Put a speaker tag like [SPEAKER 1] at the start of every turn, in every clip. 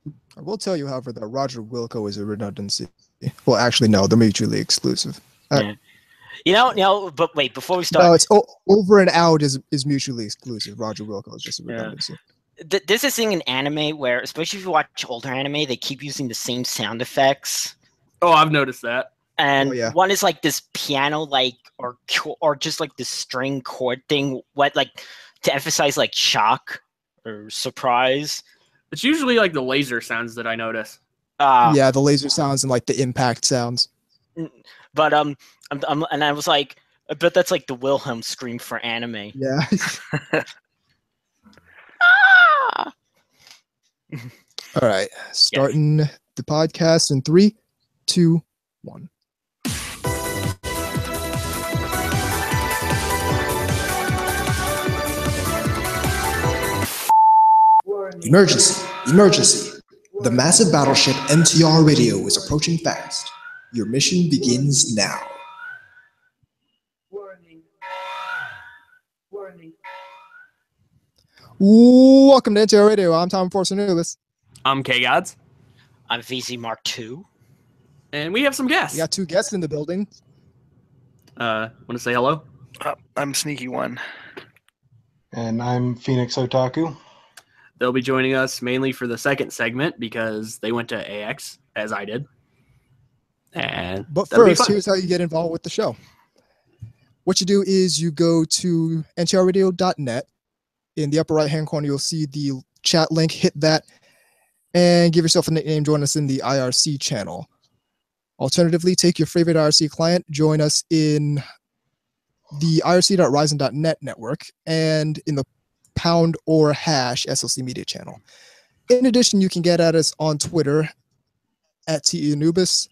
[SPEAKER 1] I will tell you, however, that Roger Wilco is a redundancy. Well, actually, no, they're mutually exclusive.
[SPEAKER 2] Yeah. But wait, before we start.
[SPEAKER 1] No, it's over and out is mutually exclusive. Roger Wilco is just a redundancy.
[SPEAKER 2] There's this thing in anime where, especially if you watch older anime, they keep using the same sound effects.
[SPEAKER 3] Oh, I've noticed that.
[SPEAKER 2] And one is like this piano, or just like this string chord thing, to emphasize like shock or surprise.
[SPEAKER 3] It's usually like the laser sounds that I notice.
[SPEAKER 1] Yeah, the laser sounds and like the impact sounds.
[SPEAKER 2] But and I was like, I bet that's like the Wilhelm scream for anime.
[SPEAKER 1] Yeah. All right, starting the podcast in 3, 2, 1. Emergency! Emergency! The massive battleship NTR Radio is approaching fast. Your mission begins now.
[SPEAKER 4] Warning. Warning.
[SPEAKER 1] Welcome to NTR Radio. I'm Tom Fortunulis.
[SPEAKER 3] I'm K-Gods.
[SPEAKER 2] I'm VZ Mark II.
[SPEAKER 3] And we have some guests.
[SPEAKER 1] We got 2 guests in the building.
[SPEAKER 3] Want to say hello?
[SPEAKER 5] I'm Sneaky One.
[SPEAKER 6] And I'm Phoenix Otaku.
[SPEAKER 3] They'll be joining us mainly for the second segment because they went to AX, as I did.
[SPEAKER 1] But first, here's how you get involved with the show. What you do is you go to ntrradio.net. In the upper right-hand corner, you'll see the chat link. Hit that and give yourself a nickname. Join us in the IRC channel. Alternatively, take your favorite IRC client. Join us in the irc.ryzen.net network and in the pound or hash SLC media channel. In addition, you can get at us on Twitter at TEAnubis,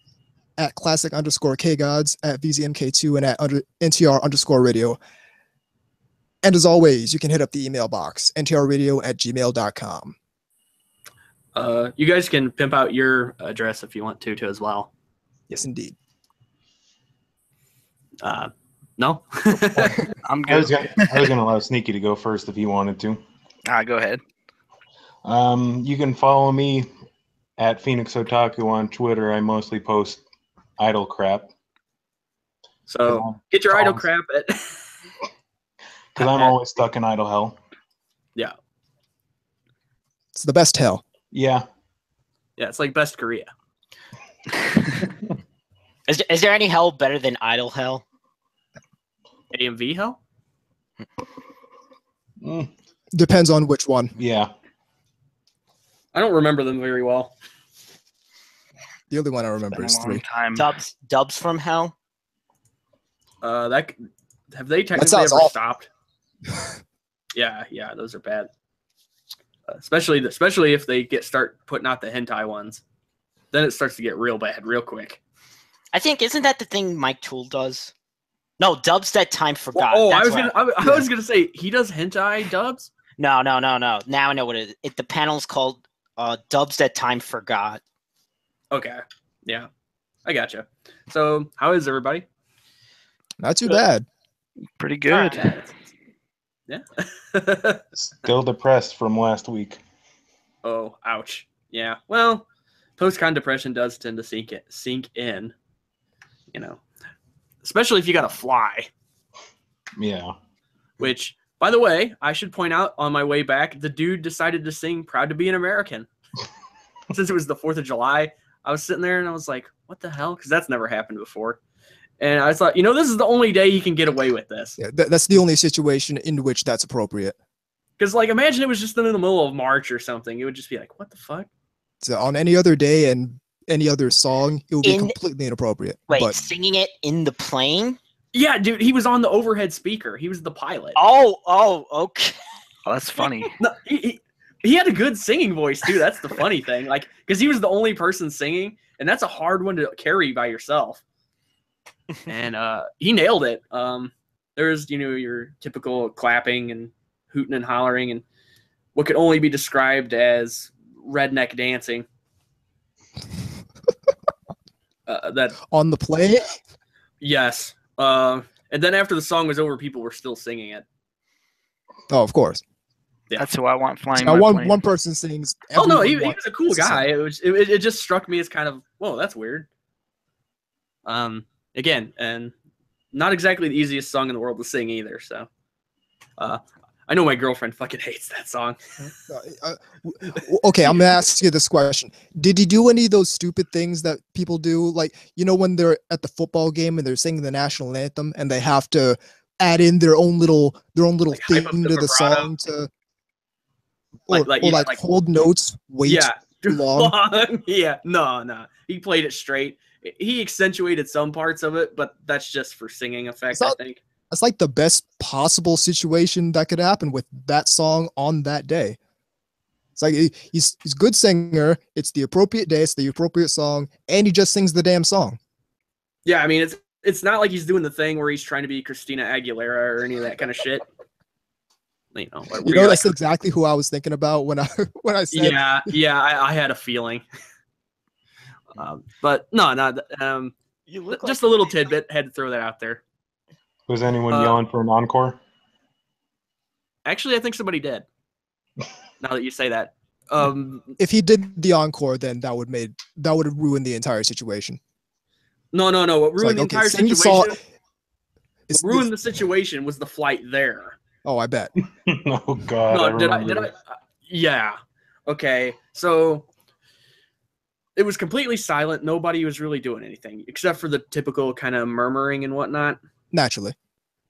[SPEAKER 1] at classic_KGods, at VZMK2, and at NTR_radio. And as always, you can hit up the email box, ntrradio@gmail.com.
[SPEAKER 3] You guys can pimp out your address if you want to as well.
[SPEAKER 1] Yes, indeed.
[SPEAKER 3] No?
[SPEAKER 5] I'm
[SPEAKER 6] I was
[SPEAKER 5] good.
[SPEAKER 6] going to allow Sneaky to go first if he wanted to.
[SPEAKER 5] Go ahead.
[SPEAKER 6] You can follow me at Phoenix Otaku on Twitter. I mostly post idle crap.
[SPEAKER 3] So get your idle crap at...
[SPEAKER 6] Because I'm always stuck in idle hell.
[SPEAKER 3] Yeah.
[SPEAKER 1] It's the best hell.
[SPEAKER 6] Yeah.
[SPEAKER 3] Yeah, it's like best Korea.
[SPEAKER 2] Is there any hell better than idle hell?
[SPEAKER 3] AMV hell?
[SPEAKER 1] Depends on which one.
[SPEAKER 6] Yeah.
[SPEAKER 3] I don't remember them very well.
[SPEAKER 1] The only one I remember is 3.
[SPEAKER 2] Dubs from hell?
[SPEAKER 3] Have they technically ever stopped? Yeah, those are bad. Especially if they start putting out the hentai ones. Then it starts to get real bad real quick.
[SPEAKER 2] I think, isn't that the thing Mike Toole does? No, dubs that time forgot.
[SPEAKER 3] Well, I was gonna say he does hentai dubs.
[SPEAKER 2] No. Now I know what it is. The panel's called Dubs That Time Forgot.
[SPEAKER 3] Okay. Yeah. I gotcha. So how is everybody?
[SPEAKER 1] Not too bad.
[SPEAKER 5] Pretty good.
[SPEAKER 3] Yeah.
[SPEAKER 6] Still depressed from last week.
[SPEAKER 3] Oh, ouch. Yeah. Well, post-con depression does tend to sink in. You know. Especially if you gotta fly.
[SPEAKER 6] Yeah.
[SPEAKER 3] Which, by the way, I should point out on my way back, the dude decided to sing Proud to be an American. Since it was the 4th of July, I was sitting there and I was like, what the hell? Because that's never happened before. And I thought, this is the only day he can get away with this.
[SPEAKER 1] Yeah, that's the only situation in which that's appropriate.
[SPEAKER 3] Because, imagine it was just in the middle of March or something. It would just be like, what the fuck?
[SPEAKER 1] So on any other day and any other song, it would be completely inappropriate.
[SPEAKER 2] Wait, singing it in the plane?
[SPEAKER 3] Yeah, dude, he was on the overhead speaker. He was the pilot.
[SPEAKER 2] Oh, okay.
[SPEAKER 5] Oh, that's funny.
[SPEAKER 3] No, he had a good singing voice, too. That's the funny thing. Because he was the only person singing, and that's a hard one to carry by yourself. And he nailed it. There's, your typical clapping and hooting and hollering and what could only be described as redneck dancing. That
[SPEAKER 1] on the plane?
[SPEAKER 3] Yes. And then after the song was over, people were still singing it.
[SPEAKER 1] Oh, of course.
[SPEAKER 5] That's who I want flying.
[SPEAKER 1] Now,
[SPEAKER 5] my
[SPEAKER 1] one
[SPEAKER 5] plane.
[SPEAKER 1] person sings.
[SPEAKER 3] Oh no, he
[SPEAKER 1] everyone
[SPEAKER 3] was a cool guy. It just struck me as kind of, whoa, that's weird. Again, and not exactly the easiest song in the world to sing either. So, I know my girlfriend fucking hates that song.
[SPEAKER 1] Okay, I'm gonna ask you this question: did he do any of those stupid things that people do, like when they're at the football game and they're singing the national anthem and they have to add in their own little
[SPEAKER 3] Like,
[SPEAKER 1] thing
[SPEAKER 3] hype up the
[SPEAKER 1] to the
[SPEAKER 3] vibrato.
[SPEAKER 1] song to,
[SPEAKER 3] Like
[SPEAKER 1] hold notes, wait too long?
[SPEAKER 3] Yeah, no, he played it straight. He accentuated some parts of it, but that's just for singing effect, I think.
[SPEAKER 1] It's like the best possible situation that could happen with that song on that day. It's like he's a good singer. It's the appropriate day. It's the appropriate song, and he just sings the damn song.
[SPEAKER 3] Yeah, I mean, it's not like he's doing the thing where he's trying to be Christina Aguilera or any of that kind of shit.
[SPEAKER 1] That's exactly who I was thinking about when I said.
[SPEAKER 3] Yeah, I had a feeling. But no,
[SPEAKER 2] You look
[SPEAKER 3] just
[SPEAKER 2] like
[SPEAKER 3] a little tidbit. Had to throw that out there.
[SPEAKER 6] Was anyone yelling for an encore?
[SPEAKER 3] Actually, I think somebody did. Now that you say that,
[SPEAKER 1] if he did the encore, then that would have ruined the entire situation.
[SPEAKER 3] No. What ruined the entire situation? What ruined the situation was the flight there.
[SPEAKER 1] Oh, I bet.
[SPEAKER 6] Oh God.
[SPEAKER 3] No, did I? Yeah. Okay. So it was completely silent. Nobody was really doing anything except for the typical kind of murmuring and whatnot.
[SPEAKER 1] Naturally.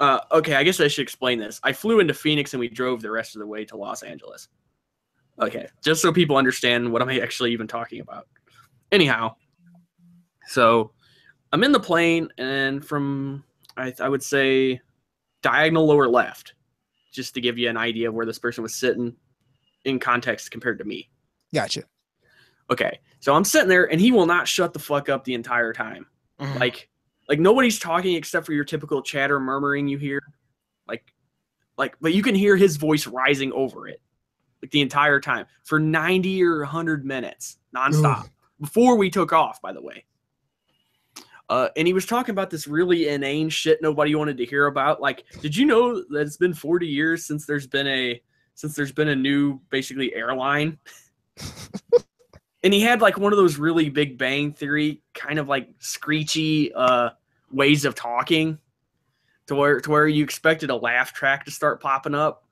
[SPEAKER 3] Okay, I guess I should explain this. I flew into Phoenix and we drove the rest of the way to Los Angeles. Okay, just so people understand what I'm actually even talking about. Anyhow, so I'm in the plane, and from, I would say, diagonal lower left, just to give you an idea of where this person was sitting in context compared to me.
[SPEAKER 1] Gotcha.
[SPEAKER 3] Okay, so I'm sitting there, and he will not shut the fuck up the entire time. Mm-hmm. Like nobody's talking except for your typical chatter murmuring you hear. But you can hear his voice rising over it. Like the entire time for 90 or 100 minutes nonstop. Ooh. Before we took off, by the way. And he was talking about this really inane shit nobody wanted to hear about. Like, did you know that it's been 40 years since there's been a new basically airline? And he had like one of those really Big Bang Theory kind of like screechy ways of talking to where you expected a laugh track to start popping up.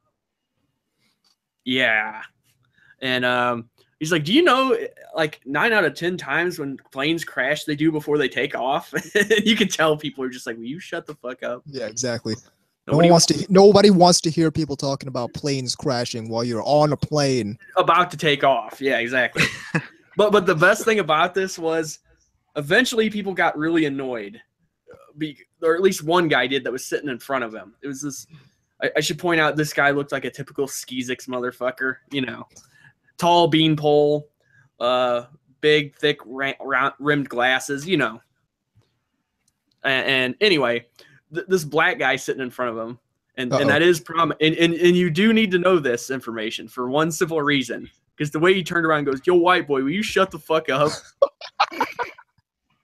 [SPEAKER 3] Yeah. And he's like, do you know, like 9 out of 10 times when planes crash, they do before they take off? You can tell people are just like, will you shut the fuck up?
[SPEAKER 1] Yeah, exactly. Nobody wants to hear people talking about planes crashing while you're on a plane.
[SPEAKER 3] About to take off. Yeah, exactly. But the best thing about this was eventually people got really annoyed. Or at least one guy did that was sitting in front of him. It was this... I should point out this guy looked like a typical Skeezix motherfucker, tall beanpole, big, thick, rimmed glasses, And anyway, this black guy sitting in front of him, and that is and you do need to know this information for one simple reason, because the way he turned around and goes, "Yo, white boy, will you shut the fuck up?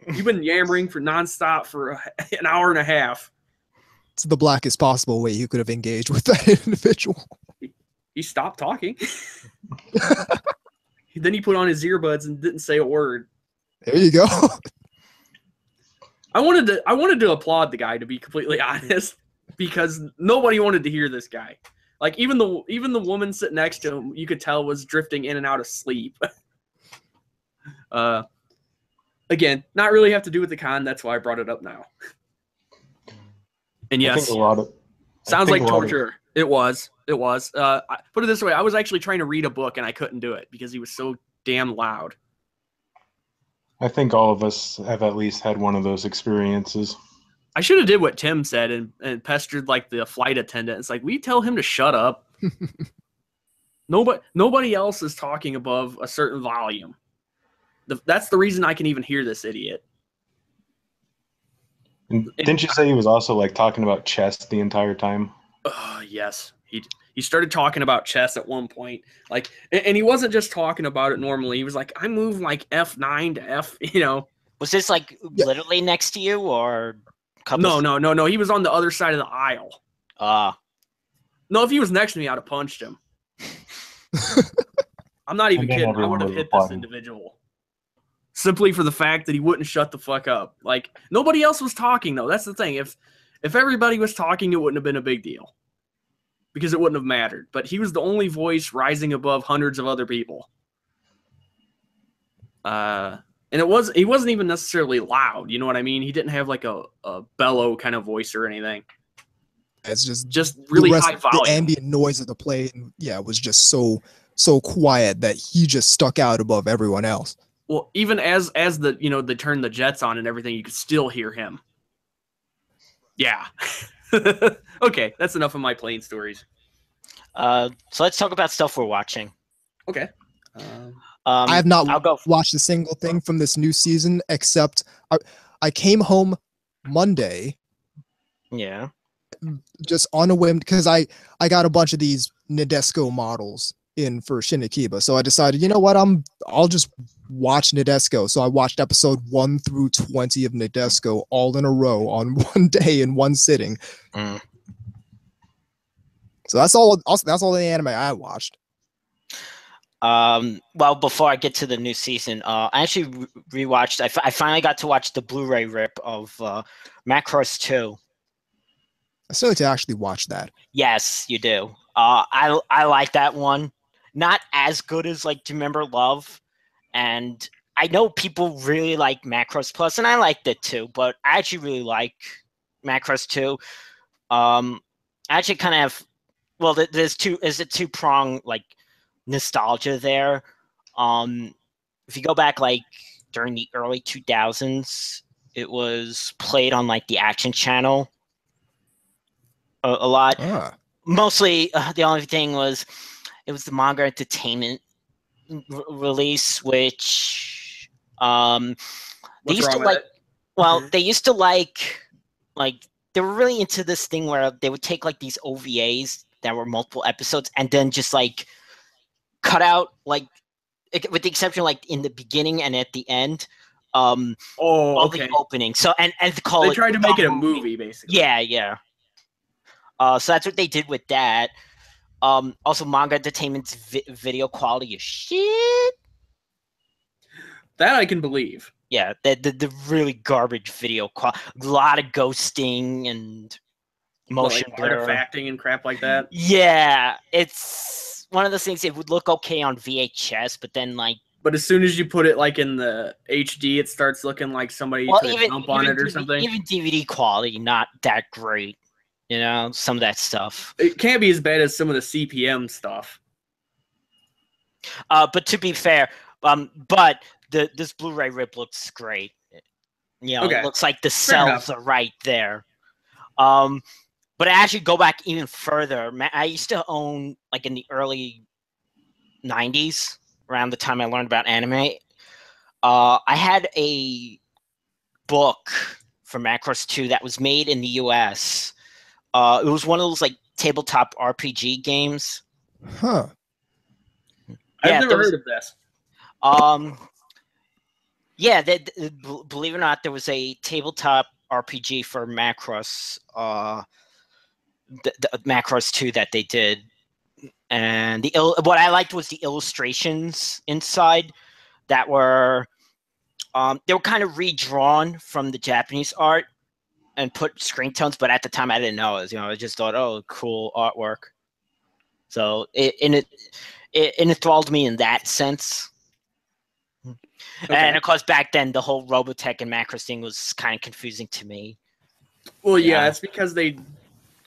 [SPEAKER 3] You've been yammering for nonstop for an hour and a half."
[SPEAKER 1] It's the blackest possible way you could have engaged with that individual.
[SPEAKER 3] He stopped talking. Then he put on his earbuds and didn't say a word.
[SPEAKER 1] There you go.
[SPEAKER 3] I wanted to applaud the guy, to be completely honest, because nobody wanted to hear this guy. Like even the woman sitting next to him, you could tell was drifting in and out of sleep. Again, not really have to do with the con. That's why I brought it up now. And yes, sounds like torture. It was. Put it this way. I was actually trying to read a book and I couldn't do it because he was so damn loud.
[SPEAKER 6] I think all of us have at least had one of those experiences.
[SPEAKER 3] I should have did what Tim said and pestered like the flight attendant. It's like, we tell him to shut up. Nobody else is talking above a certain volume. That's the reason I can even hear this idiot.
[SPEAKER 6] And didn't you say he was also like talking about chess the entire time?
[SPEAKER 3] Yes. He started talking about chess at one point. Like, and he wasn't just talking about it normally. He was like, I move like F9 to F,
[SPEAKER 2] Was this like literally next to you or
[SPEAKER 3] No. He was on the other side of the aisle.
[SPEAKER 2] No,
[SPEAKER 3] if he was next to me, I'd have punched him. I'm not even
[SPEAKER 6] And then
[SPEAKER 3] kidding. I
[SPEAKER 6] everyone
[SPEAKER 3] would have
[SPEAKER 6] was
[SPEAKER 3] hit this
[SPEAKER 6] applauding.
[SPEAKER 3] individual. Simply for the fact that he wouldn't shut the fuck up. Like, nobody else was talking, though. That's the thing. If everybody was talking, it wouldn't have been a big deal. Because it wouldn't have mattered. But he was the only voice rising above hundreds of other people. And he wasn't even necessarily loud. You know what I mean? He didn't have like a bellow kind of voice or anything.
[SPEAKER 1] It's just
[SPEAKER 3] really
[SPEAKER 1] the rest,
[SPEAKER 3] high volume.
[SPEAKER 1] The ambient noise of the play, it was just so quiet that he just stuck out above everyone else.
[SPEAKER 3] Well, even as the they turned the jets on and everything, you could still hear him. Yeah. Okay, that's enough of my plane stories.
[SPEAKER 2] So let's talk about stuff we're watching.
[SPEAKER 3] Okay.
[SPEAKER 1] I have not watched a single thing from this new season, except I came home Monday.
[SPEAKER 2] Yeah.
[SPEAKER 1] Just on a whim, because I got a bunch of these Nadesco models in for Shinikiba, so I decided, you know what, I'll just watch Nadesco. So I watched episode 1 through 20 of Nadesco all in a row on one day in one sitting. So that's all the anime I watched.
[SPEAKER 2] Well, before I get to the new season, I actually rewatched. I finally got to watch the Blu-ray rip of Macross 2.
[SPEAKER 1] I still need to actually watch that.
[SPEAKER 2] Yes, you do. I like that one. Not as good as like Do You Remember Love? And I know people really like Macross Plus, and I liked it too. But I actually really like Macross 2. I actually kind of there's a two-prong like nostalgia there. If you go back like during the early 2000s, it was played on like the Action Channel a lot. Mostly the only thing was it was the manga entertainment release, which they used to like. Well, they used to like they were really into this thing where they would take like these OVAs that were multiple episodes and then just like cut out like, with the exception like in the beginning and at the end, the opening. So and call
[SPEAKER 3] they
[SPEAKER 2] it. They
[SPEAKER 3] tried to make it a movie, basically.
[SPEAKER 2] Yeah. So that's what they did with that. Also, manga entertainment's video quality is shit.
[SPEAKER 3] That I can believe.
[SPEAKER 2] Yeah, the really garbage video quality. A lot of ghosting and motion blur.
[SPEAKER 3] Artifacting and crap like that.
[SPEAKER 2] Yeah, it's one of those things. It would look okay on VHS, but then like.
[SPEAKER 3] But as soon as you put it like in the HD, it starts looking like somebody took a dump on it or something.
[SPEAKER 2] Even DVD quality, not that great. You know, some of that stuff.
[SPEAKER 3] It can't be as bad as some of the CPM stuff.
[SPEAKER 2] But to be fair, but this Blu-ray rip looks great. You know, It looks like the cells are right there. But I actually go back even further. I used to own, like in the early 90s, around the time I learned about anime, I had a book for Macross 2 that was made in the US. It was one of those like tabletop RPG games.
[SPEAKER 1] Huh.
[SPEAKER 3] I've never heard of this.
[SPEAKER 2] Yeah, believe it or not, there was a tabletop RPG for Macross, the Macross 2 that they did, and what I liked was the illustrations inside that were they were kind of redrawn from the Japanese art and put screen tones, but at the time I didn't know it. I just thought, oh, cool artwork. So it enthralled me in that sense. Okay. And of course, back then the whole Robotech and Macross thing was kind of confusing to me.
[SPEAKER 3] Well, yeah, it's because they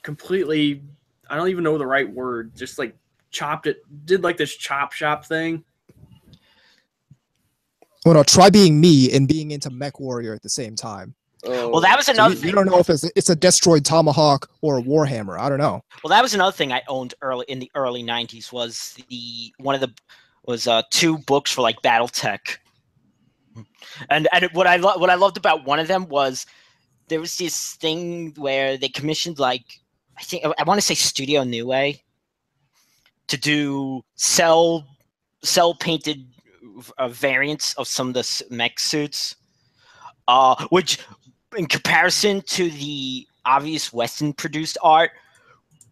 [SPEAKER 3] completely, I don't even know the right word, just like chopped it, did like this chop shop thing.
[SPEAKER 1] Well, no, try being me and being into Mech Warrior at the same time.
[SPEAKER 2] Oh. Well, that was another thing.
[SPEAKER 1] You don't know if it's a Destroyed Tomahawk or a Warhammer. I don't know.
[SPEAKER 2] Well, that was another thing I owned in the early 90s was two books for like BattleTech. And what I loved about one of them was there was this thing where they commissioned like I want to say Studio Nue to do cell painted variants of some of the mech suits, which in comparison to the obvious Western produced art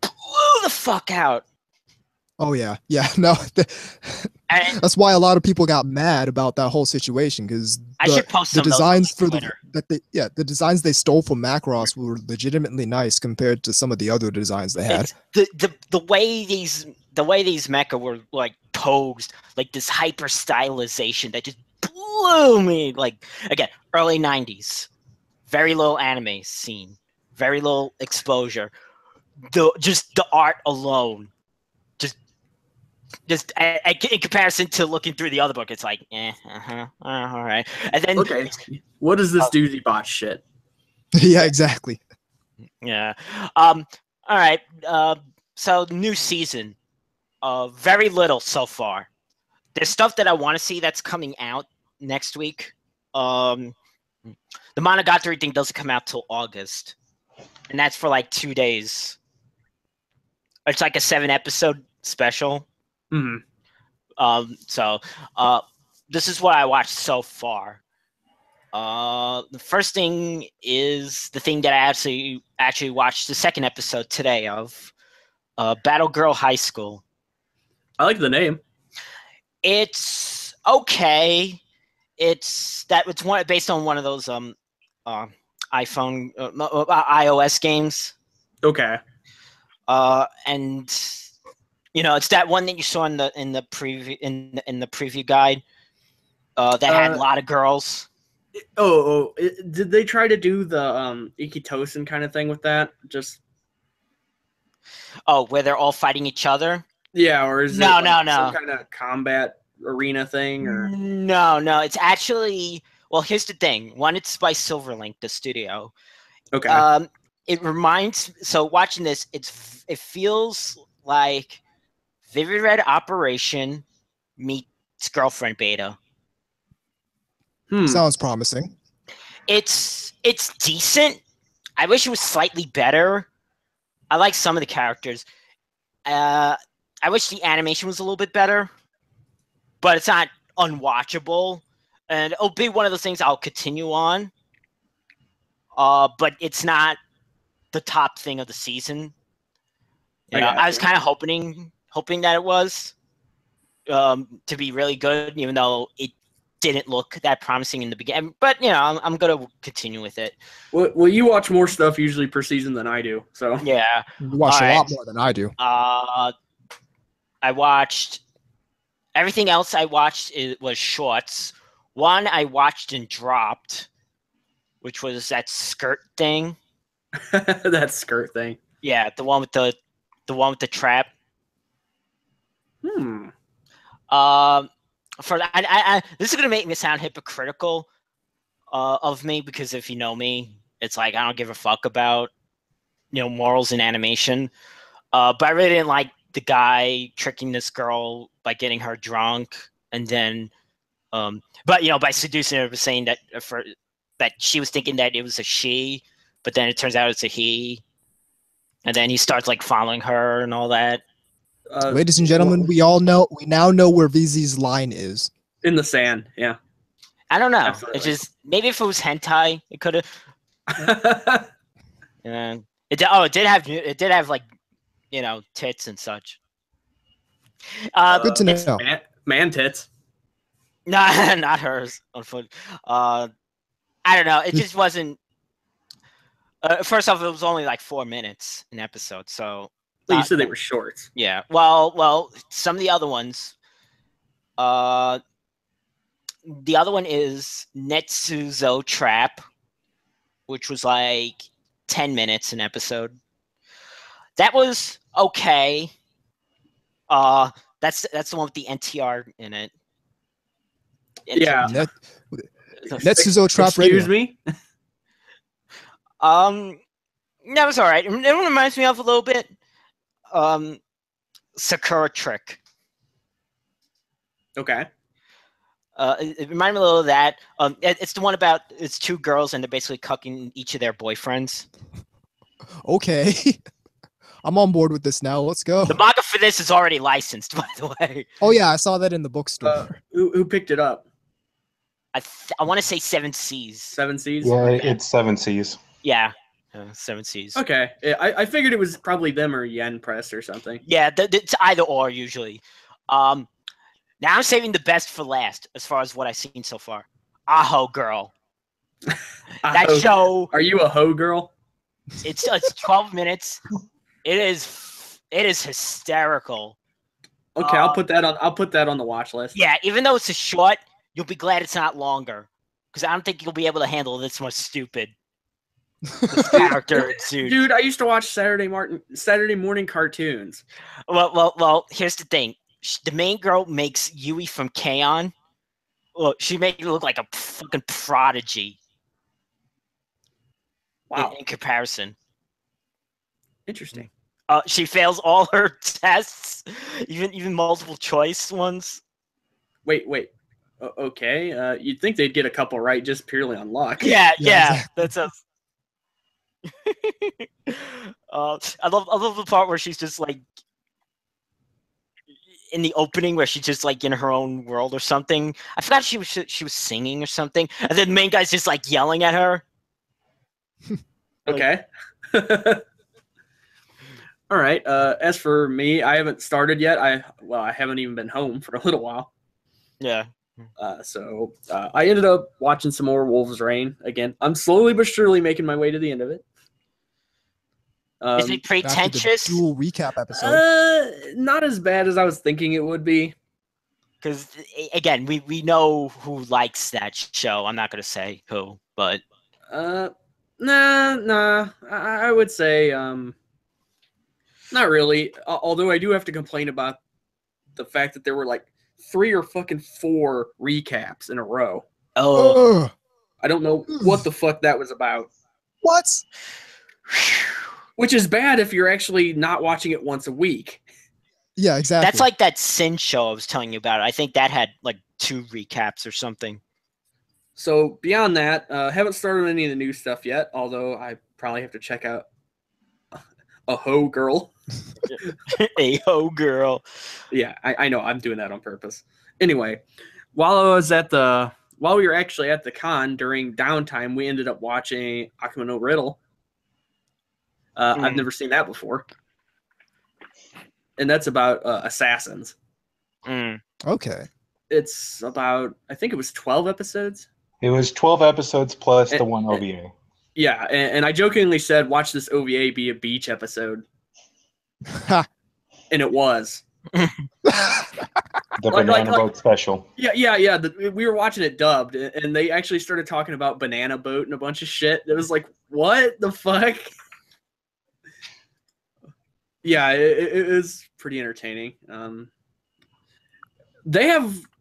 [SPEAKER 2] blew the fuck out.
[SPEAKER 1] Oh yeah, no. That's why a lot of people got mad about that whole situation because
[SPEAKER 2] I should post
[SPEAKER 1] the
[SPEAKER 2] some
[SPEAKER 1] designs
[SPEAKER 2] of those
[SPEAKER 1] for
[SPEAKER 2] on
[SPEAKER 1] the designs they stole from Macross were legitimately nice compared to some of the other designs they had.
[SPEAKER 2] It's the way these mecha were like posed, like this hyper stylization that just blew me. Like again, early '90s, very little anime scene, very little exposure. Just the art alone, just in comparison to looking through the other book, it's like, all right. And then,
[SPEAKER 3] okay, what is this doozy bot shit?
[SPEAKER 1] Yeah, exactly.
[SPEAKER 2] Yeah. All right. So new season. Very little so far. There's stuff that I want to see that's coming out next week. The Monogatari thing doesn't come out till August, and that's for like 2 days. It's like a 7-episode special.
[SPEAKER 3] Mm-hmm.
[SPEAKER 2] So this is what I watched so far. The first thing is the thing that I actually watched the second episode today of Battle Girl High School.
[SPEAKER 3] I like the name.
[SPEAKER 2] It's okay. It's based on one of those iOS games.
[SPEAKER 3] Okay.
[SPEAKER 2] And it's that one that you saw in the preview in the preview guide that had a lot of girls.
[SPEAKER 3] Did they try to do the Ikitosen kind of thing with that? Just
[SPEAKER 2] where they're all fighting each other?
[SPEAKER 3] Yeah, or is
[SPEAKER 2] no,
[SPEAKER 3] it
[SPEAKER 2] no.
[SPEAKER 3] some kind of combat arena thing? Or
[SPEAKER 2] No. It's actually, well, here's the thing. One, it's by Silverlink, the studio.
[SPEAKER 3] Okay.
[SPEAKER 2] It reminds. So watching this, it feels like Vivid Red Operation meets Girlfriend Beta.
[SPEAKER 1] Sounds promising.
[SPEAKER 2] It's decent. I wish it was slightly better. I like some of the characters. I wish the animation was a little bit better, but it's not unwatchable. And it'll be one of those things I'll continue on. But it's not the top thing of the season. I was kind of hoping that it was to be really good, even though it didn't look that promising in the beginning. But I'm gonna continue with it.
[SPEAKER 3] Well, you watch more stuff usually per season than I do, so
[SPEAKER 2] yeah,
[SPEAKER 1] you watch a lot more than I do.
[SPEAKER 2] I watched everything else. I watched was shorts. One I watched and dropped, which was that skirt thing.
[SPEAKER 3] That skirt thing.
[SPEAKER 2] Yeah, the one with the trap. This is gonna make me sound hypocritical of me, because if you know me, it's like I don't give a fuck about morals in animation. But I really didn't like the guy tricking this girl by getting her drunk, and then by seducing her, saying that that she was thinking that it was a she, but then it turns out it's a he, and then he starts like following her and all that.
[SPEAKER 1] Ladies and gentlemen, we now know where VZ's line is.
[SPEAKER 3] In the sand, yeah.
[SPEAKER 2] I don't know.
[SPEAKER 3] Absolutely.
[SPEAKER 2] It's just, maybe if it was hentai, it could have. It did have like tits and such.
[SPEAKER 1] Good to know.
[SPEAKER 3] Man tits.
[SPEAKER 2] No, not hers. I don't know. It just wasn't. First off, it was only like 4 minutes an episode, so.
[SPEAKER 3] You said they were shorts.
[SPEAKER 2] Yeah. Well, some of the other ones. The other one is Netsuzo Trap, which was like 10 minutes an episode. That was okay. That's the one with the NTR in it.
[SPEAKER 3] Yeah.
[SPEAKER 1] Netsuzo Trap Radio.
[SPEAKER 3] Excuse me?
[SPEAKER 2] That was all right. It reminds me of a little bit Sakura Trick.
[SPEAKER 3] Okay.
[SPEAKER 2] It reminded me a little of that. It's the one about it's two girls and they're basically cucking each of their boyfriends.
[SPEAKER 1] Okay. I'm on board with this now. Let's go.
[SPEAKER 2] The manga for this is already licensed, by the way.
[SPEAKER 1] Oh yeah, I saw that in the bookstore.
[SPEAKER 3] Who picked it up?
[SPEAKER 2] I want to say 7 Seas.
[SPEAKER 3] 7 Seas?
[SPEAKER 6] Yeah, it's 7 Seas.
[SPEAKER 2] Yeah. Seven Seas.
[SPEAKER 3] Okay, I figured it was probably them or Yen Press or something.
[SPEAKER 2] Yeah, it's either or usually. Now I'm saving the best for last as far as what I've seen so far. Aho Girl. That show.
[SPEAKER 3] Are you a hoe girl?
[SPEAKER 2] It's 12 minutes. It is hysterical.
[SPEAKER 3] Okay, I'll put that on the watch list.
[SPEAKER 2] Yeah, even though it's a short, you'll be glad it's not longer because I don't think you'll be able to handle this much stupid. This character,
[SPEAKER 3] dude. I used to watch Saturday morning cartoons.
[SPEAKER 2] Well. Here's the thing: the main girl makes Yui from K-On! Look, she made it look like a fucking prodigy.
[SPEAKER 3] Wow.
[SPEAKER 2] In comparison.
[SPEAKER 3] Interesting.
[SPEAKER 2] She fails all her tests, even multiple choice ones.
[SPEAKER 3] Wait. Okay. You'd think they'd get a couple right just purely on luck.
[SPEAKER 2] Yeah. Exactly. That's a. I love the part where she's just like in the opening where she's just like in her own world or something. I forgot she was singing or something, and then the main guy's just like yelling at her.
[SPEAKER 3] Okay. All right. As for me, I haven't started yet. I haven't even been home for a little while.
[SPEAKER 2] Yeah.
[SPEAKER 3] So I ended up watching some more Wolves Rain again. I'm slowly but surely making my way to the end of it.
[SPEAKER 2] Is it pretentious?
[SPEAKER 1] Dual recap episode.
[SPEAKER 3] Not as bad as I was thinking it would be.
[SPEAKER 2] Because again, we know who likes that show. I'm not gonna say who, but
[SPEAKER 3] nah. I would say not really. Although I do have to complain about the fact that there were like 3 or fucking 4 recaps in a row.
[SPEAKER 2] Oh,
[SPEAKER 3] I don't know what the fuck that was about.
[SPEAKER 1] What?
[SPEAKER 3] Which is bad if you're actually not watching it once a week.
[SPEAKER 1] Yeah, exactly.
[SPEAKER 2] That's like that Sin show I was telling you about. I think that had like 2 recaps or something.
[SPEAKER 3] So beyond that, haven't started any of the new stuff yet, although I probably have to check out A Ho Girl.
[SPEAKER 2] A Ho Girl.
[SPEAKER 3] Yeah, I know. I'm doing that on purpose. Anyway, while we were actually at the con during downtime, we ended up watching Akuma no Riddle. I've never seen that before. And that's about assassins.
[SPEAKER 1] Okay.
[SPEAKER 3] It's about, I think it was 12 episodes.
[SPEAKER 6] It was 12 episodes plus the one OVA.
[SPEAKER 3] Yeah, and I jokingly said, watch this OVA be a beach episode. And it was.
[SPEAKER 6] The Banana Boat special.
[SPEAKER 3] Yeah. We were watching it dubbed, and they actually started talking about Banana Boat and a bunch of shit. It was like, what the fuck? Yeah, it was pretty entertaining.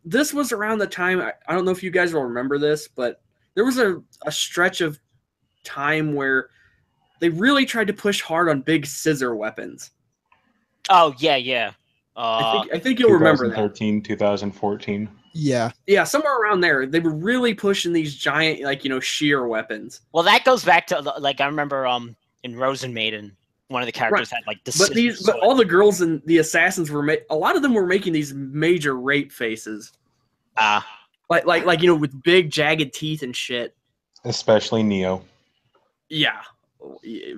[SPEAKER 3] This was around the time, I don't know if you guys will remember this, but there was a stretch of time where they really tried to push hard on big scissor weapons.
[SPEAKER 2] Oh, yeah.
[SPEAKER 3] I think you'll remember that.
[SPEAKER 6] 2013, 2014.
[SPEAKER 1] Yeah.
[SPEAKER 3] Yeah, somewhere around there. They were really pushing these giant, sheer weapons.
[SPEAKER 2] Well, that goes back to, like, I remember in Rosen Maiden, one of the characters had, like, the
[SPEAKER 3] But all the girls and the assassins a lot of them were making these major rape faces. Like with big jagged teeth and shit.
[SPEAKER 6] Especially Neo.
[SPEAKER 3] Yeah,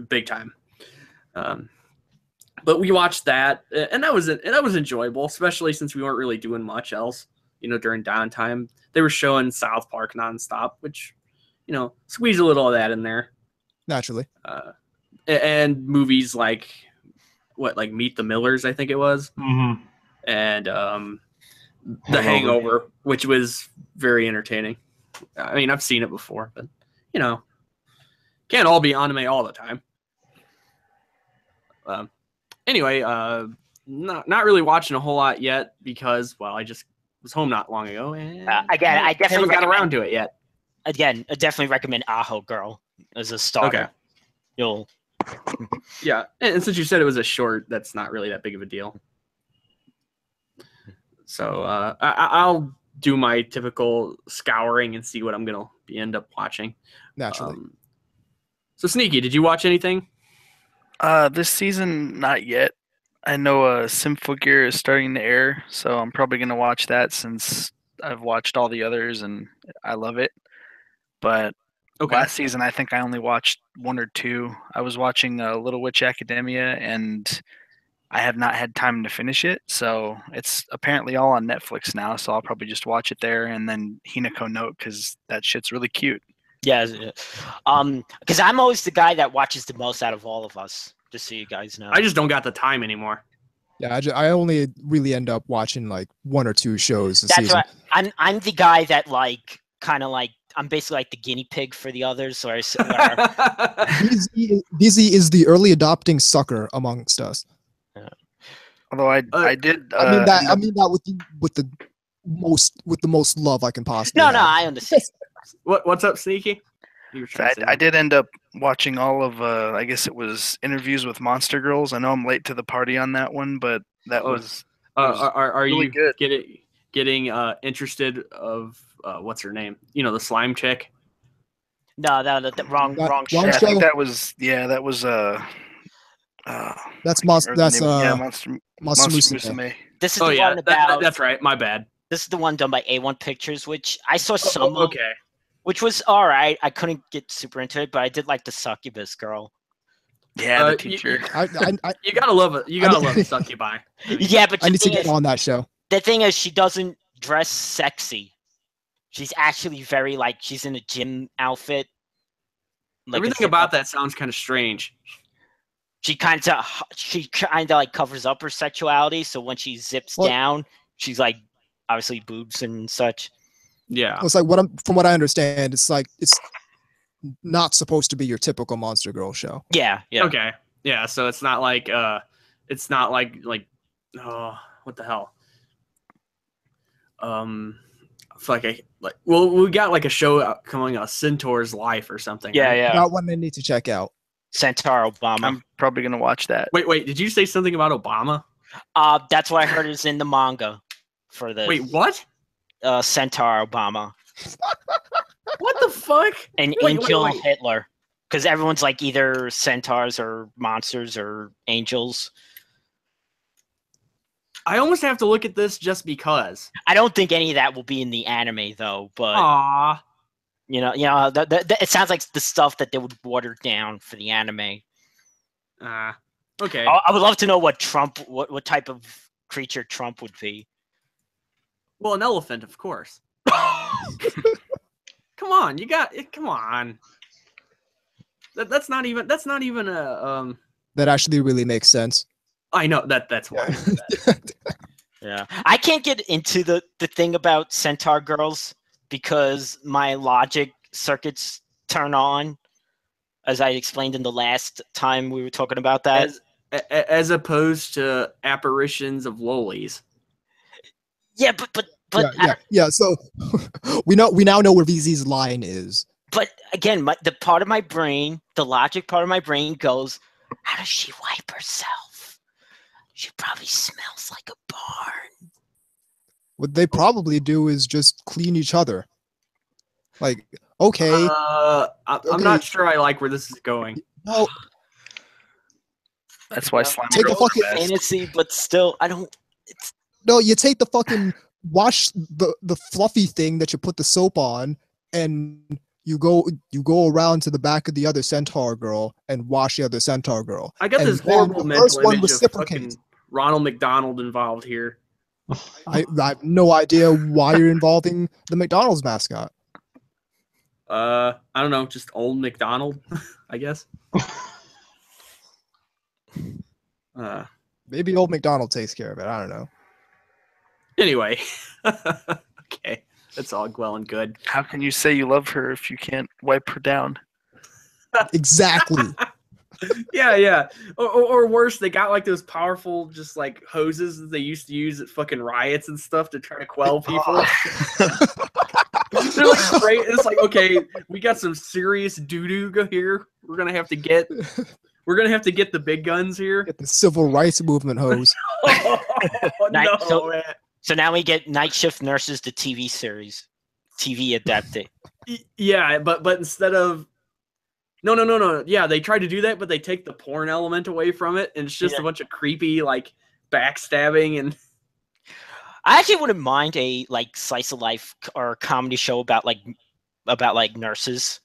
[SPEAKER 3] big time. But we watched that, and that was enjoyable, especially since we weren't really doing much else. During downtime, they were showing South Park nonstop, which, squeeze a little of that in there.
[SPEAKER 1] Naturally.
[SPEAKER 3] And movies like Meet the Millers, I think it was, and The Hangover, which was very entertaining. I mean, I've seen it before, but can't all be anime all the time. Anyway, not really watching a whole lot yet because, I just was home not long ago, and
[SPEAKER 2] again, I definitely
[SPEAKER 3] haven't got around to it yet.
[SPEAKER 2] Again, I definitely recommend Aho Girl as a starter. Okay.
[SPEAKER 3] Yeah, and since you said it was a short, that's not really that big of a deal. So I'll do my typical scouring and see what I'm gonna end up watching.
[SPEAKER 1] Naturally.
[SPEAKER 3] So Sneaky, did you watch anything?
[SPEAKER 5] This season, not yet. I know Symphogear is starting to air, so I'm probably going to watch that since I've watched all the others and I love it. But
[SPEAKER 3] Okay.
[SPEAKER 5] Last season, I think I only watched 1 or 2. I was watching Little Witch Academia, and I have not had time to finish it. So it's apparently all on Netflix now. So I'll probably just watch it there, and then Hinako Note because that shit's really cute.
[SPEAKER 2] Yeah, because I'm always the guy that watches the most out of all of us. Just so you guys know.
[SPEAKER 3] I just don't got the time anymore.
[SPEAKER 1] Yeah, I only really end up watching like 1 or 2 shows a season.
[SPEAKER 2] Right. I'm the guy that like kind of like I'm basically like the guinea pig for the others. Or
[SPEAKER 1] DZ is the early adopting sucker amongst us.
[SPEAKER 5] Although I did.
[SPEAKER 1] I mean that with the most love I can possibly.
[SPEAKER 2] No,
[SPEAKER 1] have.
[SPEAKER 2] I understand.
[SPEAKER 3] What's up, Sneaky?
[SPEAKER 5] I did end up watching all of, I guess it was Interviews with Monster Girls. I know I'm late to the party on that one, but that was
[SPEAKER 3] are
[SPEAKER 5] really
[SPEAKER 3] you
[SPEAKER 5] good.
[SPEAKER 3] getting interested of what's her name? You know, the slime chick.
[SPEAKER 2] No, the wrong show.
[SPEAKER 5] I think that was
[SPEAKER 1] that's Monster
[SPEAKER 5] Musume.
[SPEAKER 2] This is the one about.
[SPEAKER 3] That's right. My bad.
[SPEAKER 2] This is the one done by A1 Pictures, which I saw some.
[SPEAKER 3] Okay.
[SPEAKER 2] Which was all right. I couldn't get super into it, but I did like the succubus girl.
[SPEAKER 5] Yeah, the teacher.
[SPEAKER 3] You gotta love it. You gotta love the succubi.
[SPEAKER 2] Yeah, but
[SPEAKER 1] I need to get on that show.
[SPEAKER 2] The thing is, she doesn't dress sexy. She's actually very like she's in a gym outfit.
[SPEAKER 3] Like everything about that sounds kind of strange.
[SPEAKER 2] She kind of like covers up her sexuality, so when she zips down, she's like obviously boobs and such.
[SPEAKER 3] Yeah,
[SPEAKER 1] it's like from what I understand, it's like it's not supposed to be your typical Monster Girl show.
[SPEAKER 2] Yeah.
[SPEAKER 3] Okay. Yeah, so it's not like oh, what the hell? We got like a show coming out, Centaur's Life or something.
[SPEAKER 2] Yeah,
[SPEAKER 3] right?
[SPEAKER 2] yeah.
[SPEAKER 1] That one I need to check out.
[SPEAKER 2] Centaur Obama.
[SPEAKER 5] I'm probably gonna watch that.
[SPEAKER 3] Wait, did you say something about Obama?
[SPEAKER 2] That's what I heard is in the manga for the.
[SPEAKER 3] Wait, what?
[SPEAKER 2] Centaur Obama.
[SPEAKER 3] What the fuck?
[SPEAKER 2] And Angel Hitler. Because everyone's like either centaurs or monsters or angels.
[SPEAKER 3] I almost have to look at this just because.
[SPEAKER 2] I don't think any of that will be in the anime though, but
[SPEAKER 3] Aww.
[SPEAKER 2] You know, it sounds like the stuff that they would water down for the anime.
[SPEAKER 3] Okay.
[SPEAKER 2] I would love to know what type of creature Trump would be.
[SPEAKER 3] Well, an elephant, of course. Come on, come on. That's not even a
[SPEAKER 1] That actually really makes sense.
[SPEAKER 3] I know that's why.
[SPEAKER 2] Yeah, I can't get into the thing about centaur girls because my logic circuits turn on, as I explained in the last time we were talking about that.
[SPEAKER 3] As opposed to apparitions of lolies.
[SPEAKER 2] Yeah, but
[SPEAKER 1] yeah. So we now know where VZ's line is.
[SPEAKER 2] But again, the part of my brain, the logic part of my brain goes, how does she wipe herself? She probably smells like a barn.
[SPEAKER 1] What they probably do is just clean each other. Like, okay.
[SPEAKER 3] I'm not sure I like where this is going.
[SPEAKER 1] No.
[SPEAKER 5] That's why slime
[SPEAKER 1] take a fucking
[SPEAKER 2] fantasy, but still, I don't.
[SPEAKER 1] No, you take the fucking wash the fluffy thing that you put the soap on, and you go around to the back of the other centaur girl and wash the other centaur girl.
[SPEAKER 3] I got this horrible mental image of fucking Ronald McDonald involved here.
[SPEAKER 1] I have no idea why you're involving the McDonald's mascot.
[SPEAKER 3] I don't know, just old McDonald, I guess.
[SPEAKER 1] Maybe old McDonald takes care of it. I don't know.
[SPEAKER 3] Anyway, okay, that's all well and good.
[SPEAKER 5] How can you say you love her if you can't wipe her down?
[SPEAKER 1] Exactly.
[SPEAKER 3] Yeah. Or worse, they got like those powerful, just like hoses that they used to use at fucking riots and stuff to try to quell people. They're like great. It's like, okay, we got some serious doo-doo here. We're gonna have to get the big guns here.
[SPEAKER 1] Get the civil rights movement hose.
[SPEAKER 2] So now we get Night Shift Nurses, the TV series, TV adapted.
[SPEAKER 3] Yeah, but instead of no. Yeah, they try to do that, but they take the porn element away from it, and it's just a bunch of creepy like backstabbing and.
[SPEAKER 2] I actually wouldn't mind a like slice of life or comedy show about like nurses.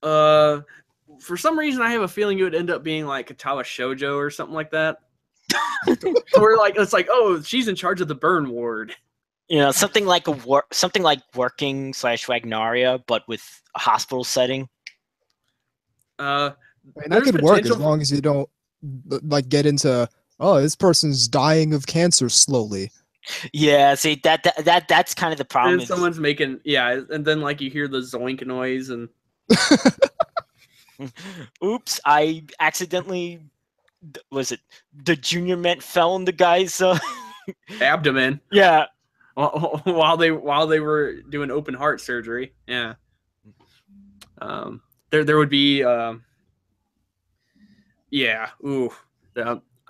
[SPEAKER 3] For some reason, I have a feeling it would end up being like Katawa Shoujo or something like that. Where like it's like, oh, she's in charge of the burn ward.
[SPEAKER 2] You know, something like Working / Wagnaria, but with a hospital setting.
[SPEAKER 1] I mean, that could work as long as you don't like get into, oh, this person's dying of cancer slowly.
[SPEAKER 2] Yeah, see that's kind of the problem.
[SPEAKER 3] And someone's making and then like you hear the zoink noise and
[SPEAKER 2] oops, I accidentally the junior mint fell in the guy's
[SPEAKER 3] abdomen.
[SPEAKER 2] Yeah.
[SPEAKER 3] While they were doing open heart surgery. Yeah. There would be I'm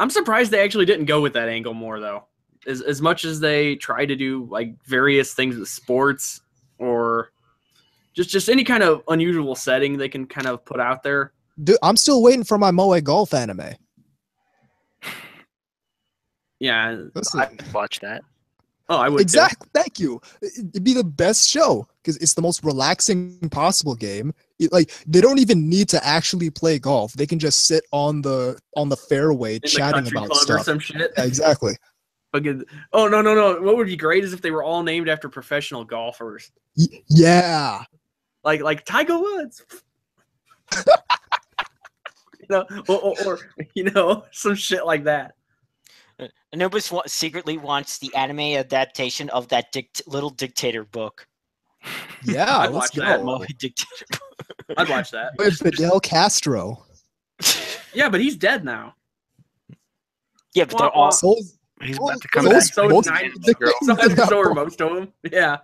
[SPEAKER 3] surprised they actually didn't go with that angle more though. As much as they try to do like various things with sports or just any kind of unusual setting they can kind of put out there.
[SPEAKER 1] Dude, I'm still waiting for my Moe Golf anime.
[SPEAKER 3] Yeah,
[SPEAKER 5] I'd watch that.
[SPEAKER 3] Oh, I would.
[SPEAKER 1] Exactly. Thank you. It'd be the best show because it's the most relaxing possible game. Like they don't even need to actually play golf. They can just sit on the fairway chatting about stuff.
[SPEAKER 3] Or some shit.
[SPEAKER 1] Yeah, exactly.
[SPEAKER 3] Oh no! What would be great is if they were all named after professional golfers.
[SPEAKER 1] Yeah.
[SPEAKER 3] Like Tiger Woods. or some shit like that.
[SPEAKER 2] Anubis secretly wants the anime adaptation of that little dictator book.
[SPEAKER 1] Yeah,
[SPEAKER 3] I'd watch that. I'd watch that.
[SPEAKER 1] With Fidel Castro.
[SPEAKER 3] Yeah, but he's dead now.
[SPEAKER 2] Yeah, but they're all.
[SPEAKER 5] He's about to come back.
[SPEAKER 3] So are most of them. Yeah.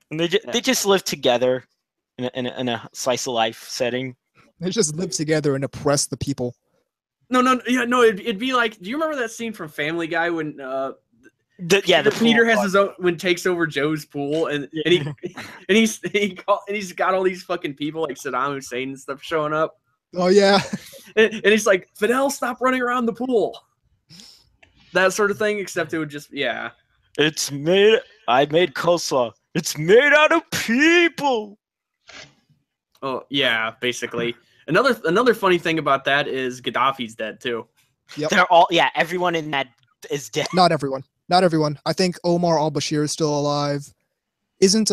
[SPEAKER 2] And they just live together in a slice of life setting.
[SPEAKER 1] They just live together and oppress the people.
[SPEAKER 3] No. It'd be like. Do you remember that scene from Family Guy when
[SPEAKER 2] the
[SPEAKER 3] Peter has his own when takes over Joe's pool and he's got all these fucking people like Saddam Hussein and stuff showing up.
[SPEAKER 1] Oh yeah.
[SPEAKER 3] And he's like, Fidel, stop running around the pool. That sort of thing. Except it would just I made coleslaw. It's made out of people. Oh yeah, basically. Another funny thing about that is Gaddafi's dead too.
[SPEAKER 1] Yep.
[SPEAKER 2] They're all everyone in that is dead.
[SPEAKER 1] Not everyone. I think Omar al-Bashir is still alive. Isn't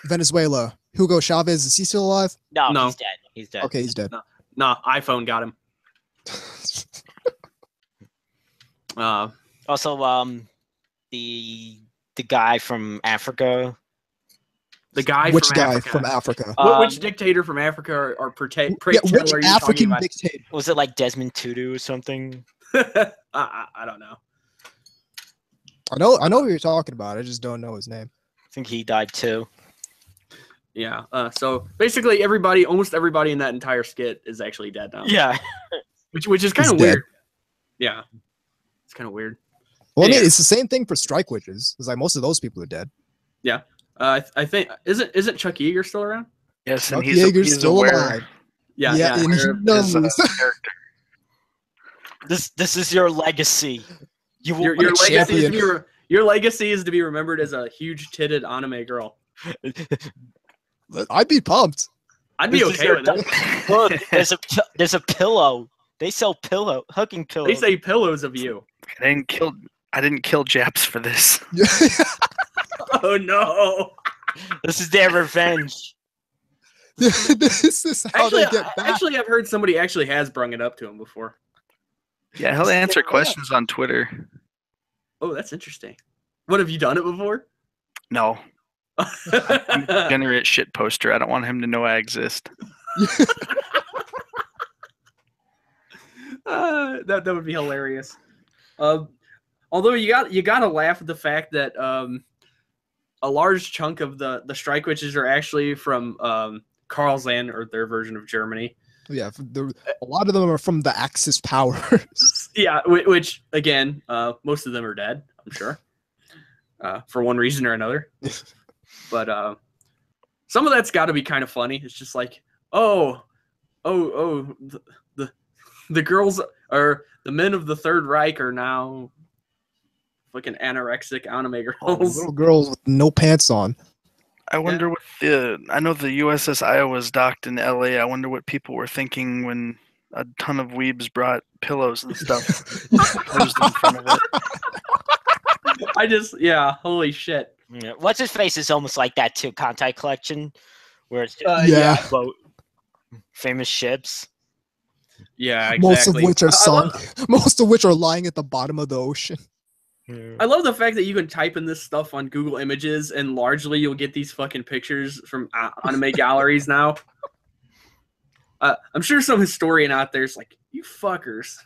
[SPEAKER 1] Venezuela, Hugo Chavez, is he still alive?
[SPEAKER 2] No. He's dead.
[SPEAKER 1] Okay, he's dead.
[SPEAKER 3] No, iPhone got him.
[SPEAKER 2] Also the guy from Africa.
[SPEAKER 1] Which guy from Africa?
[SPEAKER 3] Which dictator from Africa or which
[SPEAKER 1] African dictator?
[SPEAKER 2] Was it like Desmond Tutu or something?
[SPEAKER 3] I don't know.
[SPEAKER 1] I know who you're talking about. I just don't know his name.
[SPEAKER 2] I think he died too.
[SPEAKER 3] Yeah. So basically, almost everybody in that entire skit is actually dead now.
[SPEAKER 2] Yeah.
[SPEAKER 3] which is kind of weird. Yeah. It's kind of weird.
[SPEAKER 1] Well, I mean, it's the same thing for Strike Witches. It's like most of those people are dead.
[SPEAKER 3] Yeah. I think isn't Chuck Yeager still around?
[SPEAKER 5] Yes,
[SPEAKER 1] and he's still alive.
[SPEAKER 3] Yeah.
[SPEAKER 1] And he knows.
[SPEAKER 2] This is your legacy.
[SPEAKER 3] Your legacy is to be remembered as a huge-titted anime girl.
[SPEAKER 1] I'd be pumped.
[SPEAKER 3] I'd be okay with it.
[SPEAKER 2] Look, there's a pillow. They sell hugging pillows.
[SPEAKER 3] They say pillows of you.
[SPEAKER 5] I didn't kill Japs for this.
[SPEAKER 3] Oh no!
[SPEAKER 2] This is their revenge.
[SPEAKER 1] This is how they get back.
[SPEAKER 3] Actually, I've heard somebody actually has brung it up to him before.
[SPEAKER 5] Yeah, he'll answer questions on Twitter.
[SPEAKER 3] Oh, that's interesting. What, have you done it before?
[SPEAKER 5] No. I'm a degenerate shit poster. I don't want him to know I exist.
[SPEAKER 3] That would be hilarious. Although you gotta laugh at the fact that a large chunk of the Strike Witches are actually from Karlsland, or their version of Germany.
[SPEAKER 1] Yeah, a lot of them are from the Axis powers.
[SPEAKER 3] Yeah, which again, most of them are dead, I'm sure, for one reason or another. But some of that's got to be kind of funny. It's just like, the girls or the men of the Third Reich are now fucking anorexic anime girls.
[SPEAKER 1] Little girls with no pants on.
[SPEAKER 5] I wonder what I know the USS Iowa's docked in LA. I wonder what people were thinking when a ton of weebs brought pillows and stuff posed in front of it.
[SPEAKER 3] Holy shit.
[SPEAKER 2] Yeah. What's his face is almost like that too. Contact Collection, where it's
[SPEAKER 1] yeah,
[SPEAKER 2] about famous ships.
[SPEAKER 3] Yeah, exactly.
[SPEAKER 1] Most of which are sunk. Most of which are lying at the bottom of the ocean.
[SPEAKER 3] I love the fact that you can type in this stuff on Google Images and largely you'll get these fucking pictures from anime galleries now. I'm sure some historian out there's like, you fuckers.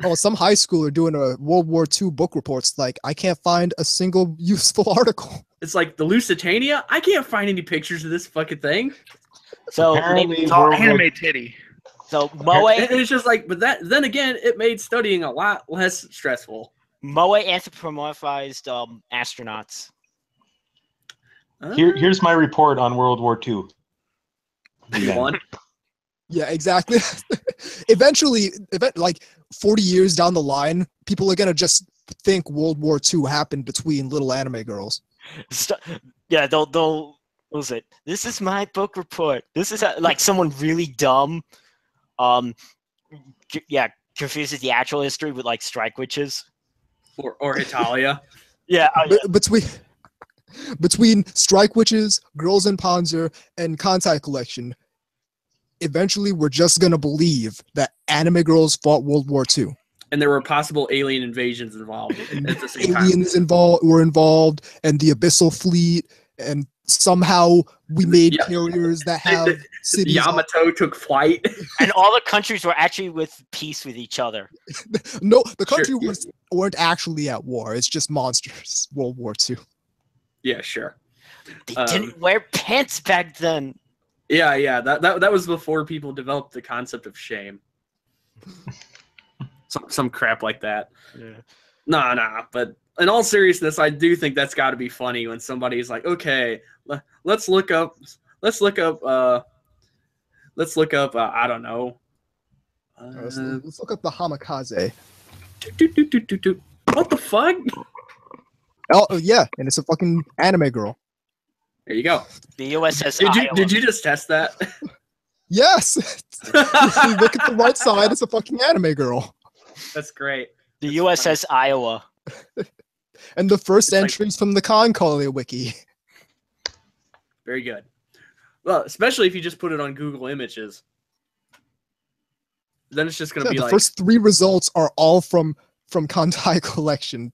[SPEAKER 1] Oh, some high schooler doing a World War II book reports like, I can't find a single useful article.
[SPEAKER 3] It's like the Lusitania. I can't find any pictures of this fucking thing.
[SPEAKER 2] So
[SPEAKER 6] Apparently
[SPEAKER 5] It's all anime titty.
[SPEAKER 2] So Moe,
[SPEAKER 3] And it's just like, but then again, it made studying a lot less stressful.
[SPEAKER 2] Moe anthropomorphized astronauts.
[SPEAKER 6] Here's my report on World War II.
[SPEAKER 3] One.
[SPEAKER 1] Yeah, exactly. Eventually, like 40 years down the line, people are gonna just think World War II happened between little anime girls.
[SPEAKER 2] Yeah, they'll what was it? This is my book report. This is like someone really dumb. Confuses the actual history with like strike witches.
[SPEAKER 3] Or Italia.
[SPEAKER 2] Yeah,
[SPEAKER 1] Between strike witches, girls in Panzer, and Contact Collection, eventually we're just gonna believe that anime girls fought World War II.
[SPEAKER 3] And there were possible alien invasions involved at the same time.
[SPEAKER 1] Aliens were involved, and the Abyssal Fleet, and somehow we made carriers that have cities.
[SPEAKER 3] Yamato took flight.
[SPEAKER 2] and all the countries were actually with peace with each other.
[SPEAKER 1] No, the country weren't actually at war. It's just monsters. World War II.
[SPEAKER 3] Yeah, sure.
[SPEAKER 2] They didn't wear pants back then.
[SPEAKER 3] Yeah. That was before people developed the concept of shame. Some crap like that.
[SPEAKER 2] Yeah.
[SPEAKER 3] Nah. But in all seriousness, I do think that's got to be funny when somebody's like, okay, let's look up. I don't know.
[SPEAKER 1] Let's look up the Hamikaze.
[SPEAKER 3] What the fuck?
[SPEAKER 1] Oh yeah, and it's a fucking anime girl.
[SPEAKER 3] There you go.
[SPEAKER 2] The USS
[SPEAKER 3] Did you just test that?
[SPEAKER 1] Yes. If you look at the right side, it's a fucking anime girl.
[SPEAKER 3] That's great.
[SPEAKER 2] The USS Iowa.
[SPEAKER 1] And the first entries from the Concolly wiki.
[SPEAKER 3] Very good. Well, especially if you just put it on Google Images. Then it's just going to be
[SPEAKER 1] the
[SPEAKER 3] like...
[SPEAKER 1] The first 3 results are all from Contai Collection.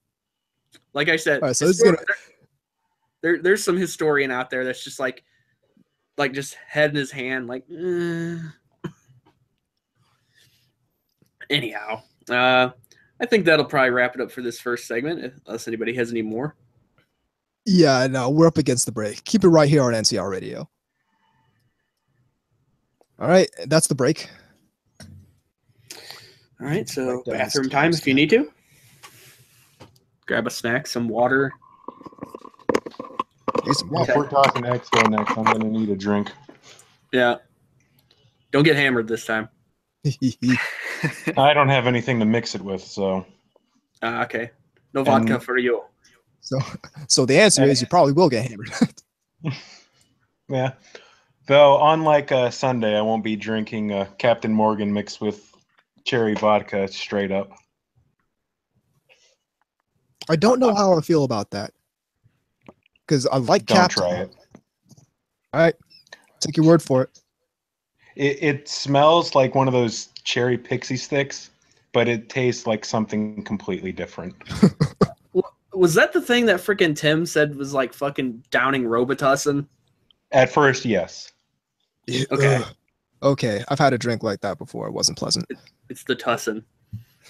[SPEAKER 3] Like I said,
[SPEAKER 1] right, so
[SPEAKER 3] there's some historian out there that's just like just head in his hand, like... Anyhow, I think that'll probably wrap it up for this first segment, unless anybody has any more.
[SPEAKER 1] Yeah, no, we're up against the break. Keep it right here on NTR Radio. All right, that's the break.
[SPEAKER 3] All right, so bathroom time if you need to. Grab a snack, some water.
[SPEAKER 6] If we're talking Expo next, I'm going to need a drink.
[SPEAKER 3] Yeah. Don't get hammered this time.
[SPEAKER 6] I don't have anything to mix it with, so.
[SPEAKER 3] Okay. No vodka for you.
[SPEAKER 1] So the answer is you probably will get hammered.
[SPEAKER 6] Yeah. Though on like a Sunday, I won't be drinking Captain Morgan mixed with cherry vodka straight up.
[SPEAKER 1] I don't know how I feel about that. Because I like Captain.
[SPEAKER 6] Don't try it.
[SPEAKER 1] All right. Take your word for it.
[SPEAKER 6] It smells like one of those cherry pixie sticks, but it tastes like something completely different.
[SPEAKER 3] Was that the thing that freaking Tim said was like fucking downing Robitussin?
[SPEAKER 6] At first, yes.
[SPEAKER 3] Okay.
[SPEAKER 1] Okay, I've had a drink like that before. It wasn't pleasant.
[SPEAKER 3] It's the Tussin.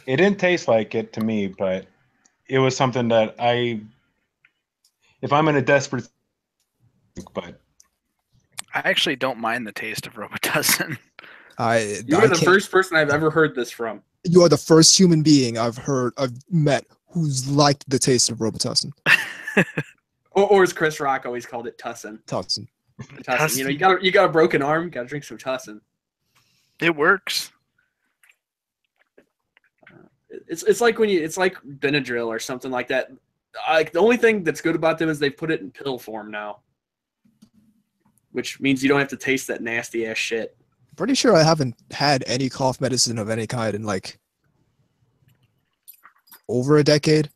[SPEAKER 6] It didn't taste like it to me, but it was something that if I'm in a desperate, but
[SPEAKER 5] I actually don't mind the taste of Robitussin.
[SPEAKER 3] You are the first person I've ever heard this from.
[SPEAKER 1] You are the first human being I've met who's liked the taste of Robitussin.
[SPEAKER 3] or as Chris Rock always called it, Tussin.
[SPEAKER 1] Tussin.
[SPEAKER 3] Tussin. You know, you got a broken arm, got to drink some Tussin.
[SPEAKER 5] It works.
[SPEAKER 3] It's like it's like Benadryl or something like that. Like the only thing that's good about them is they put it in pill form now. which means you don't have to taste that nasty ass shit.
[SPEAKER 1] Pretty sure I haven't had any cough medicine of any kind in like over a decade.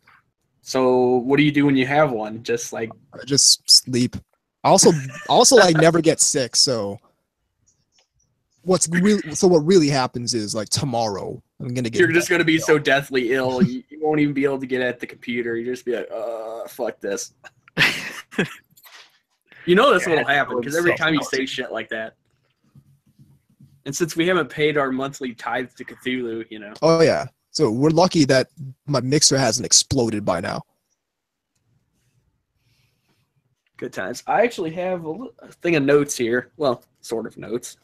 [SPEAKER 3] So what do you do when you have one? Just like
[SPEAKER 1] I just sleep. I also like never get sick. So what really happens is like tomorrow I'm gonna get.
[SPEAKER 3] You're just gonna be so deathly ill you won't even be able to get at the computer. You just be like, fuck this. You know that's what'll happen because every time you say shit like that. And since we haven't paid our monthly tithe to Cthulhu, you know.
[SPEAKER 1] Oh yeah. So we're lucky that my mixer hasn't exploded by now.
[SPEAKER 3] Good times. I actually have a thing of notes here. Well, sort of notes.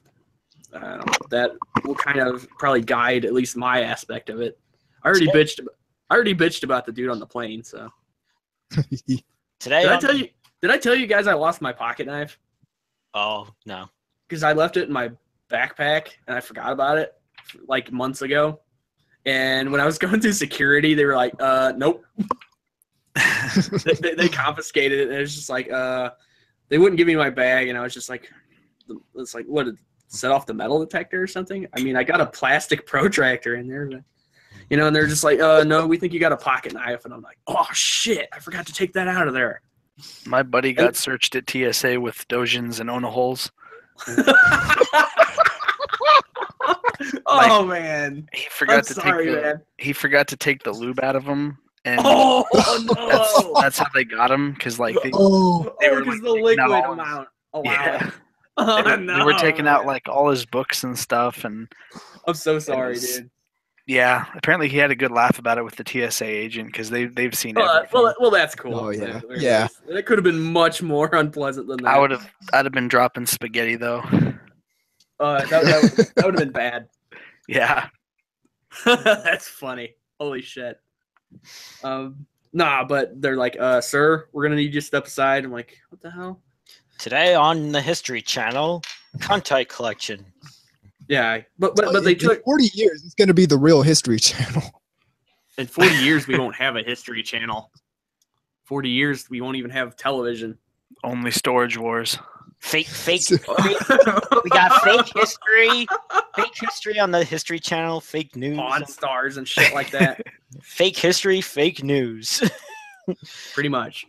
[SPEAKER 3] That will kind of probably guide at least my aspect of it. I already bitched about the dude on the plane. So
[SPEAKER 2] Today,
[SPEAKER 3] did I tell you guys I lost my pocket knife?
[SPEAKER 2] Oh no,
[SPEAKER 3] because I left it in my backpack and I forgot about it like months ago. And when I was going through security, they were like, nope. they confiscated it. And it was just like, they wouldn't give me my bag. And I was just like, it's like, what, set off the metal detector or something? I mean, I got a plastic protractor in there. But, you know, and they're just like, no, we think you got a pocket knife. And I'm like, oh, shit, I forgot to take that out of there.
[SPEAKER 5] My buddy got searched at TSA with dojins and Ona holes.
[SPEAKER 3] Oh man,
[SPEAKER 5] he forgot to take the lube out of them, and
[SPEAKER 3] no,
[SPEAKER 5] that's how they got him because like they were
[SPEAKER 3] because
[SPEAKER 5] like,
[SPEAKER 3] the liquid amount allowed.
[SPEAKER 5] Yeah.
[SPEAKER 3] No,
[SPEAKER 5] they were taking out like all his books and stuff, and
[SPEAKER 3] I'm so sorry, dude.
[SPEAKER 5] Yeah, apparently he had a good laugh about it with the TSA agent because they've seen everything.
[SPEAKER 3] Well, that's cool.
[SPEAKER 1] Oh yeah,
[SPEAKER 3] yeah. It could have been much more unpleasant than that.
[SPEAKER 5] I'd have been dropping spaghetti though.
[SPEAKER 3] That would have been bad.
[SPEAKER 5] Yeah.
[SPEAKER 3] That's funny. Holy shit. Nah, but they're like, sir, we're gonna need you to step aside. I'm like, what the hell?
[SPEAKER 2] Today on the History Channel, Kuntai Collection.
[SPEAKER 3] Yeah, but they took
[SPEAKER 1] in 40 years. It's gonna be the real History Channel.
[SPEAKER 3] In 40 years, we won't have a History Channel. 40 years, we won't even have television.
[SPEAKER 5] Only Storage Wars.
[SPEAKER 2] Fake. We got fake history on the History Channel, fake news,
[SPEAKER 3] Pawn Stars and shit like that.
[SPEAKER 2] Fake history, fake news.
[SPEAKER 3] Pretty much.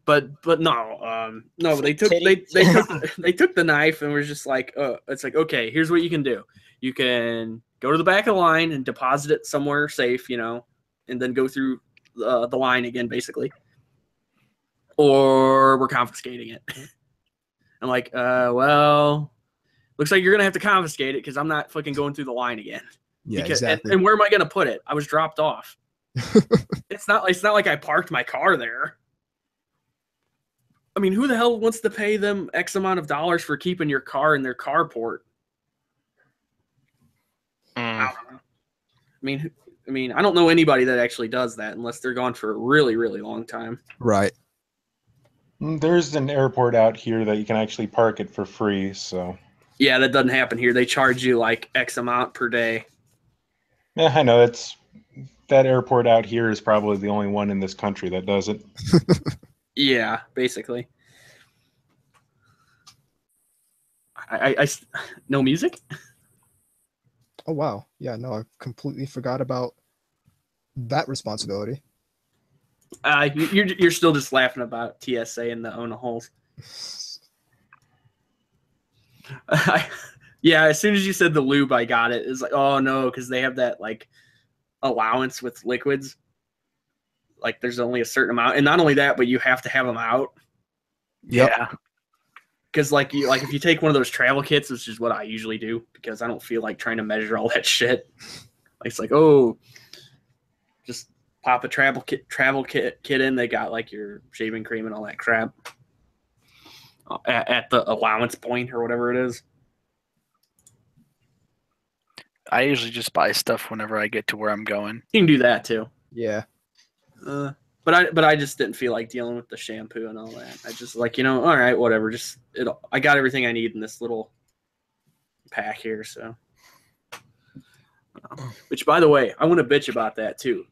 [SPEAKER 3] But no, they took the knife and was just like, it's like, okay, here's what you can do. You can go to the back of the line and deposit it somewhere safe, you know, and then go through the line again, basically. Or we're confiscating it. I'm like, well, looks like you're gonna have to confiscate it because I'm not fucking going through the line again.
[SPEAKER 1] Yeah, exactly.
[SPEAKER 3] And where am I gonna put it? I was dropped off. It's not like I parked my car there. I mean, who the hell wants to pay them X amount of dollars for keeping your car in their carport? I don't know. I mean, I don't know anybody that actually does that unless they're gone for a really, really long time.
[SPEAKER 1] Right.
[SPEAKER 6] There's an airport out here that you can actually park it for free, so.
[SPEAKER 3] Yeah, that doesn't happen here. They charge you like X amount per day.
[SPEAKER 6] Yeah, I know. That airport out here is probably the only one in this country that does it.
[SPEAKER 3] Yeah, basically. I no music?
[SPEAKER 1] Oh wow. Yeah, no, I completely forgot about that responsibility.
[SPEAKER 3] You're still just laughing about TSA and the Ona holes. Yeah, as soon as you said the lube, I got it. It's like, oh no, because they have that like allowance with liquids. Like there's only a certain amount, and not only that, but you have to have them out.
[SPEAKER 1] Yep.
[SPEAKER 3] Yeah. Because if you take one of those travel kits, which is what I usually do, because I don't feel like trying to measure all that shit. It's like, oh, just pop a travel kit in. They got like your shaving cream and all that crap at the allowance point or whatever it is.
[SPEAKER 5] I usually just buy stuff whenever I get to where I'm going.
[SPEAKER 3] You can do that too.
[SPEAKER 1] Yeah.
[SPEAKER 3] But I just didn't feel like dealing with the shampoo and all that. I just like, all right, whatever. I got everything I need in this little pack here. So, which by the way, I want to bitch about that too.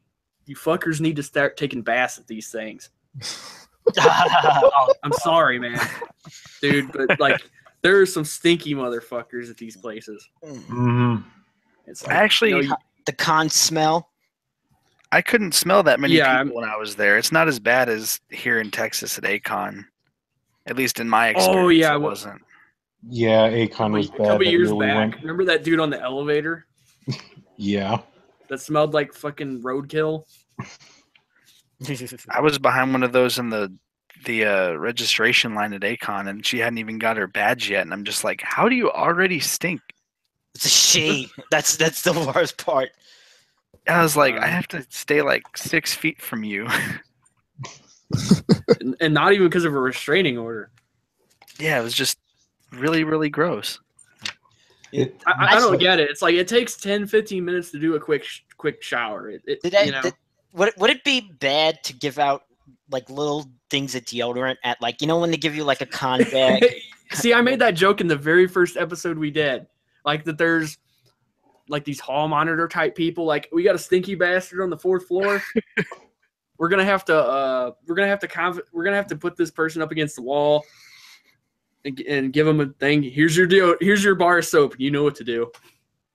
[SPEAKER 3] You fuckers need to start taking baths at these things. I'm sorry, man, dude, but like There are some stinky motherfuckers at these places.
[SPEAKER 6] Mm-hmm.
[SPEAKER 3] It's like,
[SPEAKER 5] Actually,
[SPEAKER 2] the con smell.
[SPEAKER 5] I couldn't smell that many people when I was there. It's not as bad as here in Texas at Acon. At least in my experience, it wasn't.
[SPEAKER 6] Yeah, Acon was bad.
[SPEAKER 3] A couple years
[SPEAKER 6] we
[SPEAKER 3] back.
[SPEAKER 6] went.
[SPEAKER 3] Remember that dude on the elevator?
[SPEAKER 6] Yeah.
[SPEAKER 3] That smelled like fucking roadkill?
[SPEAKER 5] I was behind one of those in the registration line at Acon, and she hadn't even got her badge yet. And I'm just like, how do you already stink?
[SPEAKER 2] It's a shame. That's the worst part.
[SPEAKER 5] I was like, I have to stay like 6 feet from you.
[SPEAKER 3] And not even because of a restraining order.
[SPEAKER 5] Yeah, it was just really, really gross.
[SPEAKER 3] I don't get it. It's like it takes 10-15 minutes to do a quick shower.
[SPEAKER 2] Would it be bad to give out like little things of deodorant at like, you know, when they give you like a con bag?
[SPEAKER 3] See, I made that joke in the very first episode we did. Like that there's like these hall monitor type people. Like, we got a stinky bastard on the 4th floor. We're gonna have to put this person up against the wall and give them a thing. Here's your bar of soap. You know what to do.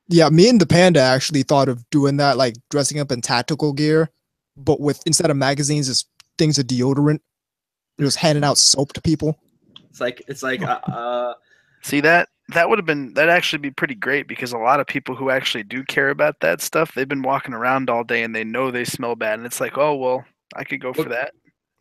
[SPEAKER 1] Yeah, me and the Panda actually thought of doing that, like dressing up in tactical gear, but with instead of magazines, it's things of deodorant. They're just handing out soap to people.
[SPEAKER 3] It's like
[SPEAKER 5] See, that'd actually be pretty great, because a lot of people who actually do care about that stuff, they've been walking around all day and they know they smell bad, and it's like, oh well, I could go for that.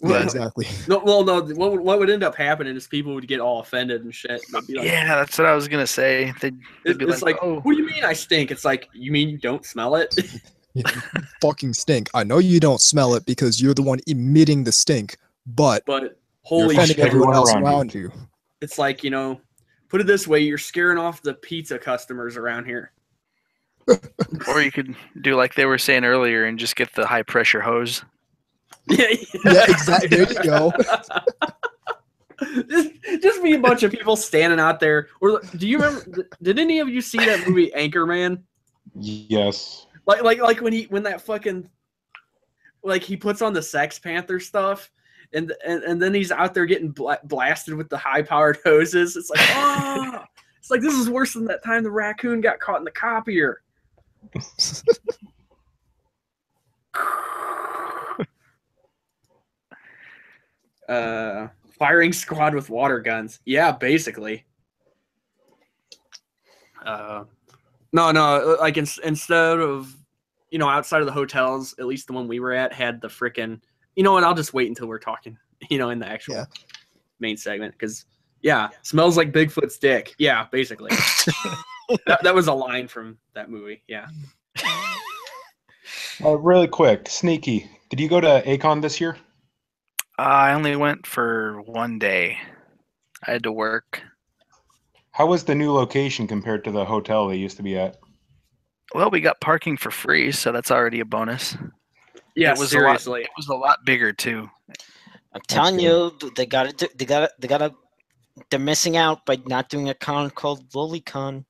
[SPEAKER 1] Yeah, exactly.
[SPEAKER 3] No. What would end up happening is people would get all offended and shit. They'd be like,
[SPEAKER 5] yeah, that's what I was gonna say. They'd be like, oh,
[SPEAKER 3] what do you mean I stink? It's like, you mean you don't smell it?
[SPEAKER 1] You fucking stink. I know you don't smell it because you're the one emitting the stink, but
[SPEAKER 3] holy shit,
[SPEAKER 1] everyone else around you.
[SPEAKER 3] It's like, you know, put it this way, you're scaring off the pizza customers around here.
[SPEAKER 5] Or you could do like they were saying earlier and just get the high pressure hose.
[SPEAKER 3] Yeah,
[SPEAKER 1] exactly. There you go.
[SPEAKER 3] just be a bunch of people standing out there. Or do you remember? Did any of you see that movie Anchorman?
[SPEAKER 6] Yes.
[SPEAKER 3] Like when that fucking, like, he puts on the Sex Panther stuff, and then he's out there getting blasted with the high powered hoses. It's like, oh, it's like, this is worse than that time the raccoon got caught in the copier. Firing squad with water guns. Yeah, basically. No, like instead of, you know, outside of the hotels, at least the one we were at had the frickin', you know what, I'll just wait until we're talking, you know, in the actual main segment, because, yeah, smells like Bigfoot's dick. Yeah, basically. that was a line from that movie, yeah.
[SPEAKER 6] Really quick, Sneaky, did you go to Acon this year?
[SPEAKER 5] I only went for 1 day. I had to work.
[SPEAKER 6] How was the new location compared to the hotel they used to be at?
[SPEAKER 5] Well, we got parking for free, so that's already a bonus.
[SPEAKER 3] Yeah,
[SPEAKER 5] it was
[SPEAKER 3] seriously.
[SPEAKER 5] It was a lot bigger too.
[SPEAKER 2] I'm telling you, they're missing out by not doing a con called LoliCon.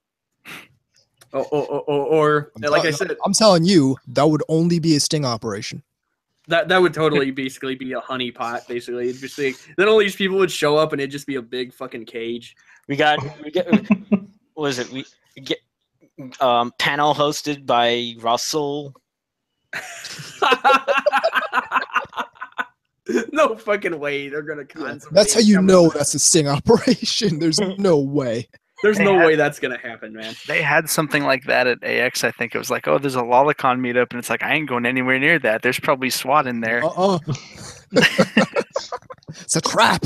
[SPEAKER 3] Or like I said,
[SPEAKER 1] I'm telling you, that would only be a sting operation.
[SPEAKER 3] That would totally basically be a honeypot. Basically, it'd just be, then all these people would show up and it'd just be a big fucking cage.
[SPEAKER 2] We get what is it? We get panel hosted by Russell.
[SPEAKER 3] No fucking way they're gonna con.
[SPEAKER 1] That's how you know that's a sting operation. There's no way.
[SPEAKER 3] There's no way that's gonna happen, man.
[SPEAKER 5] They had something like that at AX. I think it was like, oh, there's a Lolicon meetup, and it's like, I ain't going anywhere near that. There's probably SWAT in there.
[SPEAKER 1] It's a trap.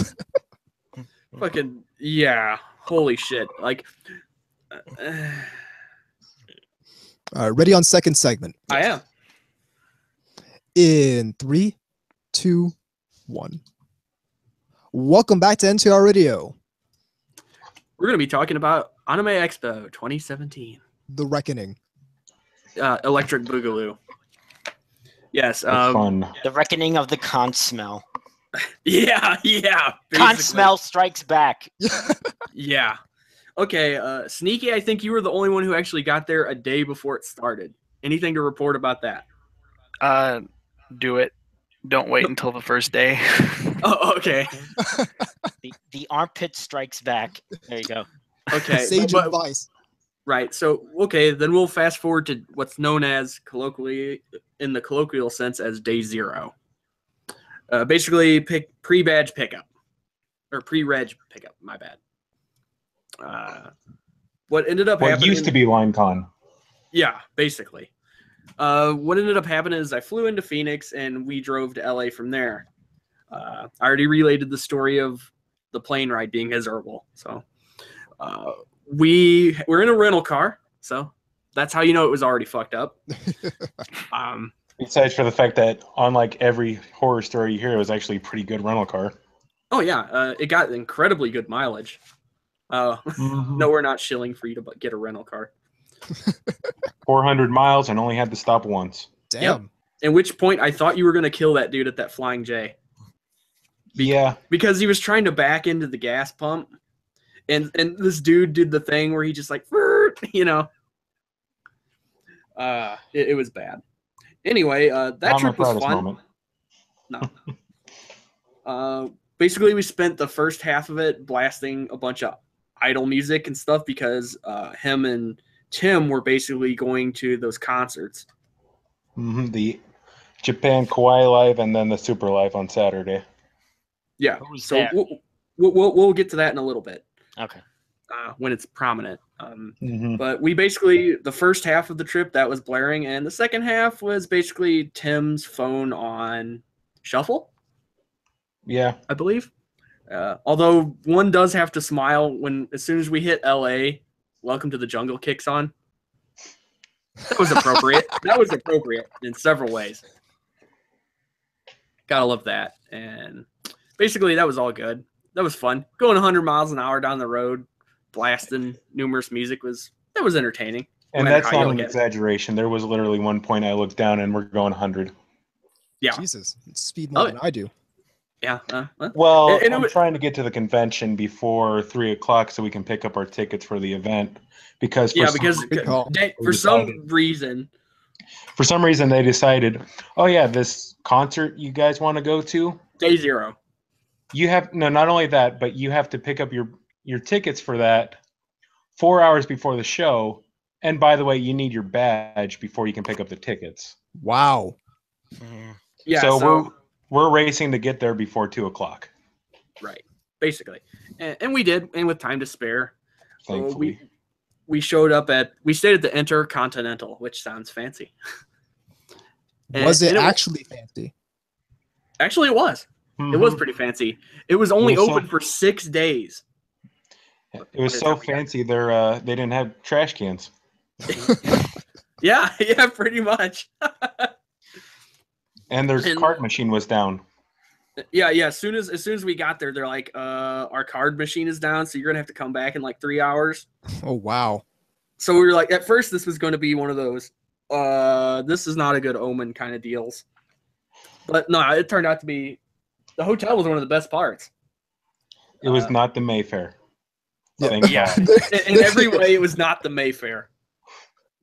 [SPEAKER 3] Fucking yeah. Holy shit. Like,
[SPEAKER 1] all right, ready on second segment.
[SPEAKER 3] I am.
[SPEAKER 1] In 3, 2, 1. Welcome back to NTR Radio.
[SPEAKER 3] We're going to be talking about Anime Expo 2017.
[SPEAKER 1] The Reckoning.
[SPEAKER 3] Electric Boogaloo. Yes.
[SPEAKER 6] Fun.
[SPEAKER 2] The Reckoning of the con smell.
[SPEAKER 3] Yeah.
[SPEAKER 2] Con smell strikes back.
[SPEAKER 3] Yeah. Okay, Sneaky, I think you were the only one who actually got there a day before it started. Anything to report about that?
[SPEAKER 5] Do it. Don't wait until the first day.
[SPEAKER 3] Oh, okay.
[SPEAKER 2] The armpit strikes back. There you go.
[SPEAKER 3] Okay.
[SPEAKER 1] Sage advice.
[SPEAKER 3] Right. So, okay, then we'll fast forward to what's known as colloquially, in the colloquial sense, as day 0. Basically, pre-badge pickup. Or pre-reg pickup, my bad. What ended up happening...
[SPEAKER 6] What used to be LineCon.
[SPEAKER 3] Yeah, basically. What ended up happening is I flew into Phoenix, and we drove to LA from there. I already related the story of the plane ride being miserable. So we were in a rental car, so that's how you know it was already fucked up.
[SPEAKER 6] Besides for the fact that unlike every horror story you hear, it was actually a pretty good rental car.
[SPEAKER 3] Oh yeah, it got incredibly good mileage. No, we're not shilling for you to get a rental car.
[SPEAKER 6] 400 miles and only had to stop once.
[SPEAKER 1] Damn.
[SPEAKER 3] Yep. At which point I thought you were going to kill that dude at that Flying J.
[SPEAKER 6] Yeah. Because
[SPEAKER 3] he was trying to back into the gas pump. And this dude did the thing where he just like, you know. It was bad. Anyway, that trip was fun. No. Basically, we spent the first half of it blasting a bunch of idol music and stuff because him and Tim were basically going to those concerts.
[SPEAKER 6] The Japan Kawaii Live and then the Super Live on Saturday.
[SPEAKER 3] Yeah, so we'll get to that in a little bit.
[SPEAKER 2] Okay.
[SPEAKER 3] When it's prominent. But we basically, the first half of the trip, that was blaring, and the second half was basically Tim's phone on shuffle.
[SPEAKER 6] Yeah.
[SPEAKER 3] I believe. Although one does have to smile as soon as we hit LA, Welcome to the Jungle kicks on. That was appropriate. That was appropriate in several ways. Gotta love that. And basically, that was all good. That was fun. Going 100 miles an hour down the road, blasting numerous music was entertaining.
[SPEAKER 6] And that's not an exaggeration. There was literally one point I looked down and we're going 100.
[SPEAKER 3] Yeah.
[SPEAKER 1] Jesus, it's speed more than I do.
[SPEAKER 3] Yeah.
[SPEAKER 6] Well, I'm trying to get to the convention before 3 o'clock so we can pick up our tickets for the event. For some reason they decided, oh yeah, this concert you guys want to go to?
[SPEAKER 3] Day 0.
[SPEAKER 6] You have not only that, but you have to pick up your tickets for that 4 hours before the show. And by the way, you need your badge before you can pick up the tickets.
[SPEAKER 1] Wow.
[SPEAKER 3] Yeah.
[SPEAKER 6] So we're racing to get there before 2 o'clock.
[SPEAKER 3] Right. Basically. And we did, and with time to spare.
[SPEAKER 6] Thankfully.
[SPEAKER 3] We stayed at the Intercontinental, which sounds fancy.
[SPEAKER 1] Was it actually fancy?
[SPEAKER 3] Actually, it was. It was pretty fancy. It was only open for 6 days.
[SPEAKER 6] It was so fancy they didn't have trash cans.
[SPEAKER 3] Yeah, pretty much.
[SPEAKER 6] And their card machine was down.
[SPEAKER 3] Yeah. As soon as we got there, they're like, our card machine is down, so you're gonna have to come back in like 3 hours.
[SPEAKER 1] Oh wow.
[SPEAKER 3] So we were like, at first this was going to be one of those, this is not a good omen kind of deals. But no, it turned out to be, the hotel was one of the best parts.
[SPEAKER 6] It was not the Mayfair.
[SPEAKER 3] Yeah. In every way, it was not the Mayfair.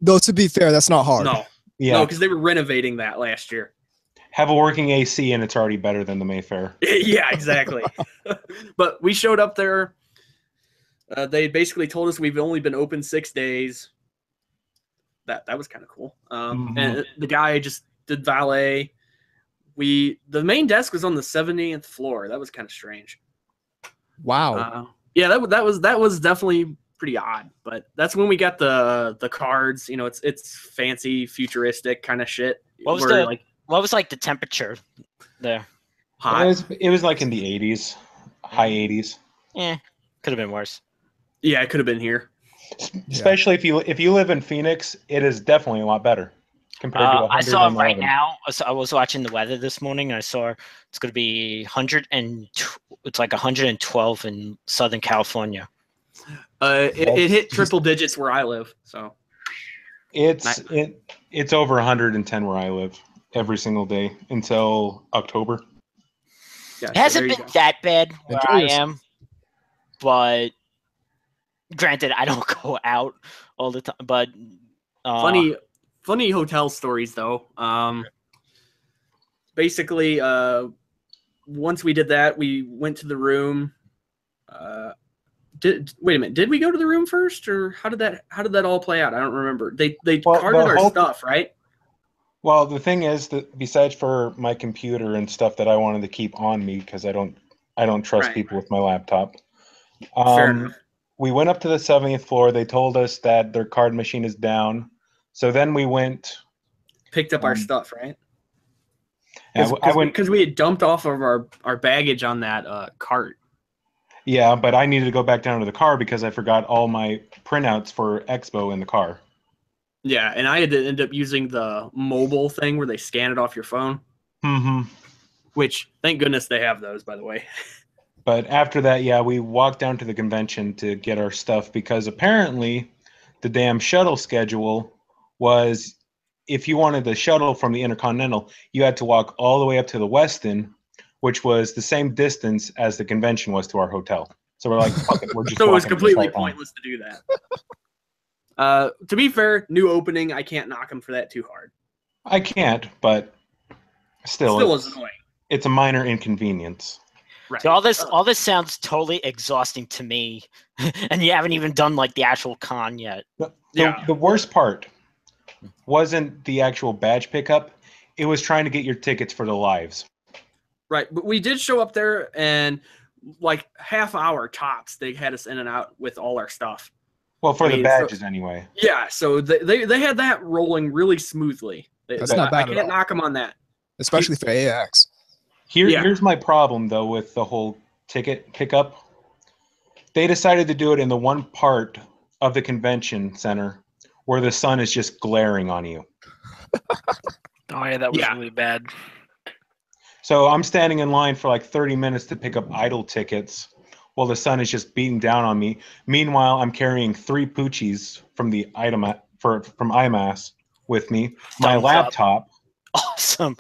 [SPEAKER 1] Though, to be fair, that's not hard.
[SPEAKER 3] No. Yeah. No, because they were renovating that last year.
[SPEAKER 6] Have a working AC, and it's already better than the Mayfair.
[SPEAKER 3] Yeah, exactly. But we showed up there. They basically told us we've only been open 6 days. That was kind of cool. And the guy just did valet. The main desk was on the 70th floor. That was kind of strange.
[SPEAKER 1] Wow.
[SPEAKER 3] Yeah, that was definitely pretty odd. But that's when we got the cards. You know, it's fancy, futuristic kind of shit.
[SPEAKER 2] What was the temperature there?
[SPEAKER 3] Hot.
[SPEAKER 6] It was like in the 80s, high 80s.
[SPEAKER 2] Yeah, could have been worse.
[SPEAKER 3] Yeah, it could have been here.
[SPEAKER 6] Especially if you live in Phoenix, it is definitely a lot better compared to 111.
[SPEAKER 2] I saw right now. I was watching the weather this morning, and I saw it's going to be 112 in Southern California.
[SPEAKER 3] It hit triple digits where I live, so
[SPEAKER 6] it's over 110 where I live every single day until October.
[SPEAKER 2] Yeah, it hasn't been that bad where I am, but granted, I don't go out all the time. But
[SPEAKER 3] funny hotel stories though. Basically, once we did that, we went to the room. wait a minute. Did we go to the room first, or how did that all play out? I don't remember. They carded our stuff, right?
[SPEAKER 6] Well, the thing is that besides for my computer and stuff that I wanted to keep on me because I don't trust people with my laptop.
[SPEAKER 3] Fair enough.
[SPEAKER 6] We went up to the 70th floor. They told us that their card machine is down. So then we
[SPEAKER 3] picked up our stuff, right?
[SPEAKER 6] Because
[SPEAKER 3] we had dumped off of our baggage on that cart.
[SPEAKER 6] Yeah, but I needed to go back down to the car because I forgot all my printouts for Expo in the car.
[SPEAKER 3] Yeah, and I had to end up using the mobile thing where they scan it off your phone.
[SPEAKER 6] Mm-hmm.
[SPEAKER 3] Which, thank goodness they have those, by the way.
[SPEAKER 6] But after that, yeah, we walked down to the convention to get our stuff because apparently the damn shuttle schedule was, if you wanted the shuttle from the Intercontinental, you had to walk all the way up to the Westin, which was the same distance as the convention was to our hotel. So we're like, fuck it, we're just
[SPEAKER 3] so it was completely pointless to do that. To be fair, new opening, I can't knock them for that too hard.
[SPEAKER 6] I can't, but still
[SPEAKER 3] is annoying.
[SPEAKER 6] It's a minor inconvenience.
[SPEAKER 2] Right. So all this sounds totally exhausting to me, and you haven't even done like the actual con yet.
[SPEAKER 6] The worst part wasn't the actual badge pickup; it was trying to get your tickets for the lives.
[SPEAKER 3] Right, but we did show up there, and like half hour tops, they had us in and out with all our stuff.
[SPEAKER 6] Well, for the badges anyway.
[SPEAKER 3] Yeah, so they had that rolling really smoothly.
[SPEAKER 1] That's not bad.
[SPEAKER 3] I can't knock them on that,
[SPEAKER 1] especially for AX.
[SPEAKER 6] Here's my problem, though, with the whole ticket pickup. They decided to do it in the one part of the convention center where the sun is just glaring on you.
[SPEAKER 5] Oh, yeah, that was really bad.
[SPEAKER 6] So I'm standing in line for like 30 minutes to pick up idle tickets while the sun is just beating down on me. Meanwhile, I'm carrying 3 Poochies from the from IMAS with me, my laptop.
[SPEAKER 2] Awesome.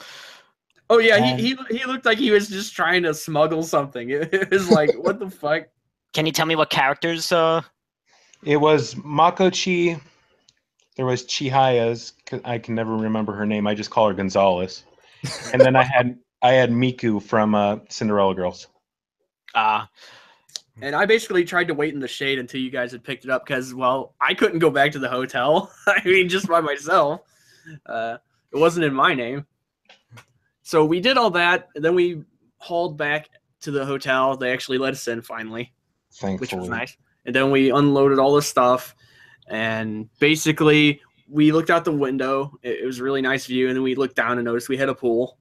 [SPEAKER 3] Oh yeah, he looked like he was just trying to smuggle something. It was like, what the fuck?
[SPEAKER 2] Can you tell me what characters?
[SPEAKER 6] It was Makochi. There was Chihaya's. I can never remember her name. I just call her Gonzalez. And then I had Miku from Cinderella Girls.
[SPEAKER 3] And I basically tried to wait in the shade until you guys had picked it up because, well, I couldn't go back to the hotel. I mean, just by myself. It wasn't in my name. So we did all that, and then we hauled back to the hotel. They actually let us in finally, which was nice. And then we unloaded all the stuff, and basically we looked out the window. It was a really nice view, and then we looked down and noticed we had a pool.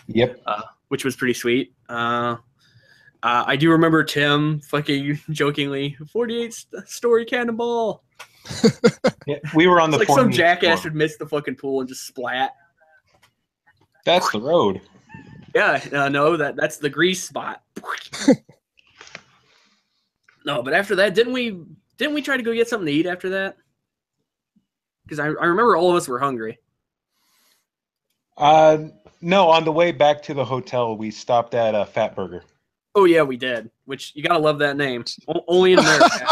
[SPEAKER 6] Yep.
[SPEAKER 3] Which was pretty sweet. I do remember Tim fucking jokingly, 48-story cannonball.
[SPEAKER 6] Yeah, we were on the
[SPEAKER 3] like some jackass would miss the fucking pool and just splat.
[SPEAKER 6] That's the road.
[SPEAKER 3] Yeah, no, that's the grease spot. No, but after that, didn't we try to go get something to eat after that? Because I remember all of us were hungry.
[SPEAKER 6] No, on the way back to the hotel, we stopped at a Fat Burger.
[SPEAKER 3] Oh yeah, we did. Which you gotta love that name. Only in America.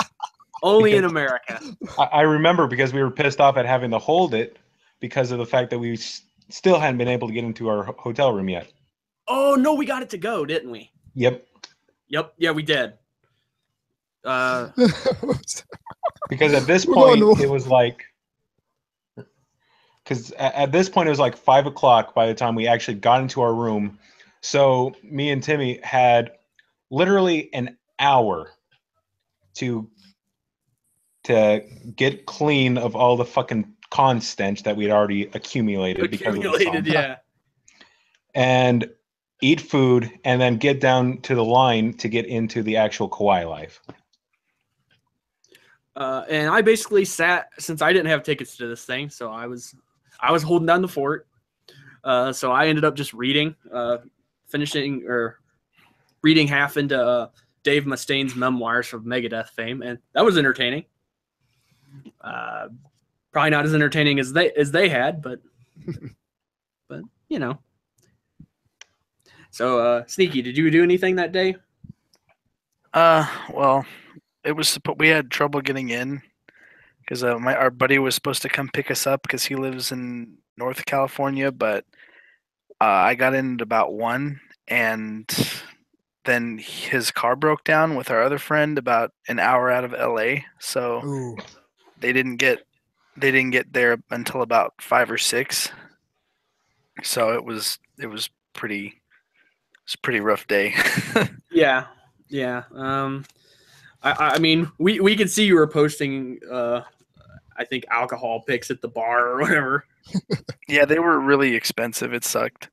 [SPEAKER 3] Only in America.
[SPEAKER 6] I remember because we were pissed off at having to hold it because of the fact that we still hadn't been able to get into our hotel room yet.
[SPEAKER 3] Oh no, we got it to go, didn't we?
[SPEAKER 6] Yep.
[SPEAKER 3] Yeah, we did.
[SPEAKER 6] Because at this point it was like, because at this point it was like 5 o'clock by the time we actually got into our room. So me and Timmy had literally an hour to get clean of all the fucking con stench that we'd already accumulated because of the
[SPEAKER 3] yeah.
[SPEAKER 6] And eat food and then get down to the line to get into the actual Kawaii Live.
[SPEAKER 3] And I basically sat, since I didn't have tickets to this thing, so I was holding down the fort. So I ended up just reading half into Dave Mustaine's memoirs of Megadeth fame, and that was entertaining. Probably not as entertaining as they had, but you know. So Sneaky, did you do anything that day?
[SPEAKER 5] Well, we had trouble getting in because our buddy was supposed to come pick us up because he lives in North California, but I got in at about 1, and then his car broke down with our other friend about an hour out of LA. So
[SPEAKER 1] Ooh.
[SPEAKER 5] they didn't get there until about 5 or 6. So it was pretty rough day.
[SPEAKER 3] Yeah. I mean, we could see you were posting I think alcohol pics at the bar or whatever.
[SPEAKER 5] Yeah, they were really expensive. It sucked.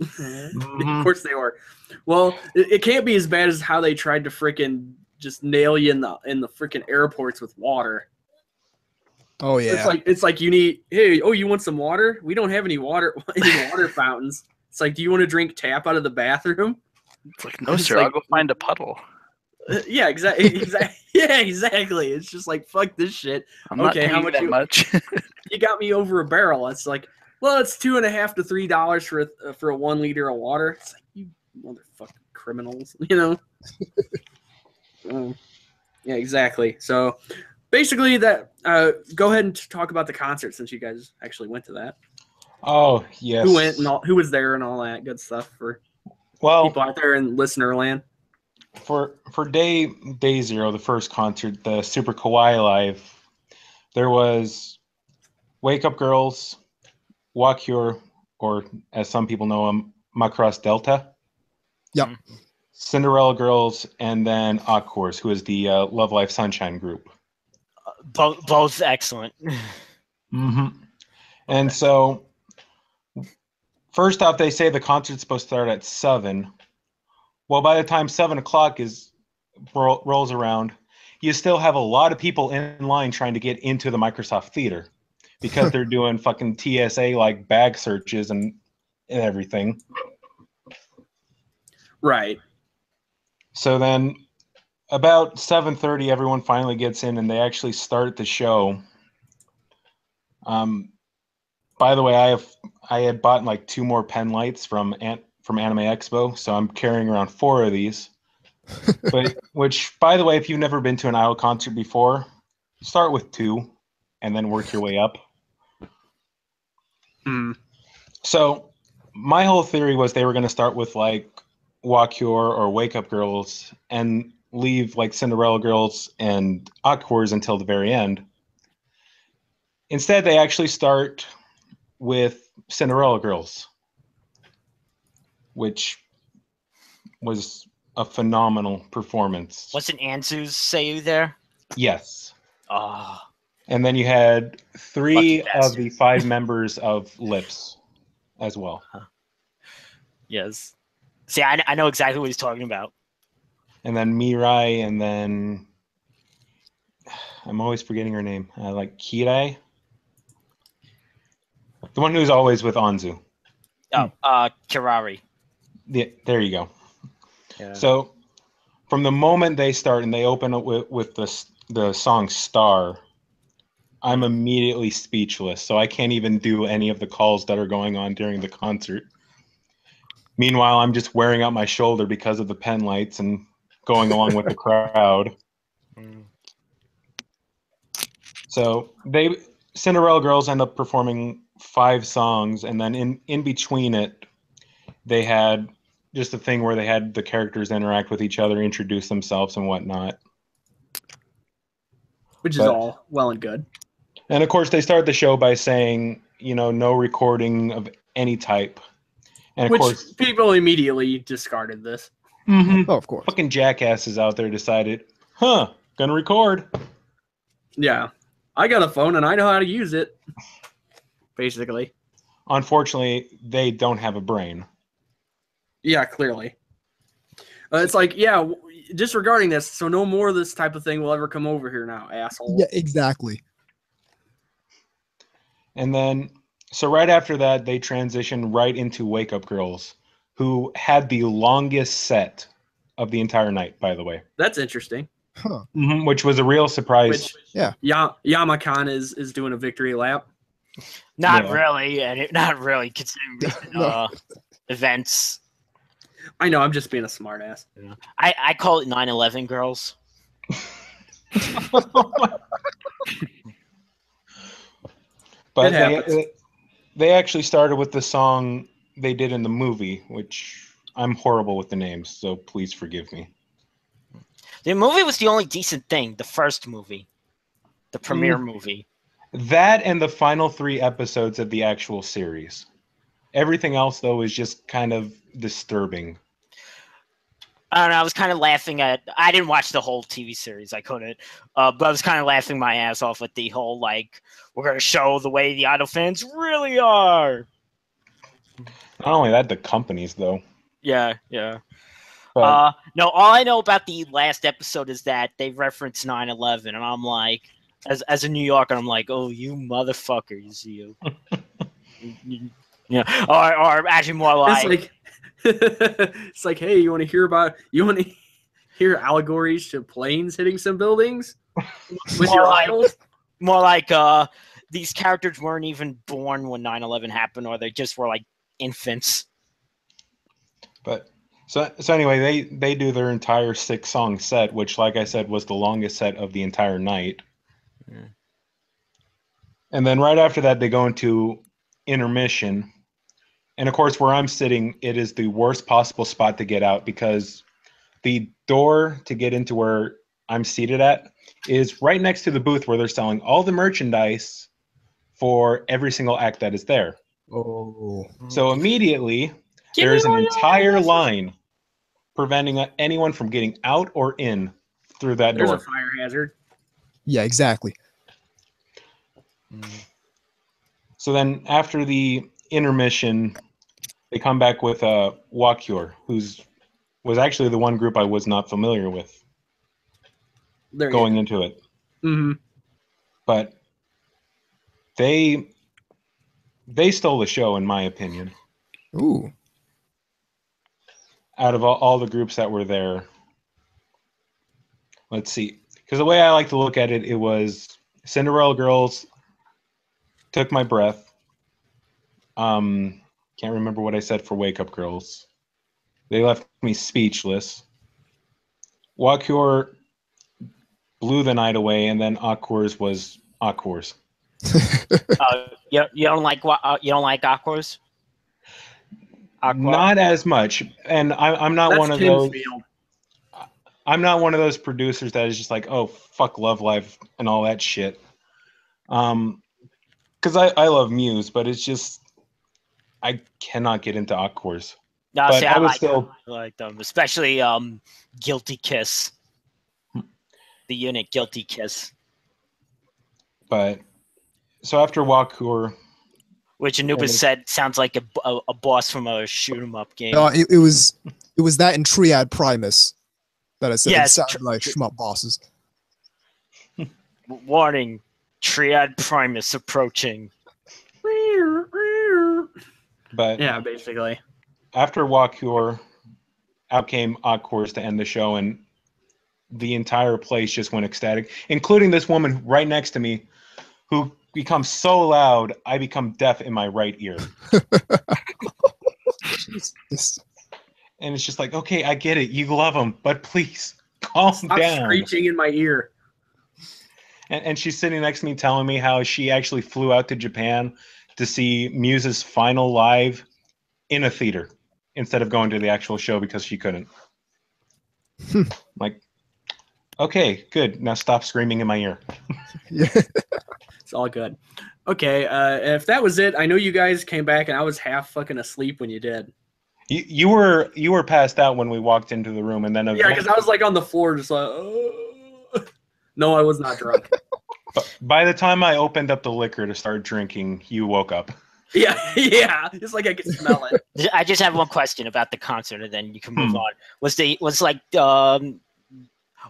[SPEAKER 3] Of course they were. Well, it can't be as bad as how they tried to frickin' just nail you in the frickin' airports with water.
[SPEAKER 1] Oh yeah.
[SPEAKER 3] It's like you need, you want some water? We don't have any water fountains. It's like, do you want to drink tap out of the bathroom?
[SPEAKER 5] It's like, no, sir, I'll go find a puddle.
[SPEAKER 3] Yeah, exactly. Yeah, exactly. It's just like, fuck this shit.
[SPEAKER 5] I'm not paying that much.
[SPEAKER 3] You got me over a barrel. It's like, well, it's $2.50 to $3 for a 1 liter of water. It's like, you motherfucking criminals, you know. Yeah, exactly. So basically, that. Go ahead and talk about the concert since you guys actually went to that.
[SPEAKER 6] Oh yes.
[SPEAKER 3] Who went and who was there and all that good stuff for people out there in listener land.
[SPEAKER 6] For day 0, the first concert, the Super Kawaii Live, there was Wake Up Girls, Wakure, or as some people know them, Macross Delta.
[SPEAKER 1] Yep.
[SPEAKER 6] Cinderella Girls, and then Aquars, who is the Love Life Sunshine group.
[SPEAKER 2] Both excellent.
[SPEAKER 6] Mm-hmm. And so, first off, they say the concert's supposed to start at 7. Well, by the time 7 o'clock rolls around, you still have a lot of people in line trying to get into the Microsoft Theater because they're doing fucking TSA like bag searches and everything.
[SPEAKER 3] Right.
[SPEAKER 6] So then about 7:30, everyone finally gets in and they actually start the show. By the way, I had bought like 2 more pen lights from Anime Expo, so I'm carrying around 4 of these. Which, by the way, if you've never been to an idol concert before, start with 2 and then work your way up. So my whole theory was they were going to start with like Wakure or Wake Up Girls and leave like Cinderella Girls and Aquars until the very end. Instead, they actually start with Cinderella Girls, which was a phenomenal performance.
[SPEAKER 2] Wasn't Anzu's Seiyu there?
[SPEAKER 6] Yes.
[SPEAKER 2] Oh.
[SPEAKER 6] And then you had 3 of the 5 members of Lips as well.
[SPEAKER 2] Yes. See, I know exactly what he's talking about.
[SPEAKER 6] And then Mirai, and then I'm always forgetting her name. Like Kirai, the one who's always with Anzu.
[SPEAKER 2] Oh, Kirari.
[SPEAKER 6] Yeah, there you go.
[SPEAKER 2] Yeah.
[SPEAKER 6] So from the moment they start and they open up with the song Star, I'm immediately speechless. So I can't even do any of the calls that are going on during the concert. Meanwhile, I'm just wearing out my shoulder because of the pen lights and going along with the crowd. So Cinderella Girls end up performing 5 songs, and then in between it, they had just a thing where they had the characters interact with each other, introduce themselves and whatnot.
[SPEAKER 3] Which is all well and good.
[SPEAKER 6] And of course, they start the show by saying, no recording of any type. And of course,
[SPEAKER 3] people immediately discarded this.
[SPEAKER 6] Mm-hmm.
[SPEAKER 1] Oh, of course.
[SPEAKER 6] Fucking jackasses out there decided, gonna record.
[SPEAKER 3] Yeah. I got a phone and I know how to use it. Basically.
[SPEAKER 6] Unfortunately, they don't have a brain.
[SPEAKER 3] Yeah, clearly. It's like, yeah, disregarding this, so no more of this type of thing will ever come over here now, asshole.
[SPEAKER 1] Yeah, exactly.
[SPEAKER 6] And then, so right after that, they transitioned right into Wake Up Girls, who had the longest set of the entire night, by the way.
[SPEAKER 3] That's interesting.
[SPEAKER 1] Huh.
[SPEAKER 6] Mm-hmm, which was a real surprise.
[SPEAKER 1] Yeah.
[SPEAKER 3] Yamakan is doing a victory lap.
[SPEAKER 2] Not really, and not really considering events.
[SPEAKER 3] I know, I'm just being a smartass.
[SPEAKER 2] Yeah. I call it 9/11 girls.
[SPEAKER 6] But they actually started with the song they did in the movie, which I'm horrible with the names, so please forgive me.
[SPEAKER 2] The movie was the only decent thing. The first movie, the premiere movie.
[SPEAKER 6] That and the final 3 episodes of the actual series. Everything else, though, is just kind of disturbing.
[SPEAKER 2] I don't know. I was kind of laughing at. I didn't watch the whole TV series. I couldn't. But I was kind of laughing my ass off at the whole like we're gonna show the way the idol fans really are.
[SPEAKER 6] Not only that, the companies though.
[SPEAKER 2] Yeah. But, no, all I know about the last episode is that they reference 9/11, and I'm like, as a New Yorker, I'm like, oh, you motherfuckers, you. Yeah, or actually more like.
[SPEAKER 3] It's like, hey, you want to hear allegories to planes hitting some buildings with your idols?
[SPEAKER 2] More like these characters weren't even born when 9/11 happened, or they just were like infants.
[SPEAKER 6] But so anyway, they do their entire 6-song set, which, like I said, was the longest set of the entire night. Yeah. And then right after that, they go into intermission. And of course, where I'm sitting, it is the worst possible spot to get out because the door to get into where I'm seated at is right next to the booth where they're selling all the merchandise for every single act that is there.
[SPEAKER 1] Oh.
[SPEAKER 6] So immediately, there's an entire line preventing anyone from getting out or in through that door.
[SPEAKER 3] There's a fire hazard.
[SPEAKER 1] Yeah, exactly.
[SPEAKER 6] So then after the intermission, they come back with Walkure, was actually the one group I was not familiar with going into it.
[SPEAKER 3] Mm-hmm.
[SPEAKER 6] But they stole the show, in my opinion.
[SPEAKER 1] Ooh.
[SPEAKER 6] Out of all the groups that were there. Let's see. Because the way I like to look at it, it was Cinderella Girls took my breath. Can't remember what I said for Wake Up Girls. They left me speechless. Walkure blew the night away, and then Aquars was Aquars.
[SPEAKER 2] You don't like Aquars?
[SPEAKER 6] Not as much, and I'm not
[SPEAKER 3] That's
[SPEAKER 6] one of
[SPEAKER 3] Tim's
[SPEAKER 6] those.
[SPEAKER 3] field.
[SPEAKER 6] I'm not one of those producers that is just like, oh, fuck Love Live and all that shit. Because I love Muse, but it's just I cannot get into Aquars.
[SPEAKER 2] No,
[SPEAKER 6] but
[SPEAKER 2] see,
[SPEAKER 6] I
[SPEAKER 2] like them, especially Guilty Kiss, the unit Guilty Kiss.
[SPEAKER 6] But so after Walkure,
[SPEAKER 1] Which
[SPEAKER 2] Anubis said sounds like a boss from a shoot 'em up game.
[SPEAKER 1] No, it was that in Triad Primus that I said
[SPEAKER 2] Yeah,
[SPEAKER 1] it sounded like shmup bosses.
[SPEAKER 2] Warning, Triad Primus approaching.
[SPEAKER 6] But
[SPEAKER 3] yeah, basically.
[SPEAKER 6] After Walkure, out came Aquars to end the show, and the entire place just went ecstatic, including this woman right next to me who becomes so loud, I become deaf in my right ear. And it's just like, okay, I get it. You love them, but please calm
[SPEAKER 3] Stop
[SPEAKER 6] down.
[SPEAKER 3] Screeching in my ear.
[SPEAKER 6] And she's sitting next to me telling me how she actually flew out to Japan to see Muse's final live in a theater instead of going to the actual show because she couldn't. Like, okay, good. Now stop screaming in my ear.
[SPEAKER 1] Yeah.
[SPEAKER 3] It's all good. Okay, if that was it, I know you guys came back and I was half fucking asleep when you did.
[SPEAKER 6] You were passed out when we walked into the room, and then
[SPEAKER 3] yeah, because I was like on the floor, just like, no, I was not drunk.
[SPEAKER 6] By the time I opened up the liquor to start drinking, you woke up.
[SPEAKER 3] Yeah, it's like I could smell it.
[SPEAKER 2] I just have one question about the concert, and then you can move on.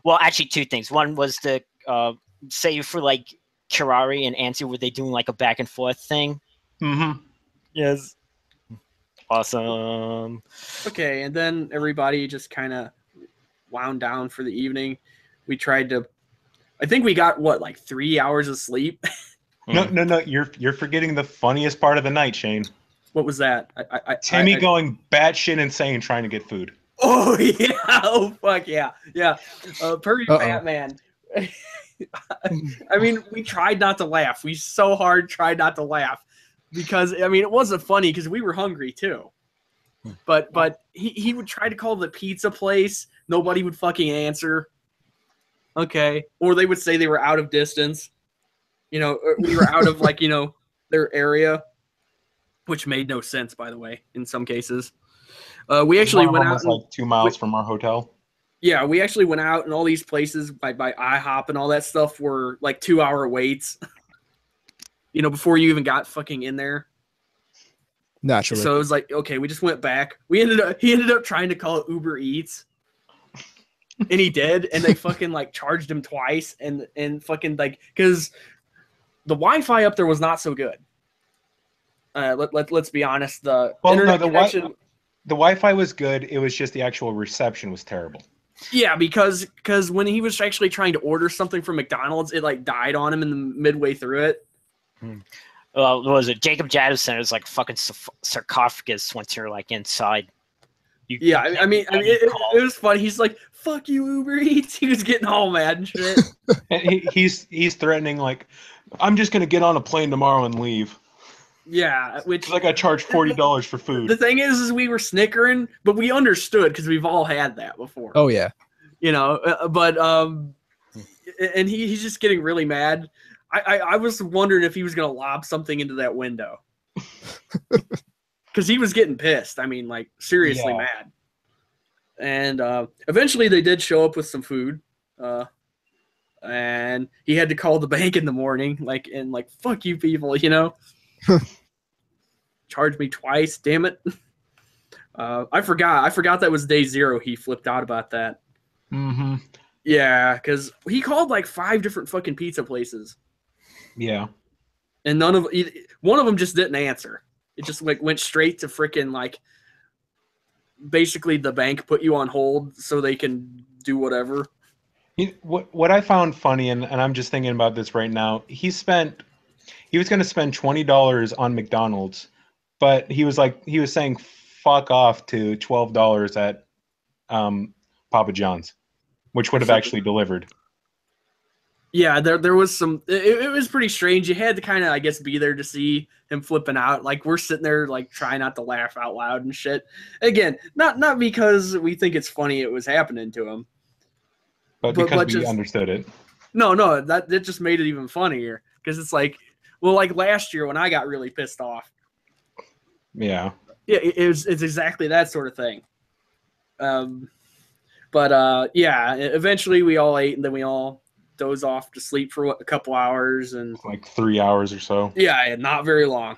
[SPEAKER 2] Well, actually, two things. One was the say for like Kirari and Answer, were they doing like a back and forth thing?
[SPEAKER 6] Mm-hmm.
[SPEAKER 2] Yes. Awesome.
[SPEAKER 3] Okay, and then everybody just kind of wound down for the evening. We tried to. I think we got like 3 hours of sleep.
[SPEAKER 6] No. You're forgetting the funniest part of the night, Shane.
[SPEAKER 3] What was that?
[SPEAKER 6] Timmy going batshit insane trying to get food.
[SPEAKER 3] Oh yeah! Oh fuck yeah! Perfect Batman. I mean, we tried not to laugh. We so hard tried not to laugh because I mean it wasn't funny because we were hungry too. But he would try to call the pizza place. Nobody would fucking answer. Okay. Or they would say they were out of distance. We were out of their area, which made no sense, by the way, in some cases. We actually went out
[SPEAKER 6] like 2 miles from our hotel.
[SPEAKER 3] Yeah, we actually went out, and all these places by IHOP and all that stuff were like 2-hour waits. Before you even got fucking in there.
[SPEAKER 1] Naturally.
[SPEAKER 3] So it was like, okay, we just went back. He ended up trying to call it Uber Eats. And he did, and they fucking charged him twice and fucking because the Wi-Fi up there was not so good. Let's be honest. The
[SPEAKER 6] Wi-Fi was good. It was just the actual reception was terrible.
[SPEAKER 3] Yeah, because when he was actually trying to order something from McDonald's, it died on him in the midway through it.
[SPEAKER 2] Well, what was it? Jacob Jadison, it was like fucking sarcophagus once you're inside.
[SPEAKER 3] It was funny. He's like, "Fuck you, Uber Eats." He was getting all mad and shit.
[SPEAKER 6] And he's threatening I'm just gonna get on a plane tomorrow and leave.
[SPEAKER 3] Yeah, which
[SPEAKER 6] I got charged $40 for food.
[SPEAKER 3] The thing is we were snickering, but we understood because we've all had that before.
[SPEAKER 1] Oh yeah,
[SPEAKER 3] and he's just getting really mad. I was wondering if he was gonna lob something into that window. Because he was getting pissed. I mean, seriously mad. And eventually they did show up with some food. And he had to call the bank in the morning, fuck you people, Charged me twice, damn it. I forgot that was day 0. He flipped out about that.
[SPEAKER 6] Mm-hmm.
[SPEAKER 3] Yeah, because he called 5 different fucking pizza places.
[SPEAKER 6] Yeah.
[SPEAKER 3] And one of them just didn't answer. It just went straight to freaking basically the bank put you on hold so they can do whatever.
[SPEAKER 6] What I found funny, and I'm just thinking about this right now, he was going to spend $20 on McDonald's, but he was saying fuck off to $12 at Papa John's, which would have actually delivered.
[SPEAKER 3] Yeah, there was some. It was pretty strange. You had to kind of, I guess, be there to see him flipping out. We're sitting there, trying not to laugh out loud and shit. Again, not because we think it's funny it was happening to him,
[SPEAKER 6] but because we understood it.
[SPEAKER 3] No, that just made it even funnier because it's last year when I got really pissed off.
[SPEAKER 6] Yeah.
[SPEAKER 3] Yeah, it's exactly that sort of thing. Eventually we all ate and then we all doze off to sleep for a couple hours and
[SPEAKER 6] 3 hours or so.
[SPEAKER 3] Yeah, not very long.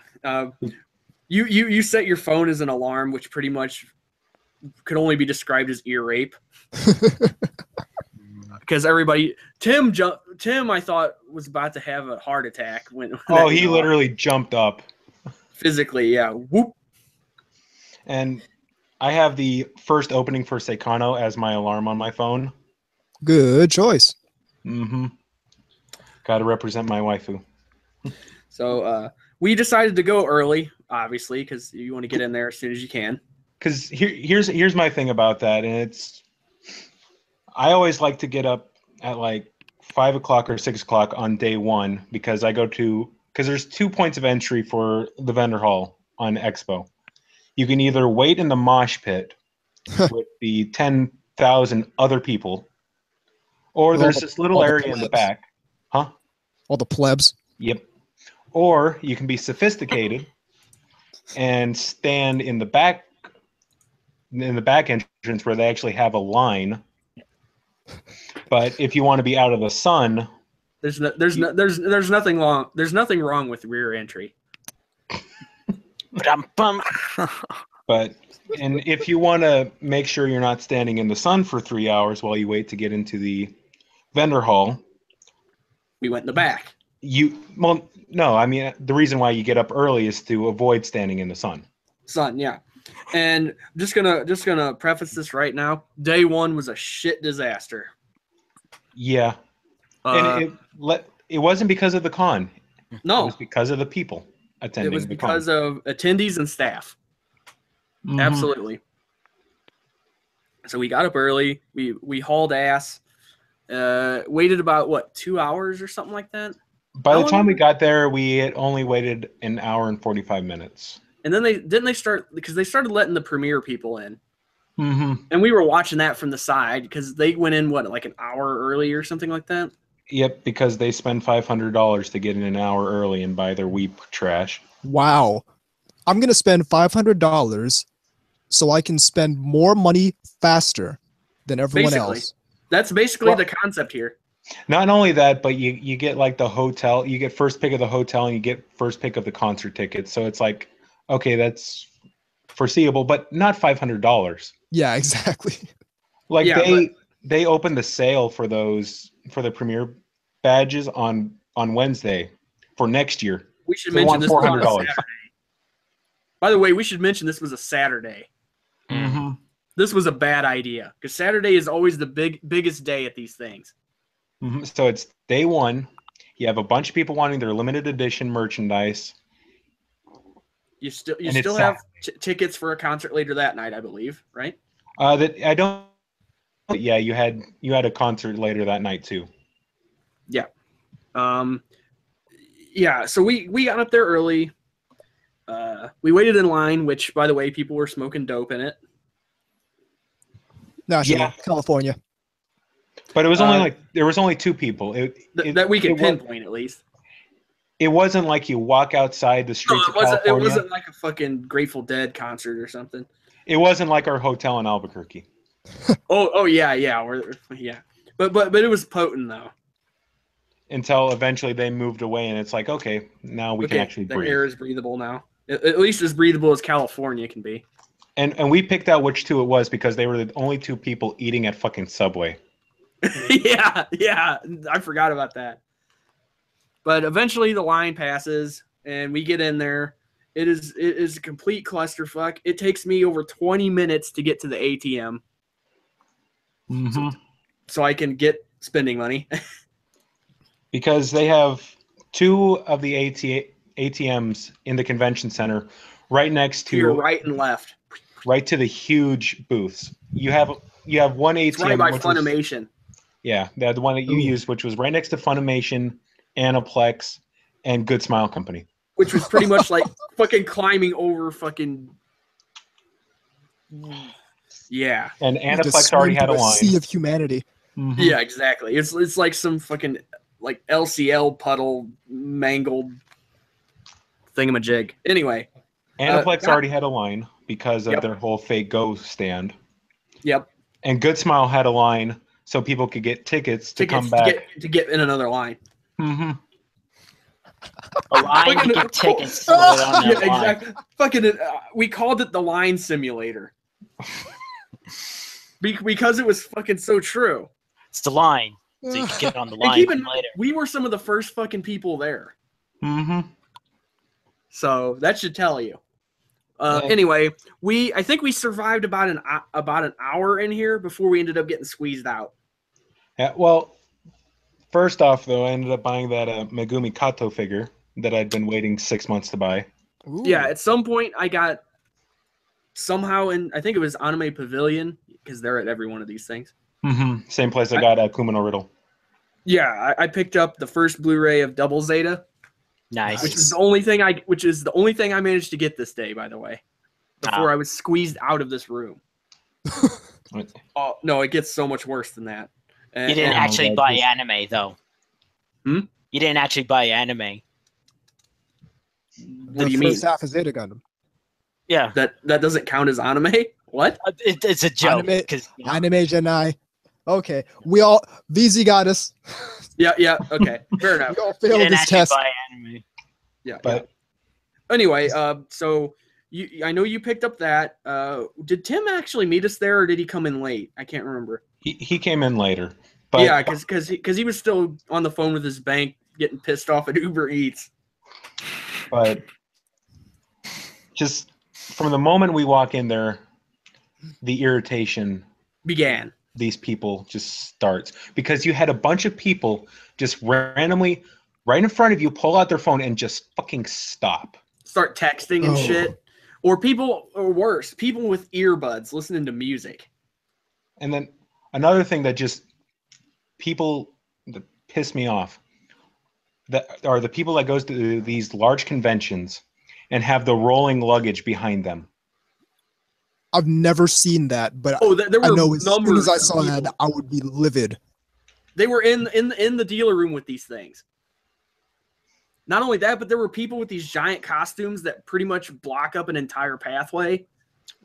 [SPEAKER 3] You set your phone as an alarm, which pretty much could only be described as ear rape. Because Tim I thought was about to have a heart attack when
[SPEAKER 6] he literally jumped up.
[SPEAKER 3] Physically, yeah. Whoop.
[SPEAKER 6] And I have the first opening for Seikano as my alarm on my phone.
[SPEAKER 1] Good choice.
[SPEAKER 6] Mm-hmm. Got to represent my waifu.
[SPEAKER 3] So we decided to go early, obviously, because you want to get in there as soon as you can.
[SPEAKER 6] Because here's my thing about that, and I always like to get up at 5 o'clock or 6 o'clock on day 1 because because there's 2 points of entry for the vendor hall on Expo. You can either wait in the mosh pit with the 10,000 other people, or there's this little area in the back. Huh?
[SPEAKER 1] All the plebs.
[SPEAKER 6] Yep. Or you can be sophisticated and stand in the back entrance where they actually have a line. But if you want to be out of the sun,
[SPEAKER 3] there's nothing wrong. There's nothing wrong with rear entry.
[SPEAKER 6] But if you want to make sure you're not standing in the sun for 3 hours while you wait to get into the vendor hall,
[SPEAKER 3] we went in the back.
[SPEAKER 6] No, I mean the reason why you get up early is to avoid standing in the sun.
[SPEAKER 3] Yeah. And just gonna preface this right now. Day 1 was a shit disaster.
[SPEAKER 6] Yeah. And it wasn't because of the con.
[SPEAKER 3] No.
[SPEAKER 6] It was because of the people attending.
[SPEAKER 3] It was because of attendees and staff. Mm-hmm. Absolutely. So we got up early. We hauled ass. Waited about 2 hours or something like that.
[SPEAKER 6] By the time we got there, we had only waited an hour and 45 minutes.
[SPEAKER 3] And then they started letting the premiere people in.
[SPEAKER 6] Mm-hmm.
[SPEAKER 3] And we were watching that from the side because they went in, like an hour early or something like that?
[SPEAKER 6] Yep, because they spend $500 to get in an hour early and buy their Wii trash.
[SPEAKER 1] Wow. I'm going to spend $500 so I can spend more money faster than everyone else.
[SPEAKER 3] That's basically the concept here.
[SPEAKER 6] Not only that, but you get like the hotel, you get first pick of the hotel and you get first pick of the concert tickets. So it's like, okay, that's foreseeable, but not $500.
[SPEAKER 1] Yeah, exactly.
[SPEAKER 6] Like they opened the sale for the premiere badges on Wednesday for next year.
[SPEAKER 3] We should mention this was on a Saturday. By the way, we should mention this was a Saturday.
[SPEAKER 6] Mm-hmm.
[SPEAKER 3] This was a bad idea because Saturday is always the biggest day at these things.
[SPEAKER 6] Mm-hmm. So it's day one. You have a bunch of people wanting their limited edition merchandise.
[SPEAKER 3] You still have tickets for a concert later that night, I believe, right?
[SPEAKER 6] Yeah, you had a concert later that night too.
[SPEAKER 3] Yeah. Yeah, so we got up there early. We waited in line, which, by the way, people were smoking dope in it.
[SPEAKER 1] National, California.
[SPEAKER 6] But it was only there was only 2 people.
[SPEAKER 3] That we could pinpoint at least. It
[SPEAKER 6] wasn't like you walk outside the streets of California.
[SPEAKER 3] It wasn't like a fucking Grateful Dead concert or something.
[SPEAKER 6] It wasn't like our hotel in Albuquerque.
[SPEAKER 3] Oh yeah. But it was potent though.
[SPEAKER 6] Until eventually they moved away, and it's like, okay, now we can actually breathe.
[SPEAKER 3] The air is breathable now. At least as breathable as California can be.
[SPEAKER 6] And we picked out which 2 it was because they were the only 2 people eating at fucking Subway.
[SPEAKER 3] yeah, I forgot about that. But eventually the line passes, and we get in there. It is a complete clusterfuck. It takes me over 20 minutes to get to the ATM.
[SPEAKER 6] Mm-hmm.
[SPEAKER 3] So I can get spending money.
[SPEAKER 6] Because they have 2 of the ATMs in the convention center right next to
[SPEAKER 3] your right and left.
[SPEAKER 6] Right to the huge booths. You have one ATM. It's
[SPEAKER 3] right by Funimation.
[SPEAKER 6] The one that you used, which was right next to Funimation, Aniplex, and Good Smile Company.
[SPEAKER 3] Which was pretty much like fucking climbing over fucking. Yeah.
[SPEAKER 6] And Aniplex already had a line.
[SPEAKER 1] Sea of humanity.
[SPEAKER 3] Mm-hmm. Yeah, exactly. It's like some fucking like LCL puddle mangled thingamajig. Anyway.
[SPEAKER 6] Aniplex already had a line because of their whole fake Go stand.
[SPEAKER 3] Yep.
[SPEAKER 6] And Good Smile had a line so people could get tickets to come back.
[SPEAKER 3] To get in another line.
[SPEAKER 6] Mm-hmm.
[SPEAKER 2] A line to get tickets.
[SPEAKER 3] Exactly. Fucking, we called it the line simulator. Because it was fucking so true.
[SPEAKER 2] It's the line. So you can get on the line later.
[SPEAKER 3] We were some of the first fucking people there.
[SPEAKER 6] Mm-hmm.
[SPEAKER 3] So that should tell you. Anyway, I think we survived about an hour in here before we ended up getting squeezed out.
[SPEAKER 6] Yeah, well, first off, though, I ended up buying that Megumi Kato figure that I'd been waiting 6 months to buy.
[SPEAKER 1] Ooh.
[SPEAKER 3] Yeah, at some point I got somehow I think it was Anime Pavilion, because they're at every one of these things.
[SPEAKER 6] Mm-hmm. Same place I got Kuma no Riddle.
[SPEAKER 3] Yeah, I picked up the first Blu-ray of Double Zeta.
[SPEAKER 2] Nice.
[SPEAKER 3] Which is the only thing I managed to get this day, by the way. Before I was squeezed out of this room. Oh no, it gets so much worse than that.
[SPEAKER 2] You didn't actually buy anime though.
[SPEAKER 3] Hmm?
[SPEAKER 2] You didn't actually buy anime.
[SPEAKER 3] What do you mean?
[SPEAKER 1] First half of Zeta Gundam.
[SPEAKER 3] Yeah. That doesn't count as anime? What?
[SPEAKER 2] It's a joke.
[SPEAKER 1] Anime Genai. Okay. VZ got us.
[SPEAKER 3] Yeah, okay. Fair enough.
[SPEAKER 1] We all failed this test.
[SPEAKER 2] Buy anime.
[SPEAKER 3] Yeah. Anyway, so I know you picked up that. Did Tim actually meet us there, or did he come in late? I can't remember.
[SPEAKER 6] He came in later. But
[SPEAKER 3] yeah, because he was still on the phone with his bank, getting pissed off at Uber Eats.
[SPEAKER 6] But just from the moment we walk in there, the irritation
[SPEAKER 3] began.
[SPEAKER 6] These people just starts because you had a bunch of people just randomly right in front of you pull out their phone and just fucking stop.
[SPEAKER 3] Start texting and shit. Or worse, people with earbuds listening to music.
[SPEAKER 6] And then another thing that just people that piss me off that are the people that goes to these large conventions and have the rolling luggage behind them.
[SPEAKER 1] I've never seen that, but
[SPEAKER 3] there were
[SPEAKER 1] I know as soon as I saw that, I would be livid.
[SPEAKER 3] They were in the dealer room with these things. Not only that, but there were people with these giant costumes that pretty much block up an entire pathway.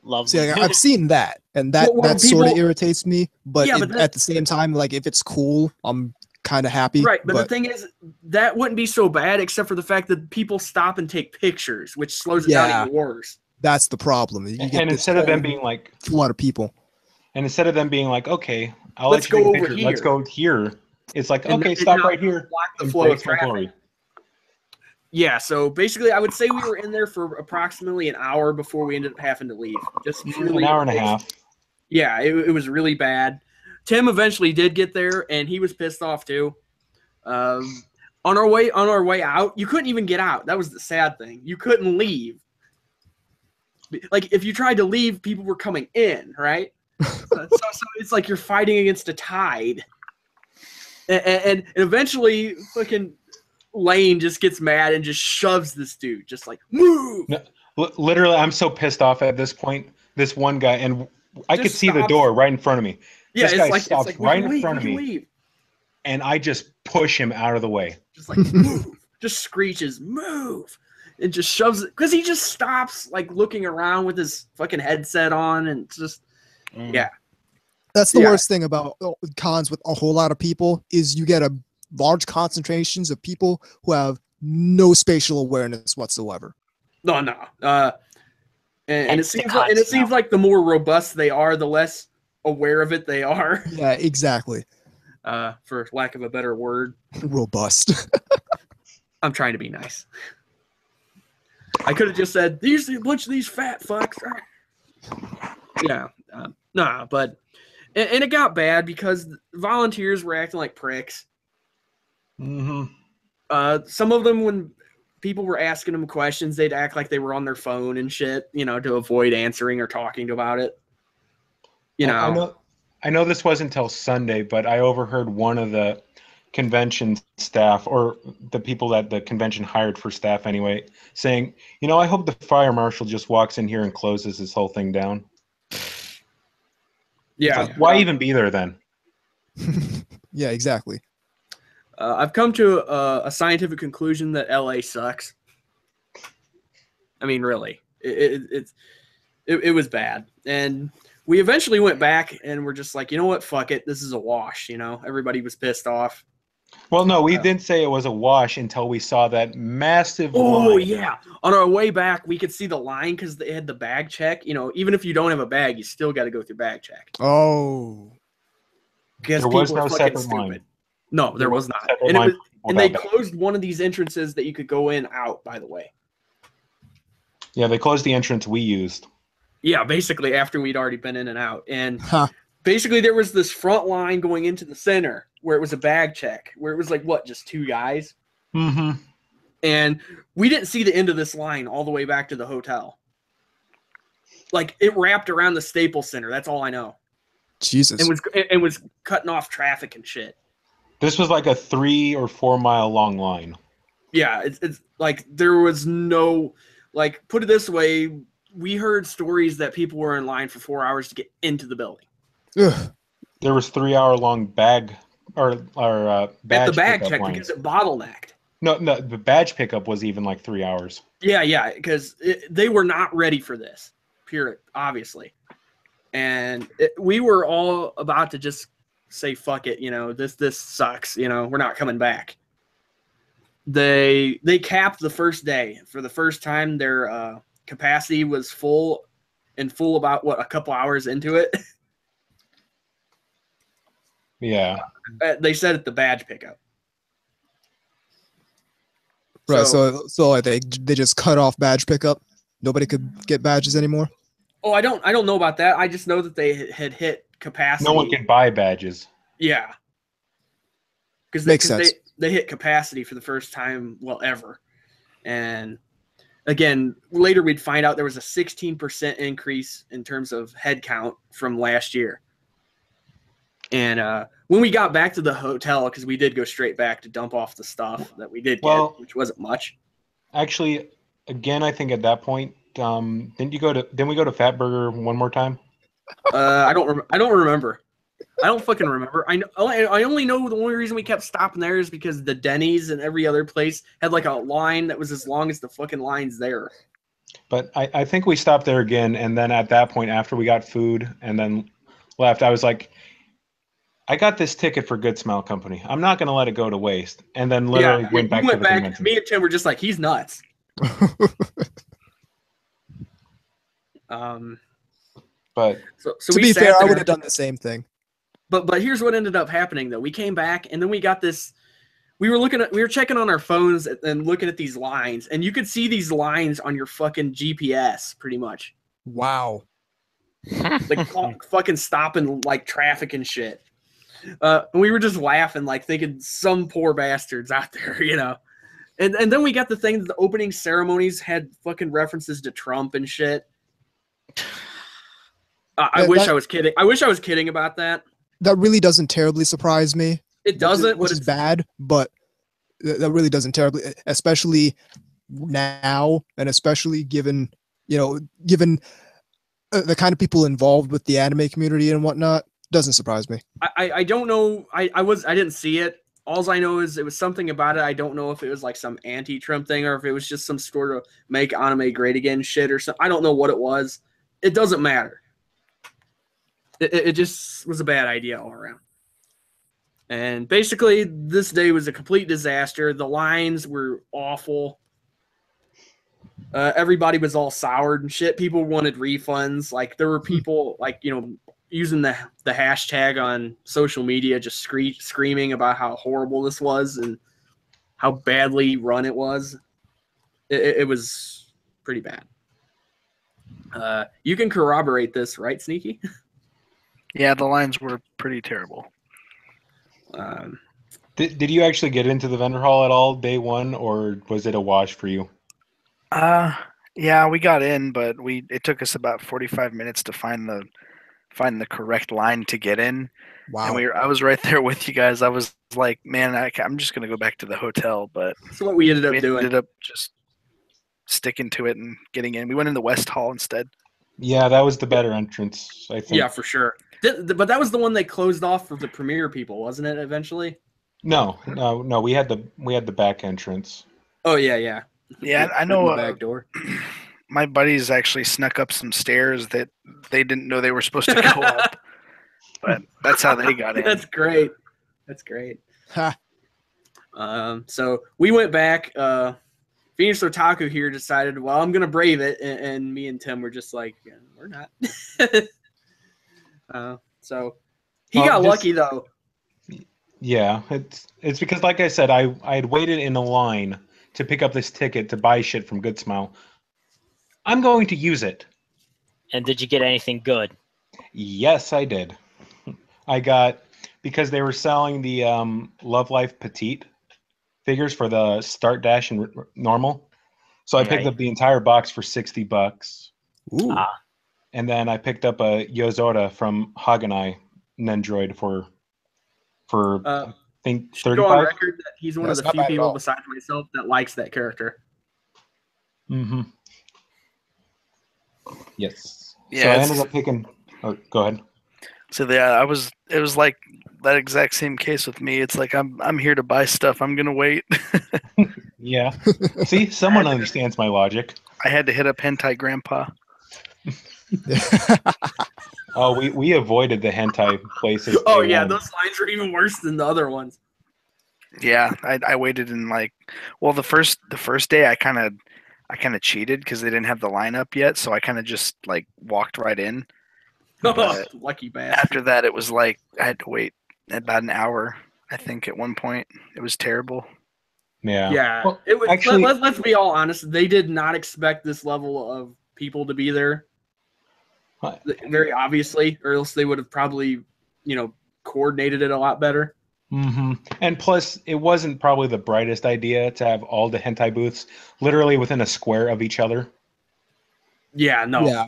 [SPEAKER 2] Lovely.
[SPEAKER 1] See, I've seen that, and that sort of irritates me. But, at the same time, like if it's cool, I'm kind of happy.
[SPEAKER 3] Right, but the thing is, that wouldn't be so bad except for the fact that people stop and take pictures, which slows it down even worse.
[SPEAKER 1] That's the problem.
[SPEAKER 6] And instead of them being like
[SPEAKER 1] a lot of people,
[SPEAKER 6] and instead of them being like, okay, let's go over here. Let's go here. It's like, okay, stop right here.
[SPEAKER 3] Block the flow of traffic. Yeah, so basically, I would say we were in there for approximately an hour before we ended up having to leave. Just
[SPEAKER 6] an hour and a half.
[SPEAKER 3] Yeah, it was really bad. Tim eventually did get there, and he was pissed off too. On our way out, you couldn't even get out. That was the sad thing. You couldn't leave. Like if you tried to leave, people were coming in, right? so it's like you're fighting against a tide. And eventually, fucking Lane just gets mad and just shoves this dude, just like move.
[SPEAKER 6] No, literally, I'm so pissed off at this point. This one guy, and I could see the door right in front of me.
[SPEAKER 3] Yeah,
[SPEAKER 6] this guy stops right in front of me, and I just push him out of the way.
[SPEAKER 3] Just like move, just screeches, move, and just shoves it because he just stops, like looking around with his fucking headset on, and just yeah.
[SPEAKER 1] That's the worst thing about cons with a whole lot of people is you get a large concentrations of people who have no spatial awareness whatsoever.
[SPEAKER 3] No. And it seems like the more robust they are, the less aware of it they are.
[SPEAKER 1] Yeah, exactly.
[SPEAKER 3] For lack of a better word.
[SPEAKER 1] Robust.
[SPEAKER 3] I'm trying to be nice. I could have just said, these a bunch of these fat fucks. Yeah. But and it got bad because volunteers were acting like pricks.
[SPEAKER 6] Mm-hmm.
[SPEAKER 3] Some of them, when people were asking them questions, they'd act like they were on their phone and shit, to avoid answering or talking about it.
[SPEAKER 6] I know this wasn't until Sunday, but I overheard one of the convention staff, or the people that the convention hired for staff anyway, saying, I hope the fire marshal just walks in here and closes this whole thing down.
[SPEAKER 3] Yeah.
[SPEAKER 6] Like, why even be there then?
[SPEAKER 1] Yeah, exactly.
[SPEAKER 3] I've come to a scientific conclusion that LA sucks. I mean, really, it was bad, and we eventually went back and we're just like, you know what, fuck it, this is a wash. Everybody was pissed off.
[SPEAKER 6] Well, no, we didn't say it was a wash until we saw that massive line.
[SPEAKER 3] Oh yeah, on our way back, we could see the line because they had the bag check. Even if you don't have a bag, you still got to go through bag check.
[SPEAKER 1] Oh,
[SPEAKER 3] because
[SPEAKER 6] there was no separate line.
[SPEAKER 3] No, there was not. And they closed one of these entrances that you could go in out, by the way.
[SPEAKER 6] Yeah, they closed the entrance we used.
[SPEAKER 3] Yeah, basically after we'd already been in and out. And basically there was this front line going into the center where it was a bag check, where it was like, just two guys?
[SPEAKER 6] Mm-hmm.
[SPEAKER 3] And we didn't see the end of this line all the way back to the hotel. Like, it wrapped around the Staples Center. That's all I know.
[SPEAKER 1] Jesus.
[SPEAKER 3] It was cutting off traffic and shit.
[SPEAKER 6] This was like a 3 or 4 mile long line.
[SPEAKER 3] Yeah, it's like there was no, like, put it this way, we heard stories that people were in line for 4 hours to get into the building.
[SPEAKER 1] Ugh.
[SPEAKER 6] There was 3 hour long badge
[SPEAKER 3] at the bag check
[SPEAKER 6] line.
[SPEAKER 3] Because it bottlenecked.
[SPEAKER 6] No, the badge pickup was even like 3 hours.
[SPEAKER 3] Yeah, because they were not ready for this, obviously. And we were all about to just say, fuck it, this sucks, we're not coming back. They capped the first day. For the first time, their capacity was full about, a couple hours into it.
[SPEAKER 6] Yeah.
[SPEAKER 3] They said at the badge pickup.
[SPEAKER 1] Right, so they just cut off badge pickup? Nobody could get badges anymore?
[SPEAKER 3] Oh, I don't know about that. I just know that they had hit capacity.
[SPEAKER 6] No one can buy badges.
[SPEAKER 3] Yeah. Because they hit capacity for the first time, ever. And again, later we'd find out there was a 16% increase in terms of head count from last year. And when we got back to the hotel, because we did go straight back to dump off the stuff that we did get, which wasn't much.
[SPEAKER 6] Actually, again, I think at that point, didn't we go to Fat Burger one more time?
[SPEAKER 3] I don't remember. I don't fucking remember. I only know the only reason we kept stopping there is because the Denny's and every other place had like a line that was as long as the fucking lines there.
[SPEAKER 6] But I think we stopped there again, and then at that point, after we got food and then left, I was like, I got this ticket for Good Smile Company. I'm not going to let it go to waste. And then literally went back to the convention.
[SPEAKER 3] Me and Tim were just like, he's nuts.
[SPEAKER 6] But
[SPEAKER 1] to be fair, I would have done the same thing.
[SPEAKER 3] But here's what ended up happening though. We came back and then we got this. We were checking on our phones and looking at these lines, and you could see these lines on your fucking GPS pretty much.
[SPEAKER 1] Wow.
[SPEAKER 3] Like fucking stopping like traffic and shit. And we were just laughing, like thinking some poor bastards out there, you know. And then we got the thing that the opening ceremonies had fucking references to Trump and shit. I wish I was kidding. I wish I was kidding about that.
[SPEAKER 1] That really doesn't terribly surprise me.
[SPEAKER 3] It doesn't,
[SPEAKER 1] which is bad, but that really doesn't terribly, especially now, and especially given the kind of people involved with the anime community and whatnot. Doesn't surprise me.
[SPEAKER 3] I don't know. I didn't see it. All I know is it was something about it. I don't know if it was like some anti-Trump thing or if it was just some sort of make anime great again shit or something. I don't know what it was. It doesn't matter. It just was a bad idea all around. And basically, this day was a complete disaster. The lines were awful. Everybody was all soured and shit. People wanted refunds. Like, there were people, like, you know, using the hashtag on social media, just screaming about how horrible this was and how badly run it was. It was pretty bad. You can corroborate this, right, Sneaky?
[SPEAKER 5] Yeah, the lines were pretty terrible.
[SPEAKER 6] Did you actually get into the vendor hall at all day one, or was it a wash for you?
[SPEAKER 5] Yeah, we got in, but it took us about 45 minutes to find the correct line to get in.
[SPEAKER 1] Wow.
[SPEAKER 5] And I was right there with you guys. I was like, man, I'm just gonna go back to the hotel. But
[SPEAKER 3] that's what we ended up doing.
[SPEAKER 5] Ended up just sticking to it and getting in. We went in the West Hall instead.
[SPEAKER 6] Yeah, that was the better entrance, I think.
[SPEAKER 3] Yeah, for sure. But that was the one they closed off for the premiere people, wasn't it? Eventually.
[SPEAKER 6] No. We had the back entrance.
[SPEAKER 3] Oh yeah.
[SPEAKER 5] Yeah, I know.
[SPEAKER 3] The back door.
[SPEAKER 5] My buddies actually snuck up some stairs that they didn't know they were supposed to go up. But that's how they got in.
[SPEAKER 3] That's great.
[SPEAKER 1] Ha.
[SPEAKER 3] So we went back. Phoenix Otaku here decided, well, I'm gonna brave it, and me and Tim were just like, yeah, we're not. So he got lucky though.
[SPEAKER 6] Yeah, it's because, like I said, I had waited in a line to pick up this ticket to buy shit from Good Smile. I'm going to use it.
[SPEAKER 2] And did you get anything good?
[SPEAKER 6] Yes, I did. I got, because they were selling the Love Life Petite figures for the Start, Dash, and Normal. So I picked up the entire box for $60.
[SPEAKER 1] Ooh.
[SPEAKER 6] And then I picked up a Yozora from Hagenai Nendroid for I think $35.
[SPEAKER 3] Go on record that he's one of the few people besides myself that likes that character.
[SPEAKER 6] Mm-hmm. Yes.
[SPEAKER 5] Yeah,
[SPEAKER 6] so I ended up picking. Oh, go ahead.
[SPEAKER 5] So yeah, it was like that exact same case with me. It's like I'm here to buy stuff. I'm gonna wait.
[SPEAKER 6] Yeah. See, someone understands my logic.
[SPEAKER 5] I had to hit up Hentai Grandpa.
[SPEAKER 6] Oh, we avoided the hentai places.
[SPEAKER 3] Oh yeah, those lines are even worse than the other ones.
[SPEAKER 5] Yeah, I waited in the first day I kind of cheated because they didn't have the lineup yet, so I kind of just walked right in.
[SPEAKER 3] Lucky bastard.
[SPEAKER 5] After that, it was like I had to wait about an hour. I think at one point it was terrible.
[SPEAKER 6] Yeah.
[SPEAKER 3] Yeah. Well, it was. Actually, let's be all honest. They did not expect this level of people to be there. Very obviously, or else they would have probably, coordinated it a lot better.
[SPEAKER 6] Mm-hmm. And plus, it wasn't probably the brightest idea to have all the hentai booths literally within a square of each other.
[SPEAKER 3] Yeah, no.
[SPEAKER 1] Yeah.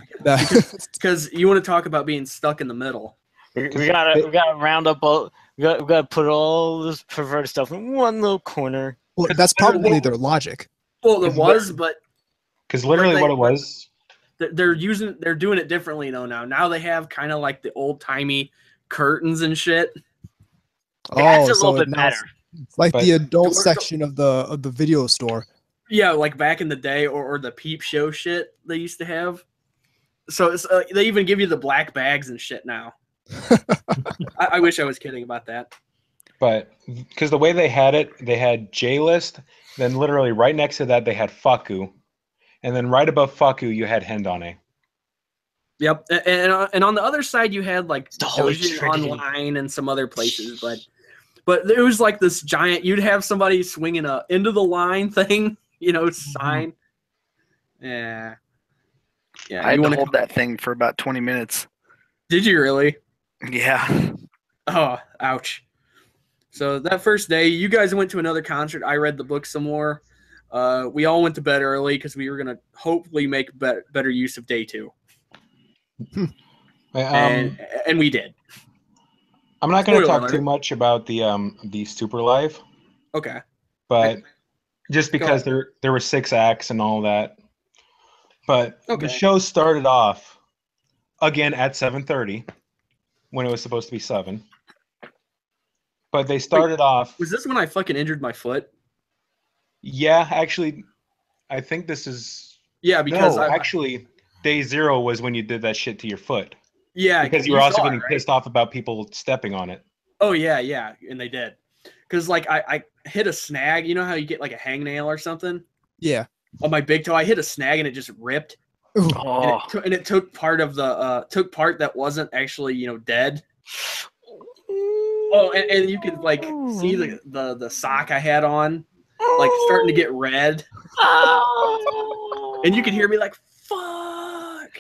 [SPEAKER 3] Because you want to talk about being stuck in the middle.
[SPEAKER 2] We gotta round up all. We gotta put all this perverted stuff in one little corner.
[SPEAKER 1] Well, that's probably their logic.
[SPEAKER 3] Well, there was, but
[SPEAKER 6] Because literally what it was.
[SPEAKER 3] They're doing it differently though now. Now they have kind of like the old timey curtains and shit.
[SPEAKER 2] Oh, that's a little bit better.
[SPEAKER 1] It's like the adult section of the video store.
[SPEAKER 3] Yeah, like back in the day, or the peep show shit they used to have. So it's, they even give you the black bags and shit now. I wish I was kidding about that.
[SPEAKER 6] But because the way they had J-List, then literally right next to that they had Faku. And then right above Faku, you had Hendane.
[SPEAKER 3] Yep, and on the other side, you had like Doujin Online and some other places, but it was like this giant. You'd have somebody swinging a into the line thing, sign. Yeah.
[SPEAKER 5] I had to hold that thing for about 20 minutes.
[SPEAKER 3] Did you really?
[SPEAKER 5] Yeah.
[SPEAKER 3] Oh, ouch. So that first day, you guys went to another concert. I read the book some more. We all went to bed early because we were going to hopefully make better use of day 2. And we did.
[SPEAKER 6] I'm not going to talk too much about the Super Live.
[SPEAKER 3] Okay.
[SPEAKER 6] But just because there were 6 acts and all that. But the show started off again at 7:30 when it was supposed to be 7. But they started off.
[SPEAKER 3] Was this when I fucking injured my foot?
[SPEAKER 6] Yeah, actually, I think this is.
[SPEAKER 3] Yeah, because
[SPEAKER 6] actually, day 0 was when you did that shit to your foot.
[SPEAKER 3] Yeah,
[SPEAKER 6] because you were also getting pissed off about people stepping on it.
[SPEAKER 3] Oh yeah, and they did. Because like I hit a snag. You know how you get like a hangnail or something?
[SPEAKER 1] Yeah.
[SPEAKER 3] On my big toe, I hit a snag and it just ripped.
[SPEAKER 5] Oh.
[SPEAKER 3] And it took part of the part that wasn't actually dead. Oh, and you could like see the sock I had on, like starting to get red. And you could hear me like, "Fuck!"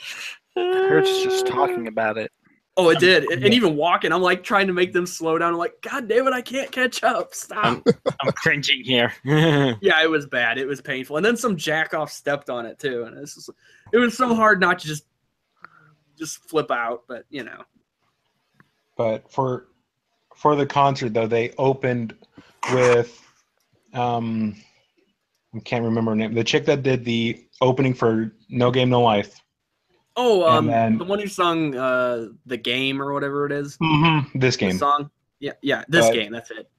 [SPEAKER 5] It hurts just talking about it.
[SPEAKER 3] Oh, it did. And even walking, I'm like trying to make them slow down. I'm like, God damn it, I can't catch up. Stop.
[SPEAKER 2] I'm cringing here.
[SPEAKER 3] Yeah, it was bad. It was painful. And then some jack-off stepped on it too. And it was so hard not to just flip out, but
[SPEAKER 6] But for the concert though, they opened with I can't remember her name. The chick that did the opening for No Game No Life.
[SPEAKER 3] Oh, the one who sung The Game or whatever it is.
[SPEAKER 6] Mm-hmm. This Game.
[SPEAKER 3] The song. Yeah, This Game, that's it.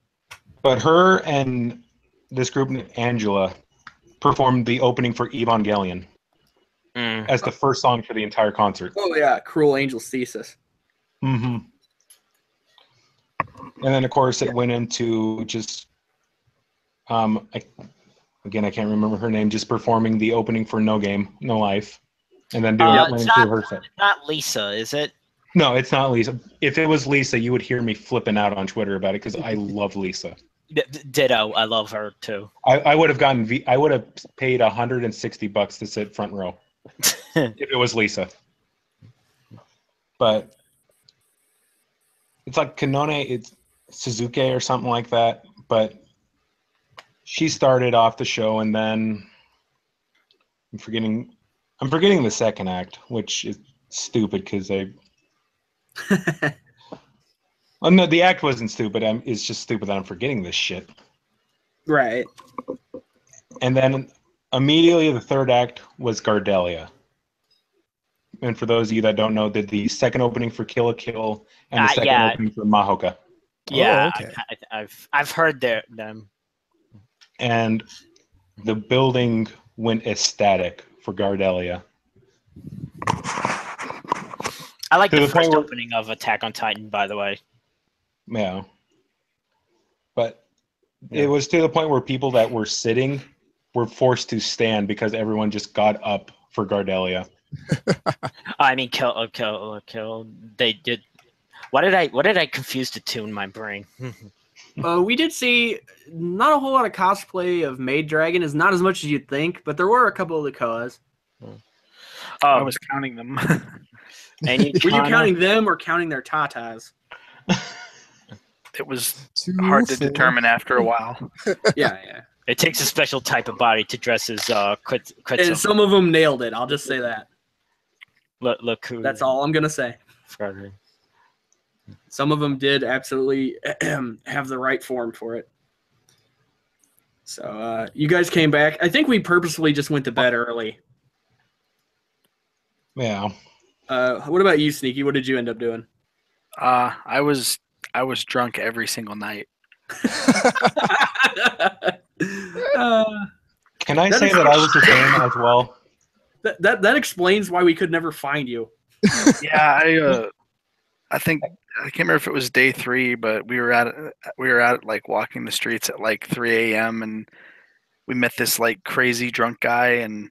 [SPEAKER 6] But her and this group, Angela, performed the opening for Evangelion as the first song for the entire concert.
[SPEAKER 3] Oh, yeah, Cruel Angel's Thesis.
[SPEAKER 6] Mm-hmm. And then, of course, it went into just, I can't remember her name, just performing the opening for No Game, No Life. And then doing her set.
[SPEAKER 2] Not Lisa, is it?
[SPEAKER 6] No, it's not Lisa. If it was Lisa, you would hear me flipping out on Twitter about it because I love Lisa.
[SPEAKER 2] Ditto. I love her too.
[SPEAKER 6] I would have I would have paid $160 to sit front row if it was Lisa. But it's like Kanone, it's Suzuki or something like that. But she started off the show, and then I'm forgetting the second act, which is stupid because oh, no, the act wasn't stupid. It's just stupid that I'm forgetting this shit.
[SPEAKER 3] Right.
[SPEAKER 6] And then immediately the third act was Gardelia. And for those of you that don't know, did the second opening for Kill la Kill and the second opening for Mahoka.
[SPEAKER 2] Yeah, oh, okay. I've heard them.
[SPEAKER 6] And the building went ecstatic for Gardelia.
[SPEAKER 2] I like the first opening of Attack on Titan, by the way.
[SPEAKER 6] Yeah. But it was to the point where people that were sitting were forced to stand because everyone just got up for Gardelia.
[SPEAKER 2] I mean, kill. They did. What did I confuse the two in my brain?
[SPEAKER 3] We did see not a whole lot of cosplay of Maid Dragon. Is not as much as you'd think, but there were a couple of the Koas.
[SPEAKER 5] I was counting them.
[SPEAKER 3] Were you counting them or counting their tatas?
[SPEAKER 5] It was hard to determine after a while.
[SPEAKER 3] Yeah.
[SPEAKER 2] It takes a special type of body to dress as Kritsu.
[SPEAKER 3] And some of them nailed it. I'll just say that.
[SPEAKER 2] Look who.
[SPEAKER 3] That's all I'm gonna say.
[SPEAKER 2] Friday.
[SPEAKER 3] Some of them did absolutely have the right form for it. So you guys came back. I think we purposefully just went to bed early.
[SPEAKER 6] Yeah.
[SPEAKER 3] What about you, Sneaky? What did you end up doing?
[SPEAKER 5] I was drunk every single night.
[SPEAKER 6] Can I say that I was the same as well?
[SPEAKER 3] That explains why we could never find you.
[SPEAKER 5] Yeah, I think I can't remember if it was day 3, but we were out like walking the streets at like 3 a.m. and we met this like crazy drunk guy, and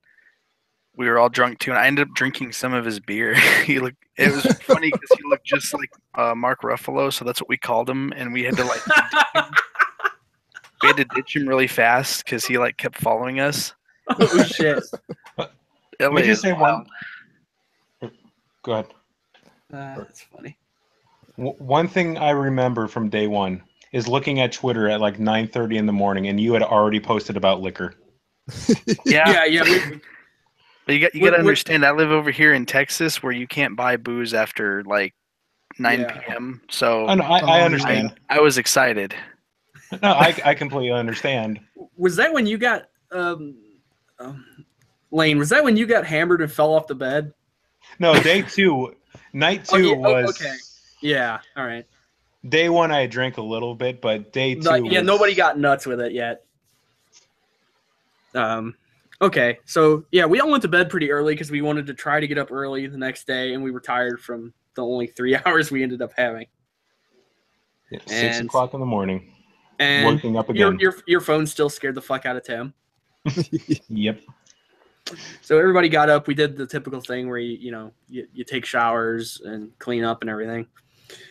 [SPEAKER 5] we were all drunk too. And I ended up drinking some of his beer. It was funny because he looked just like Mark Ruffalo, so that's what we called him. And we had to like ditch him really fast because he like kept following us.
[SPEAKER 3] Oh shit!
[SPEAKER 6] Let me just say one. Go ahead.
[SPEAKER 3] That's funny.
[SPEAKER 6] One thing I remember from day one is looking at Twitter at like 9:30 in the morning, and you had already posted about liquor.
[SPEAKER 3] Yeah.
[SPEAKER 5] But you got to understand, I live over here in Texas where you can't buy booze after like 9 p.m. So
[SPEAKER 6] I understand.
[SPEAKER 5] I was excited.
[SPEAKER 6] No, I completely understand.
[SPEAKER 3] Was that when you got Lane? Was that when you got hammered and fell off the bed?
[SPEAKER 6] No, day 2, night 2 was.
[SPEAKER 3] Okay. Yeah. All right.
[SPEAKER 6] Day 1, I drank a little bit, but day 2.
[SPEAKER 3] Nobody got nuts with it yet. Okay, so yeah, we all went to bed pretty early because we wanted to try to get up early the next day, and we were tired from the only 3 hours we ended up having.
[SPEAKER 6] 6 o'clock in the morning.
[SPEAKER 3] And
[SPEAKER 6] waking up again.
[SPEAKER 3] Your phone still scared the fuck out of Tim.
[SPEAKER 6] Yep.
[SPEAKER 3] So everybody got up. We did the typical thing where you take showers and clean up and everything.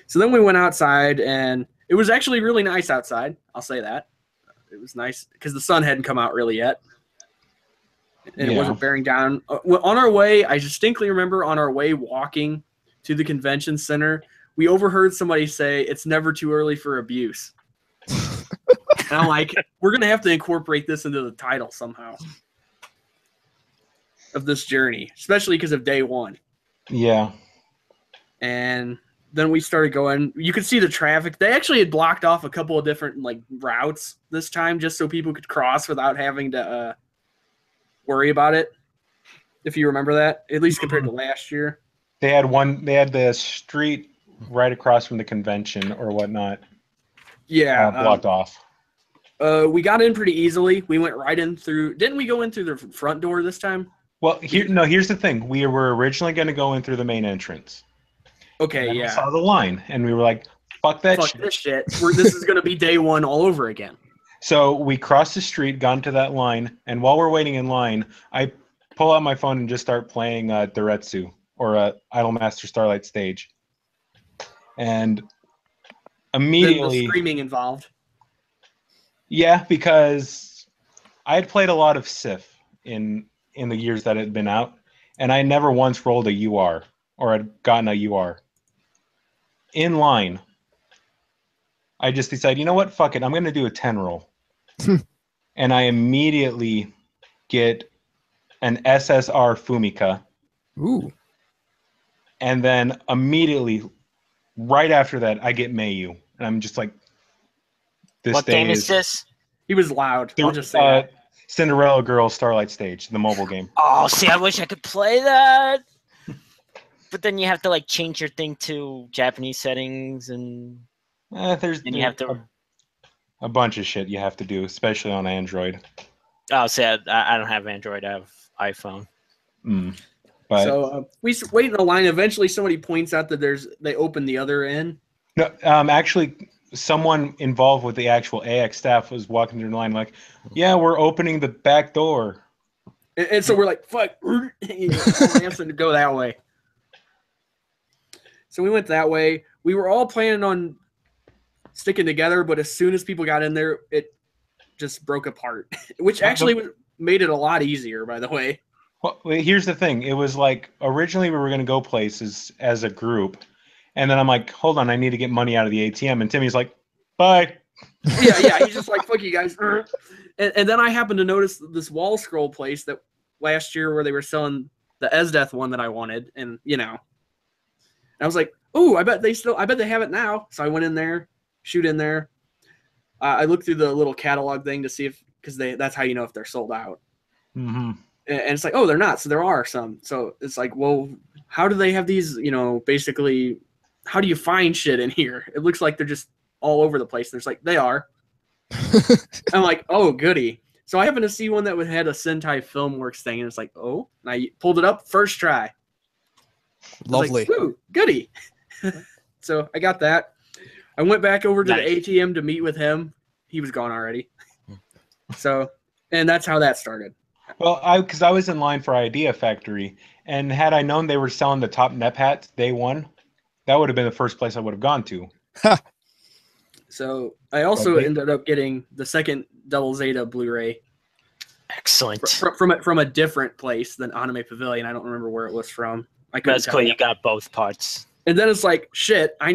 [SPEAKER 3] So then we went outside, and it was actually really nice outside. I'll say that. It was nice because the sun hadn't come out really yet. And it wasn't bearing down. On our way, I distinctly remember on our way walking to the convention center, we overheard somebody say, "It's never too early for abuse." And I'm like, we're going to have to incorporate this into the title somehow of this journey, especially because of day 1.
[SPEAKER 6] Yeah.
[SPEAKER 3] And then we started going. You could see the traffic. They actually had blocked off a couple of different like routes this time just so people could cross without having to worry about it, if you remember that, at least compared to last year.
[SPEAKER 6] They had the street right across from the convention or whatnot.
[SPEAKER 3] Yeah.
[SPEAKER 6] Blocked off.
[SPEAKER 3] We got in pretty easily. We went right in through. Didn't we go in through the front door this time?
[SPEAKER 6] Well, here's the thing. We were originally going to go in through the main entrance.
[SPEAKER 3] Okay,
[SPEAKER 6] We saw the line, and we were like, fuck this shit.
[SPEAKER 3] This is going to be day 1 all over again.
[SPEAKER 6] So we crossed the street, gone to that line, and while we're waiting in line, I pull out my phone and just start playing Doretsu, or Idolmaster Starlight Stage. And immediately...
[SPEAKER 3] the screaming involved.
[SPEAKER 6] Yeah, because I had played a lot of Sif in the years that it had been out, and I never once rolled a UR, or had gotten a UR. In line, I just decided, you know what, fuck it, I'm going to do a 10 roll. And I immediately get an SSR Fumika.
[SPEAKER 1] Ooh.
[SPEAKER 6] And then immediately, right after that, I get Mayu. And I'm just like,
[SPEAKER 2] what game is this?
[SPEAKER 3] He was loud. I'll just say that.
[SPEAKER 6] Cinderella Girls Starlight Stage, the mobile game.
[SPEAKER 2] Oh, see, I wish I could play that. But then you have to like change your thing to Japanese settings, and you have to
[SPEAKER 6] a bunch of shit you have to do, especially on Android.
[SPEAKER 2] Oh, see, I don't have Android. I have iPhone.
[SPEAKER 6] But
[SPEAKER 3] so we wait in the line. Eventually, somebody points out that they open the other end.
[SPEAKER 6] No, actually, someone involved with the actual AX staff was walking through the line like, yeah, we're opening the back door.
[SPEAKER 3] And so we're like, fuck, to go that way. So we went that way. We were all planning on sticking together, but as soon as people got in there, it just broke apart, which actually made it a lot easier, by the way.
[SPEAKER 6] Well, here's the thing. It was like, originally we were going to go places as a group. And then I'm like, hold on, I need to get money out of the ATM. And Timmy's like, bye.
[SPEAKER 3] Yeah. He's just like, fuck you guys. And then I happened to notice this wall scroll place that last year where they were selling the Esdeath one that I wanted. And, I was like, oh, I bet they have it now. So I went in there, shoot in there. I looked through the little catalog thing to see because that's how you know if they're sold out.
[SPEAKER 6] Mm-hmm.
[SPEAKER 3] And it's like, oh, they're not. So there are some. So it's like, well, how do they have these, basically, how do you find shit in here? It looks like they're just all over the place. There's like, they are. I'm like, oh, goody. So I happened to see one that had a Sentai Filmworks thing, and it's like, oh, and I pulled it up first try.
[SPEAKER 1] Lovely.
[SPEAKER 3] Like, ooh, goody. So I got that. I went back over to the ATM to meet with him. He was gone already. So, and that's how that started.
[SPEAKER 6] Well, because I was in line for Idea Factory, and had I known they were selling the top NEP hats day one, that would have been the first place I would have gone to.
[SPEAKER 3] So I also ended up getting the second Double Zeta Blu-ray.
[SPEAKER 2] Excellent.
[SPEAKER 3] From a different place than Anime Pavilion. I don't remember where it was from.
[SPEAKER 2] That's cool. You got both parts.
[SPEAKER 3] And then it's like, shit, I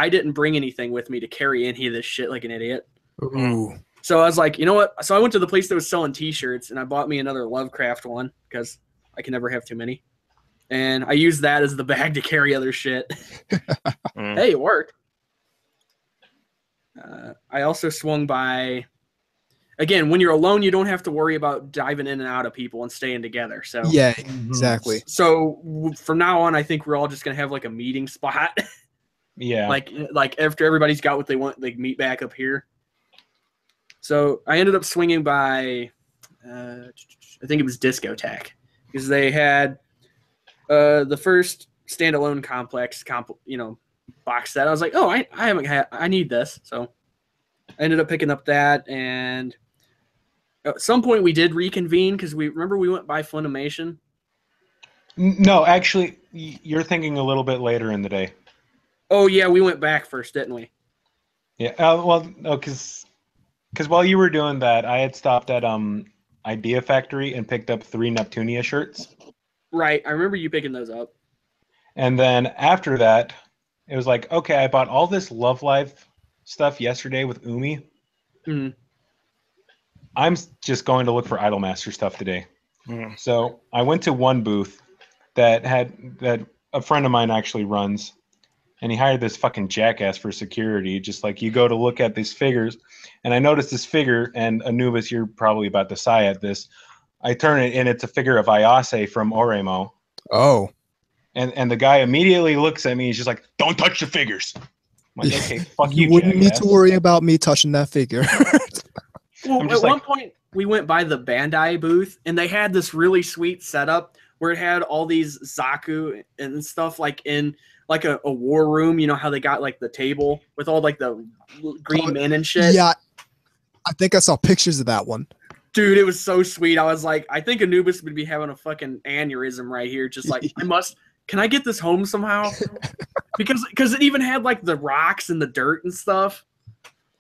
[SPEAKER 3] didn't bring anything with me to carry any of this shit like an idiot.
[SPEAKER 1] Ooh.
[SPEAKER 3] So I was like, you know what? So I went to the place that was selling T-shirts, and I bought me another Lovecraft one because I can never have too many. And I used that as the bag to carry other shit. Hey, it worked. I also swung by. Again, when you're alone, you don't have to worry about diving in and out of people and staying together. So
[SPEAKER 1] yeah, exactly.
[SPEAKER 3] So from now on, I think we're all just gonna have like a meeting spot.
[SPEAKER 6] Yeah.
[SPEAKER 3] Like after everybody's got what they want, they meet back up here. So I ended up swinging by, I think it was Discotheque, because they had the first standalone complex, box set. I was like, oh, I need this. So I ended up picking up that, and at some point we did reconvene because we went by Funimation.
[SPEAKER 6] No, actually, you're thinking a little bit later in the day.
[SPEAKER 3] Oh yeah, we went back first, didn't we?
[SPEAKER 6] Yeah. Because while you were doing that, I had stopped at Idea Factory and picked up 3 Neptunia shirts.
[SPEAKER 3] Right, I remember you picking those up.
[SPEAKER 6] And then after that, it was like, okay, I bought all this Love Live stuff yesterday with Umi.
[SPEAKER 3] Mm-hmm.
[SPEAKER 6] I'm just going to look for Idolmaster stuff today. So I went to one booth that a friend of mine actually runs, and he hired this fucking jackass for security. Just like, you go to look at these figures, and I noticed this figure, and Anubis, you're probably about to sigh at this. I turn it, and it's a figure of Ayase from Oremo.
[SPEAKER 1] Oh.
[SPEAKER 6] And the guy immediately looks at me. He's just like, "Don't touch the figures." I'm like, okay, fuck you.
[SPEAKER 1] You wouldn't need to worry about me touching that figure.
[SPEAKER 3] Well, at one point, we went by the Bandai booth, and they had this really sweet setup where it had all these Zaku and stuff like in like a war room. You know how they got like the table with all like the green men and shit?
[SPEAKER 1] Yeah, I think I saw pictures of that one.
[SPEAKER 3] Dude, it was so sweet. I was like, I think Anubis would be having a fucking aneurysm right here. Just like, can I get this home somehow? Because it even had like the rocks and the dirt and stuff,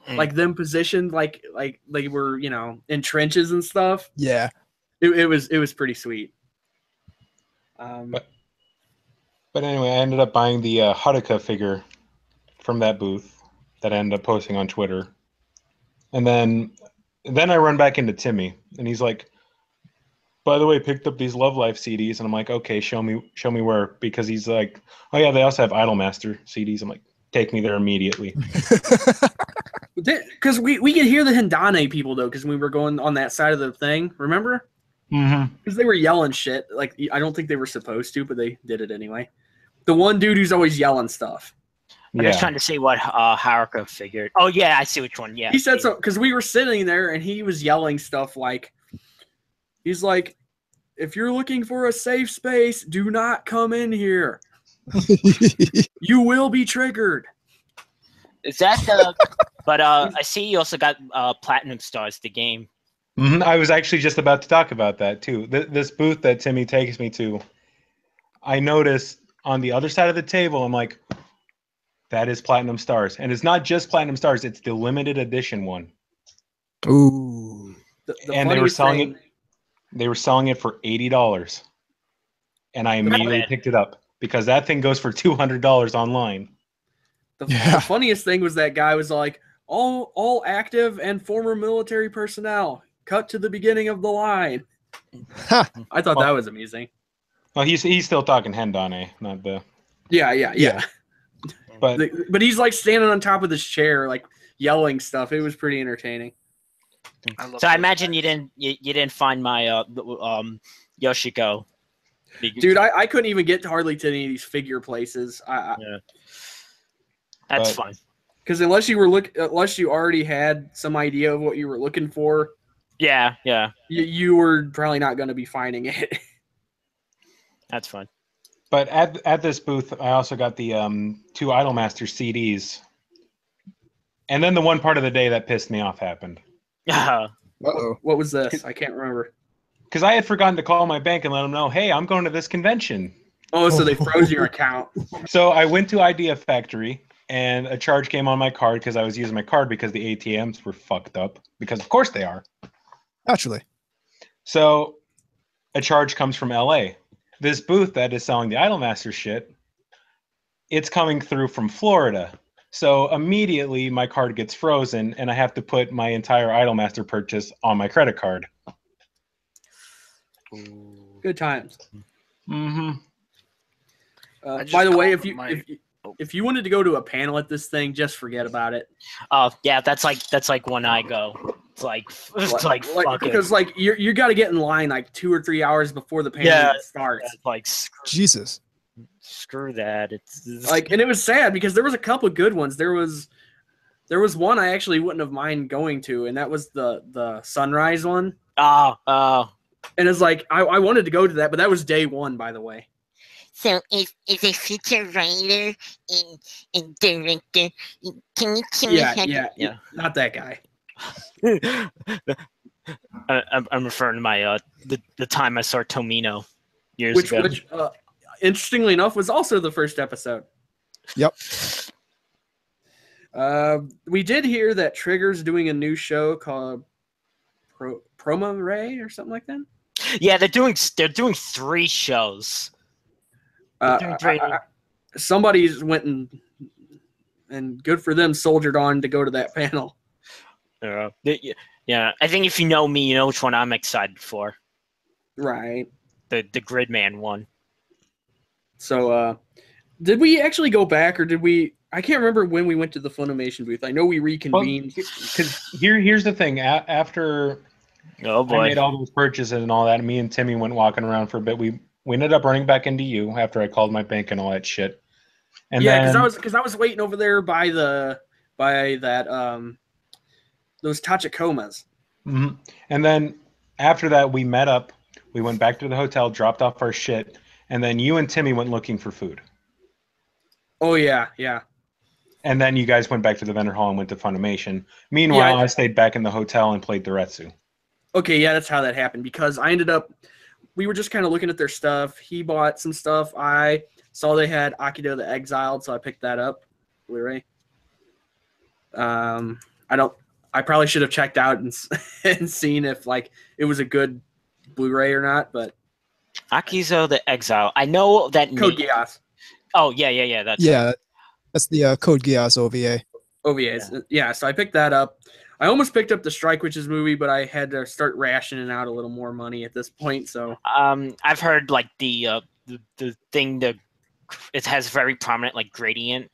[SPEAKER 3] like them positioned like they were, in trenches and stuff.
[SPEAKER 1] Yeah,
[SPEAKER 3] it was pretty sweet.
[SPEAKER 6] But anyway, I ended up buying the Haruka figure from that booth that I ended up posting on Twitter, and then I run back into Timmy, and he's like, by the way, picked up these Love Life CDs, and I'm like, okay, show me where, because he's like, oh yeah, they also have Idolmaster CDs. I'm like, take me there immediately.
[SPEAKER 3] Because we could hear the Hindane people though, because we were going on that side of the thing, remember?
[SPEAKER 6] Mm-hmm.
[SPEAKER 3] Because they were yelling shit. Like, I don't think they were supposed to, but they did it anyway. The one dude who's always yelling stuff.
[SPEAKER 2] I'm just trying to see what Haruka figured. Oh yeah, I see which one. Yeah,
[SPEAKER 3] he said so because we were sitting there and he was yelling stuff like, he's like, if you're looking for a safe space, do not come in here. You will be triggered.
[SPEAKER 2] Is that the? But I see you also got Platinum Stars, the game.
[SPEAKER 6] Mm-hmm. I was actually just about to talk about that too. This booth that Timmy takes me to, I noticed on the other side of the table, I'm like, that is Platinum Stars. And it's not just Platinum Stars, it's the limited edition one.
[SPEAKER 1] Ooh.
[SPEAKER 6] And they were selling it. They were selling it for $80. And I immediately picked it up because that thing goes for $200 online.
[SPEAKER 3] The funniest thing was that guy was like, all active and former military personnel, cut to the beginning of the line. I thought that was amusing.
[SPEAKER 6] Well, he's still talking Hendane, not the...
[SPEAKER 3] Yeah.
[SPEAKER 6] But
[SPEAKER 3] he's like standing on top of this chair, like yelling stuff. It was pretty entertaining.
[SPEAKER 2] So I imagine you didn't find my Yoshiko.
[SPEAKER 3] Dude, I couldn't even get hardly to any of these figure places.
[SPEAKER 2] Yeah. That's fine.
[SPEAKER 3] Because unless you already had some idea of what you were looking for,
[SPEAKER 2] yeah,
[SPEAKER 3] you were probably not going to be finding it.
[SPEAKER 2] That's fine.
[SPEAKER 6] But at this booth, I also got the 2 Idolmaster CDs, and then the one part of the day that pissed me off happened.
[SPEAKER 3] Uh-oh. What was this? I can't remember.
[SPEAKER 6] Because I had forgotten to call my bank and let them know, hey, I'm going to this convention.
[SPEAKER 3] Oh, so they froze your account.
[SPEAKER 6] So I went to Idea Factory, and a charge came on my card because I was using my card because the ATMs were fucked up. Because of course they are.
[SPEAKER 1] Naturally.
[SPEAKER 6] So a charge comes from LA. This booth that is selling the Idolmaster shit, it's coming through from Florida. So immediately my card gets frozen, and I have to put my entire Idolmaster purchase on my credit card.
[SPEAKER 3] Good times.
[SPEAKER 6] Mm-hmm.
[SPEAKER 3] By the way, if you wanted to go to a panel at this thing, just forget about it.
[SPEAKER 2] Oh yeah, that's like when I go. It's like fuck
[SPEAKER 3] because like you got to get in line like 2 or 3 hours before the panel starts.
[SPEAKER 2] Like
[SPEAKER 1] Jesus.
[SPEAKER 2] Screw that. It's
[SPEAKER 3] like, and it was sad because there was a couple good ones. There was one I actually wouldn't have mind going to, and that was the Sunrise one.
[SPEAKER 2] Oh.
[SPEAKER 3] And it's like I wanted to go to that, but that was day 1, by the way.
[SPEAKER 4] So is a feature writer and director? Can you tell me?
[SPEAKER 3] Yeah, not that guy.
[SPEAKER 2] I'm referring to my the time I saw Tomino years ago.
[SPEAKER 3] Which interestingly enough was also the first episode.
[SPEAKER 1] Yep.
[SPEAKER 3] We did hear that Trigger's doing a new show called Promo Ray or something like that.
[SPEAKER 2] Yeah, they're doing 3 shows.
[SPEAKER 3] Somebody's went and good for them soldiered on to go to that panel.
[SPEAKER 2] Yeah, I think if you know me, you know which one I'm excited for.
[SPEAKER 3] Right.
[SPEAKER 2] The Gridman one.
[SPEAKER 3] So, did we actually go back, or did we? I can't remember when we went to the Funimation booth. I know we reconvened.
[SPEAKER 6] Because here's the thing. After I made all those purchases and all that, me and Timmy went walking around for a bit. We ended up running back into you after I called my bank and all that shit. And
[SPEAKER 3] because I was waiting over there by that those Tachikomas.
[SPEAKER 6] Mm-hmm. And then after that, we met up. We went back to the hotel, dropped off our shit, and then you and Timmy went looking for food.
[SPEAKER 3] Oh yeah.
[SPEAKER 6] And then you guys went back to the vendor hall and went to Funimation. Meanwhile, I stayed back in the hotel and played Doretsu.
[SPEAKER 3] Okay, yeah, that's how that happened. Because we were just kind of looking at their stuff. He bought some stuff. I saw they had Akido the Exiled, so I picked that up. Blu-ray. I probably should have checked out and seen if like it was a good Blu-ray or not, but
[SPEAKER 2] Akizo the Exile. I know that
[SPEAKER 3] Code Geass.
[SPEAKER 2] Oh yeah.
[SPEAKER 1] That's the Code Geass OVA.
[SPEAKER 3] OVAs. Yeah, so I picked that up. I almost picked up the Strike Witches movie, but I had to start rationing out a little more money at this point. So
[SPEAKER 2] I've heard like the thing it has very prominent like gradient.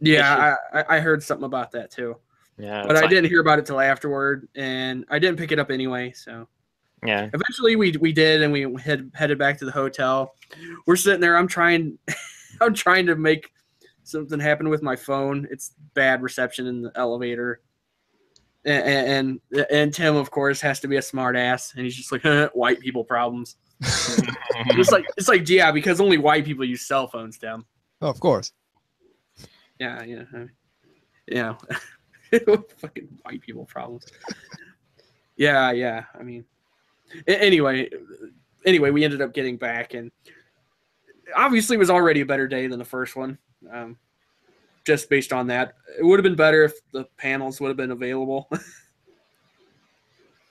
[SPEAKER 3] Yeah, I heard something about that too.
[SPEAKER 2] Yeah,
[SPEAKER 3] but I didn't hear about it till afterward, and I didn't pick it up anyway. So
[SPEAKER 2] yeah,
[SPEAKER 3] eventually we did, and we headed back to the hotel. We're sitting there. I'm trying to make something happen with my phone. It's bad reception in the elevator, and Tim of course has to be a smart ass, and he's just like white people problems. it's like yeah, because only white people use cell phones, Tim.
[SPEAKER 1] Oh, of course.
[SPEAKER 3] Yeah. Fucking white people problems. Yeah. I mean, anyway, we ended up getting back, and obviously it was already a better day than the first one. Just based on that, it would have been better if the panels would have been available,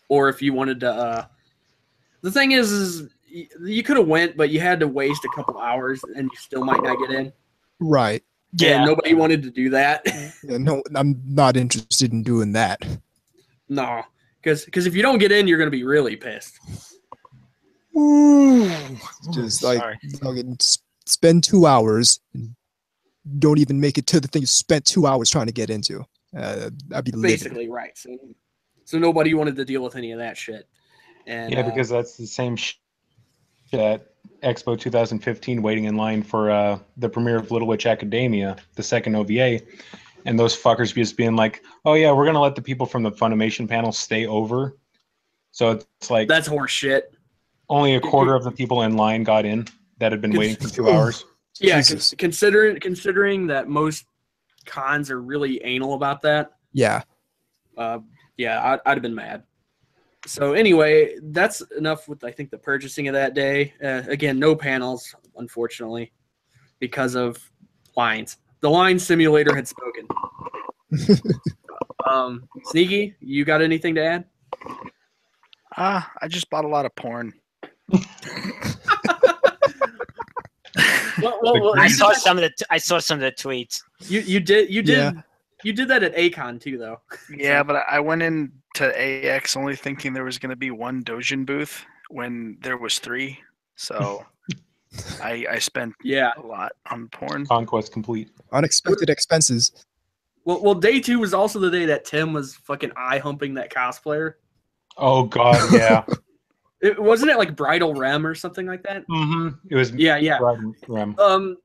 [SPEAKER 3] or if you wanted to. The thing is you could have went, but you had to waste a couple hours, and you still might not get in.
[SPEAKER 1] Right.
[SPEAKER 3] Yeah, nobody wanted to do that.
[SPEAKER 1] Yeah, no, I'm not interested in doing that.
[SPEAKER 3] No, because if you don't get in, you're going to be really pissed.
[SPEAKER 1] Ooh, just like spend 2 hours and don't even make it to the thing you spent 2 hours trying to get into. I'd be livid.
[SPEAKER 3] Basically, right. So nobody wanted to deal with any of that shit. And
[SPEAKER 6] yeah, because that's the same shit at Expo 2015, waiting in line for the premiere of Little Witch Academia, the second OVA, and those fuckers just being like, "Oh yeah, we're gonna let the people from the Funimation panel stay over." So it's like
[SPEAKER 3] that's horse shit.
[SPEAKER 6] Only a quarter of the people in line got in that had been waiting for 2 hours.
[SPEAKER 3] Yeah, considering that most cons are really anal about that.
[SPEAKER 1] Yeah.
[SPEAKER 3] Yeah, I'd have been mad. So anyway, that's enough with, I think, the purchasing of that day. Again, no panels, unfortunately, because of lines. The line simulator had spoken. Sneaky, you got anything to add?
[SPEAKER 5] I just bought a lot of porn.
[SPEAKER 2] Well, I saw some of the tweets.
[SPEAKER 3] You did that at Acon too, though.
[SPEAKER 5] Yeah, but I went into AX only thinking there was going to be one Dojin booth when there was 3. So I spent a lot on porn.
[SPEAKER 6] Conquest complete.
[SPEAKER 1] Unexpected expenses.
[SPEAKER 3] Well, day 2 was also the day that Tim was fucking eye humping that cosplayer.
[SPEAKER 6] Oh God, yeah.
[SPEAKER 3] Wasn't it like Bridal Rem or something like that?
[SPEAKER 6] Mm-hmm. It was.
[SPEAKER 3] Yeah.
[SPEAKER 6] Bridal Rem.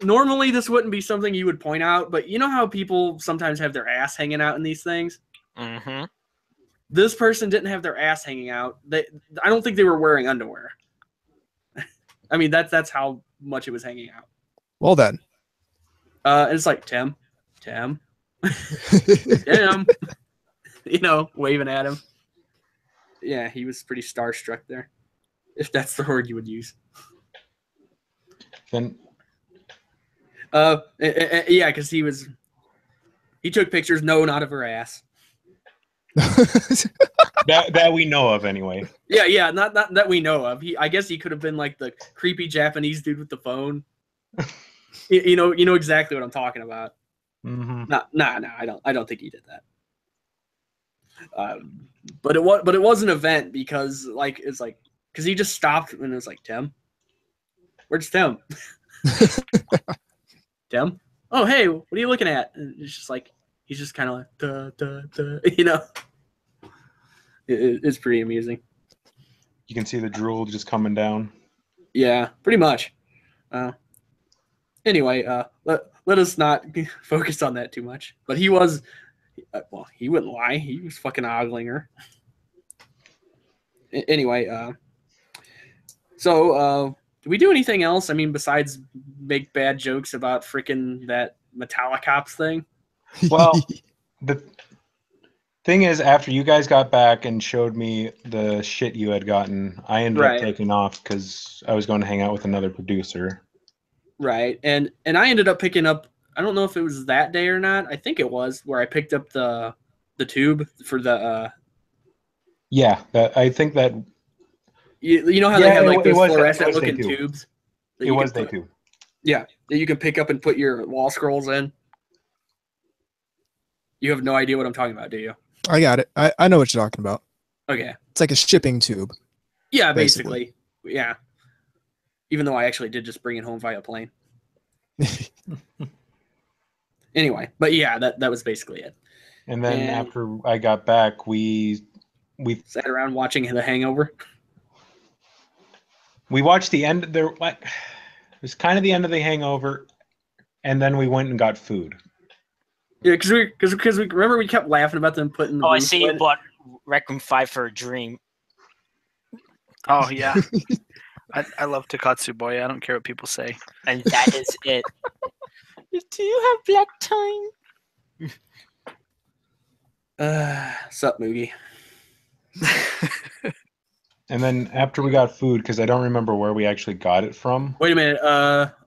[SPEAKER 3] Normally this wouldn't be something you would point out, but you know how people sometimes have their ass hanging out in these things?
[SPEAKER 2] Mm-hmm.
[SPEAKER 3] This person didn't have their ass hanging out. I don't think they were wearing underwear. I mean, that's how much it was hanging out.
[SPEAKER 1] Well then.
[SPEAKER 3] It's like Tim, Tim, waving at him. Yeah, he was pretty starstruck there, if that's the word you would use.
[SPEAKER 6] Then,
[SPEAKER 3] yeah, because he took pictures. No, not of her ass.
[SPEAKER 6] that we know of, anyway.
[SPEAKER 3] Yeah, not that we know of. I guess he could have been like the creepy Japanese dude with the phone. you know exactly what I'm talking about.
[SPEAKER 6] Mm-hmm.
[SPEAKER 3] No, I don't think he did that. But it was an event because because he just stopped and it was like, Tim, where's Tim? Tim? Oh, hey, what are you looking at? And it's just like he's just kind of like duh. It's pretty amusing.
[SPEAKER 6] You can see the drool just coming down.
[SPEAKER 3] Yeah, pretty much. Anyway, let us not focus on that too much. But he was. Well, he wouldn't lie. He was fucking ogling her. Anyway, so do we do anything else? I mean, besides make bad jokes about freaking that Metallicops thing?
[SPEAKER 6] Well, the thing is, after you guys got back and showed me the shit you had gotten, I ended up taking off because I was going to hang out with another producer.
[SPEAKER 3] Right, and I ended up picking up. I don't know if it was that day or not. I think it was where I picked up the tube for the.
[SPEAKER 6] Yeah, I think that.
[SPEAKER 3] You know how they have like those fluorescent looking tubes.
[SPEAKER 6] It was day 2.
[SPEAKER 3] Yeah, that you can pick up and put your wall scrolls in. You have no idea what I'm talking about, do you?
[SPEAKER 1] I got it. I know what you're talking about.
[SPEAKER 3] Okay.
[SPEAKER 1] It's like a shipping tube.
[SPEAKER 3] Yeah, basically. Yeah. Even though I actually did just bring it home via plane. Anyway, but yeah, that was basically it.
[SPEAKER 6] And then after I got back, we
[SPEAKER 3] sat around watching The Hangover.
[SPEAKER 6] We watched the end. It was kind of the end of The Hangover, and then we went and got food.
[SPEAKER 3] Yeah, because we remember we kept laughing about them putting.
[SPEAKER 2] I see you bought Requiem 5 for a Dream.
[SPEAKER 5] Oh yeah, I love Takatsu Boy. I don't care what people say.
[SPEAKER 2] And that is it. Do you have black time?
[SPEAKER 3] Sup, Moogie?
[SPEAKER 6] And then after we got food, because I don't remember where we actually got it from.
[SPEAKER 3] Wait a minute.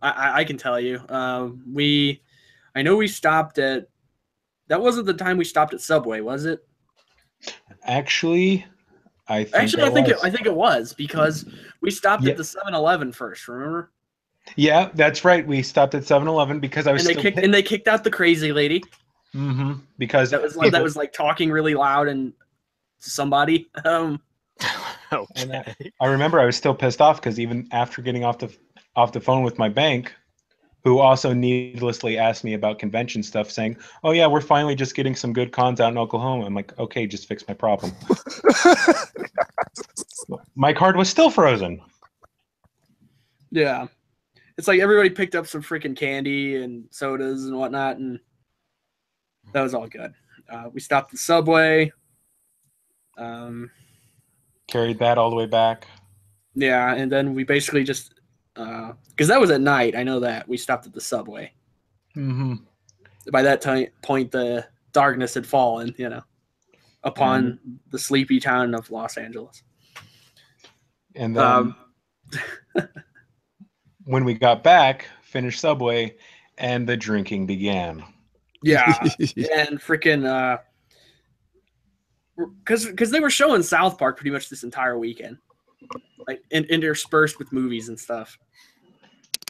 [SPEAKER 3] I can tell you. I know we stopped at. That wasn't the time we stopped at Subway, was it?
[SPEAKER 6] Actually, I think
[SPEAKER 3] it was because we stopped at the 7-Eleven first. Remember?
[SPEAKER 6] Yeah, that's right. We stopped at 7-Eleven because I was.
[SPEAKER 3] And they kicked out the crazy lady.
[SPEAKER 6] Mm-hmm. Because
[SPEAKER 3] that was like talking really loud and to somebody.
[SPEAKER 6] And I remember I was still pissed off because even after getting off the phone with my bank, who also needlessly asked me about convention stuff, saying, "Oh yeah, we're finally just getting some good cons out in Oklahoma." I'm like, "Okay, just fix my problem." My card was still frozen.
[SPEAKER 3] Yeah. It's like everybody picked up some freaking candy and sodas and whatnot, and that was all good. We stopped at Subway.
[SPEAKER 6] Carried that all the way back.
[SPEAKER 3] Yeah, and then we basically just because that was at night. I know that we stopped at the Subway.
[SPEAKER 6] Mm-hmm.
[SPEAKER 3] By that point, the darkness had fallen, upon the sleepy town of Los Angeles.
[SPEAKER 6] And then when we got back, finished Subway, and the drinking began.
[SPEAKER 3] Yeah, and freaking because they were showing South Park pretty much this entire weekend, like interspersed with movies and stuff.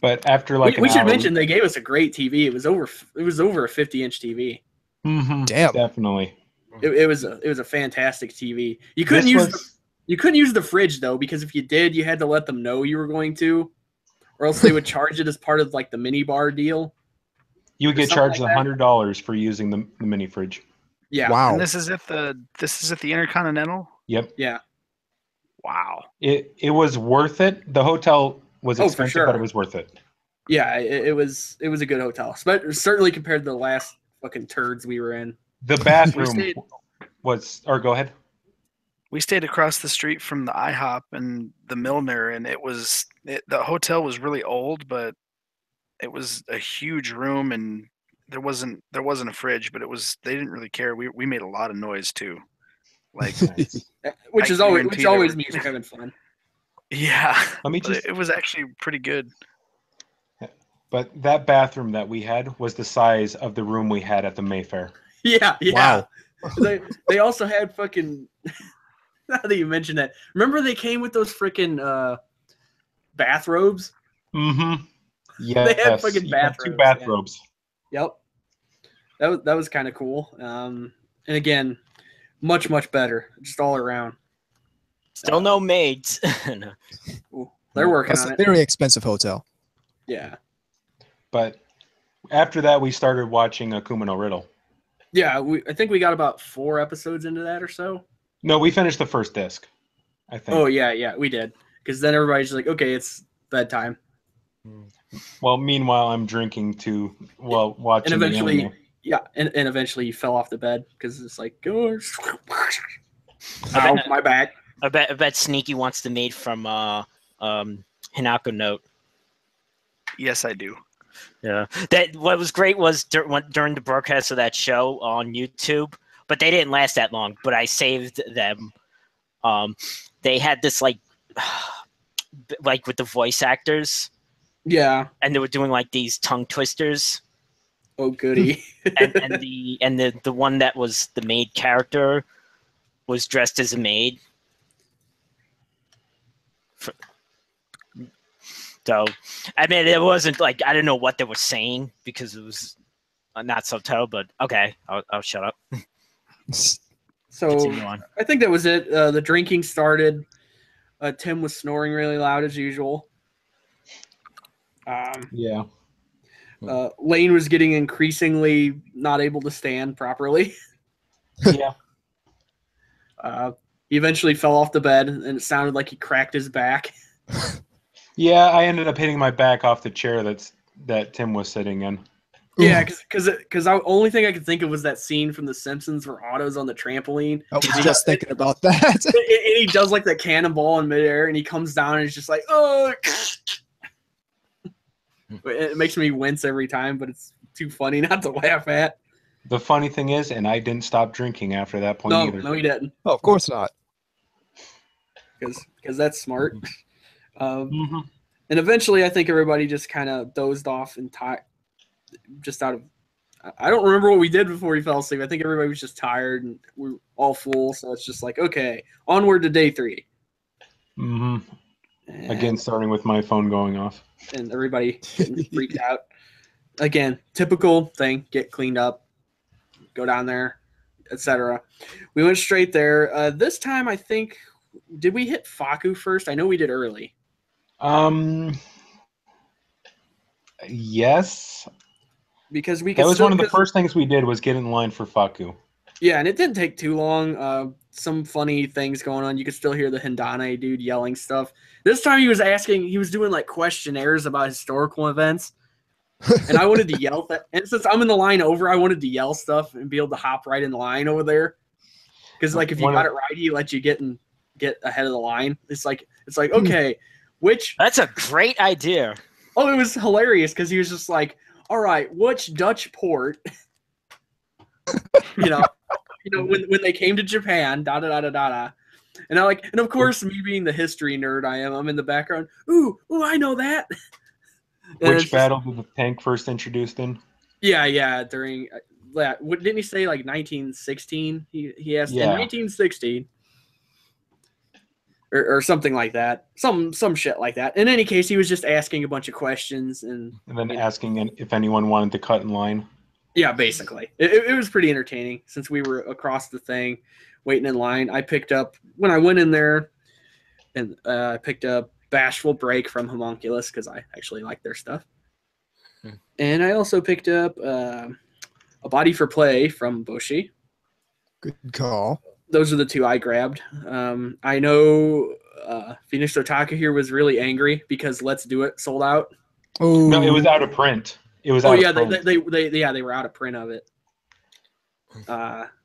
[SPEAKER 6] But after like
[SPEAKER 3] we should mention they gave us a great TV. It was over a 50-inch TV.
[SPEAKER 6] Mm-hmm,
[SPEAKER 1] damn,
[SPEAKER 6] definitely.
[SPEAKER 3] It was a fantastic TV. You couldn't use the fridge though, because if you did, you had to let them know you were going to, or else they would charge it as part of like the mini bar deal.
[SPEAKER 6] You would get charged $100 for using the mini fridge.
[SPEAKER 3] Yeah.
[SPEAKER 1] Wow.
[SPEAKER 5] And this is at the Intercontinental?
[SPEAKER 6] Yep.
[SPEAKER 3] Yeah.
[SPEAKER 5] Wow.
[SPEAKER 6] It was worth it. The hotel was expensive,
[SPEAKER 3] for sure.
[SPEAKER 6] but it was worth it.
[SPEAKER 3] Yeah, it was a good hotel. Certainly compared to the last fucking turds we were in.
[SPEAKER 6] The bathroom was, or go ahead.
[SPEAKER 5] We stayed across the street from the IHOP and the Milner, and the hotel was really old, but it was a huge room, and there wasn't a fridge, but they didn't really care. We made a lot of noise too, like
[SPEAKER 3] which always makes you having fun.
[SPEAKER 5] Yeah, it was actually pretty good.
[SPEAKER 6] But that bathroom that we had was the size of the room we had at the Mayfair.
[SPEAKER 3] Yeah.
[SPEAKER 1] Wow.
[SPEAKER 3] They also had fucking. Now that you mentioned that, remember they came with those freaking bathrobes?
[SPEAKER 6] Mm-hmm. Yeah,
[SPEAKER 3] they had fucking bathrobes.
[SPEAKER 6] 2 bathrobes.
[SPEAKER 3] Yeah. Yep. That was kind of cool. And again, much better, just all around.
[SPEAKER 2] Still no maids.
[SPEAKER 3] They're working on it.
[SPEAKER 1] It's a very expensive hotel.
[SPEAKER 3] Yeah.
[SPEAKER 6] But after that, we started watching Akuma no Riddle.
[SPEAKER 3] Yeah, I think we got about 4 episodes into that or so.
[SPEAKER 6] No, we finished the first disc, I think.
[SPEAKER 3] Oh, yeah, we did. Because then everybody's like, okay, it's bedtime.
[SPEAKER 6] Well, meanwhile, I'm drinking watching.
[SPEAKER 3] And eventually, and eventually you fell off the bed because it's like, oh, my back.
[SPEAKER 2] I bet Sneaky wants the maid from Hinako Note.
[SPEAKER 5] Yes, I do.
[SPEAKER 2] Yeah. What was great was during the broadcast of that show on YouTube, but they didn't last that long. But I saved them. They had this like with the voice actors.
[SPEAKER 3] Yeah.
[SPEAKER 2] And they were doing like these tongue twisters.
[SPEAKER 3] Oh goody.
[SPEAKER 2] and the one that was the maid character was dressed as a maid. So, I mean, it wasn't like, I didn't know what they were saying because it was not subtle, but okay, I'll shut up.
[SPEAKER 3] So, I think that was it. The drinking started. Tim was snoring really loud as usual.
[SPEAKER 6] Yeah.
[SPEAKER 3] Lane was getting increasingly not able to stand properly.
[SPEAKER 6] Yeah.
[SPEAKER 3] He eventually fell off the bed, and it sounded like he cracked his back.
[SPEAKER 6] Yeah, I ended up hitting my back off the chair that Tim was sitting in.
[SPEAKER 3] Yeah, because the only thing I could think of was that scene from The Simpsons where Otto's on the trampoline.
[SPEAKER 1] I was just thinking about that.
[SPEAKER 3] And he does like that cannonball in midair, and he comes down and he's just like, oh. It makes me wince every time, but it's too funny not to laugh at.
[SPEAKER 6] The funny thing is, and I didn't stop drinking after that point either.
[SPEAKER 3] No, he didn't.
[SPEAKER 1] Oh, of course not.
[SPEAKER 3] Because that's smart. And eventually, I think everybody just kind of dozed off and just out of. I don't remember what we did before we fell asleep. I think everybody was just tired and we're all full. So it's just like, okay, onward to day 3.
[SPEAKER 6] Mm-hmm. Again, starting with my phone going off.
[SPEAKER 3] And everybody getting freaked out. Again, typical thing. Get cleaned up. Go down there, etc. We went straight there. This time, I think, did we hit Faku first? I know we did early.
[SPEAKER 6] Yes.
[SPEAKER 3] Because
[SPEAKER 6] that was one of the first things we did was get in line for Faku.
[SPEAKER 3] Yeah, and it didn't take too long. Some funny things going on. You could still hear the Hindane dude yelling stuff. This time he was doing like questionnaires about historical events. And I wanted to yell that. And since I'm in the line over, I wanted to yell stuff and be able to hop right in line over there. Because like if you got it right, he let you get ahead of the line. It's like okay,
[SPEAKER 2] That's a great idea.
[SPEAKER 3] Oh, it was hilarious because he was just like, all right, which Dutch port? you know, when they came to Japan, da da da da da da. And and of course, me being the history nerd I'm in the background. Ooh, I know that.
[SPEAKER 6] Which battle did the tank first introduced in?
[SPEAKER 3] Yeah, during what didn't he say like 1916? He asked in 1916 or something like that. Some shit like that. In any case, he was just asking a bunch of questions and
[SPEAKER 6] then asking if anyone wanted to cut in line.
[SPEAKER 3] Yeah, basically. It was pretty entertaining since we were across the thing waiting in line. I picked up when I went in there and I picked up Bashful Break from Homunculus because I actually like their stuff. And I also picked up A Body for Play from Boshi.
[SPEAKER 1] Good call.
[SPEAKER 3] Those are the two I grabbed. I know Phoenix Otaka here was really angry because Let's Do It sold out.
[SPEAKER 6] Oh no, it was out of print. It was. They
[SPEAKER 3] were out of print of it.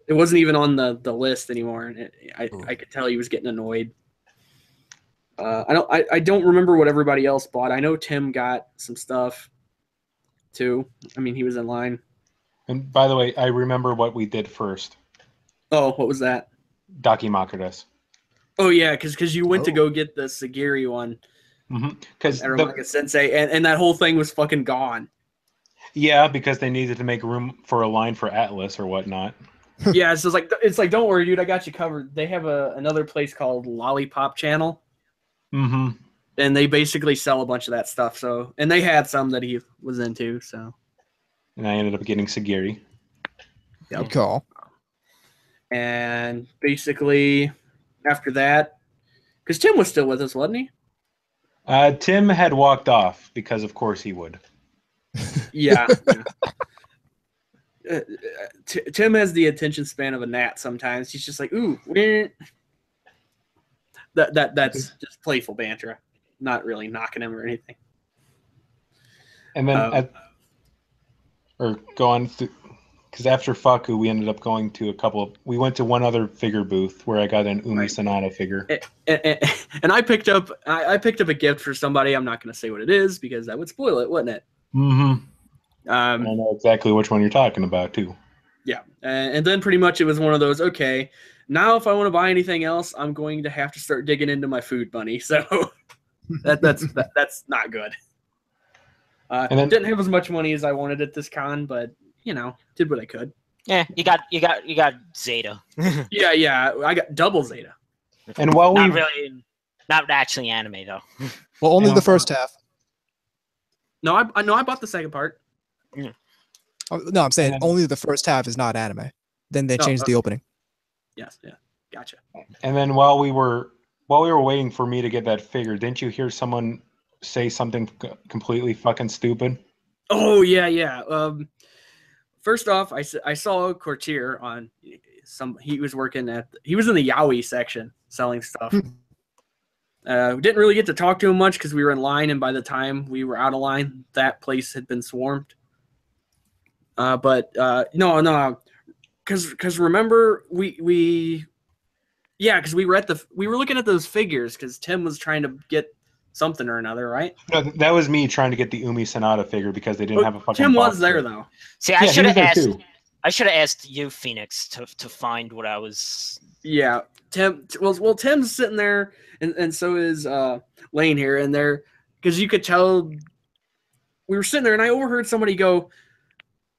[SPEAKER 3] It wasn't even on the list anymore, and I could tell he was getting annoyed. I don't remember what everybody else bought. I know Tim got some stuff too. I mean, he was in line.
[SPEAKER 6] And by the way, I remember what we did first.
[SPEAKER 3] Oh, what was that?
[SPEAKER 6] Dakimakuras.
[SPEAKER 3] Oh yeah, because you went to go get the Sagiri one.
[SPEAKER 6] Because
[SPEAKER 3] Aramaka Sensei, and that whole thing was fucking gone.
[SPEAKER 6] Yeah, because they needed to make room for a line for Atlas or whatnot.
[SPEAKER 3] Yeah, it's like don't worry, dude, I got you covered. They have another place called Lollipop Channel.
[SPEAKER 6] And
[SPEAKER 3] they basically sell a bunch of that stuff. So, and they had some that he was into. So,
[SPEAKER 6] and I ended up getting Sagiri.
[SPEAKER 1] Yep. Good call.
[SPEAKER 3] And basically, after that, because Tim was still with us, wasn't he?
[SPEAKER 6] Tim had walked off because, of course, he would.
[SPEAKER 3] Yeah. Tim has the attention span of a gnat sometimes. He's just like, ooh, that's just playful banter, not really knocking him or anything.
[SPEAKER 6] And then, because after Faku, we ended up going to we went to one other figure booth where I got an Umi Sonata figure.
[SPEAKER 3] And I picked up a gift for somebody. I'm not going to say what it is because that would spoil it, wouldn't it?
[SPEAKER 6] I know exactly which one you're talking about too.
[SPEAKER 3] Yeah, and then pretty much it was one of those. Okay, now if I want to buy anything else, I'm going to have to start digging into my food money. So that's not good. And then, didn't have as much money as I wanted at this con, but did what I could.
[SPEAKER 2] Yeah, you got Zeta.
[SPEAKER 3] yeah, I got double Zeta.
[SPEAKER 6] And while
[SPEAKER 2] not actually anime though.
[SPEAKER 1] Well, only the first half.
[SPEAKER 3] No, I bought the second part.
[SPEAKER 1] Yeah. No, I'm saying only the first half is not anime. Then they changed the opening.
[SPEAKER 3] Yes, yeah, gotcha.
[SPEAKER 6] And then while we were waiting for me to get that figure, didn't you hear someone say something completely fucking stupid?
[SPEAKER 3] Oh yeah. First off, I saw a courtier on he was in the yaoi section selling stuff. Didn't really get to talk to him much because we were in line, and by the time we were out of line, that place had been swarmed. But no, because remember we were looking at those figures because Tim was trying to get something or another, right?
[SPEAKER 6] No, that was me trying to get the Umi Sonata figure because they didn't have a fucking.
[SPEAKER 3] Tim was there though.
[SPEAKER 2] See, I should have asked you, Phoenix, to find what I was.
[SPEAKER 3] Yeah, Tim. Well, Tim's sitting there, and so is Lane here, and there because you could tell we were sitting there, and I overheard somebody go.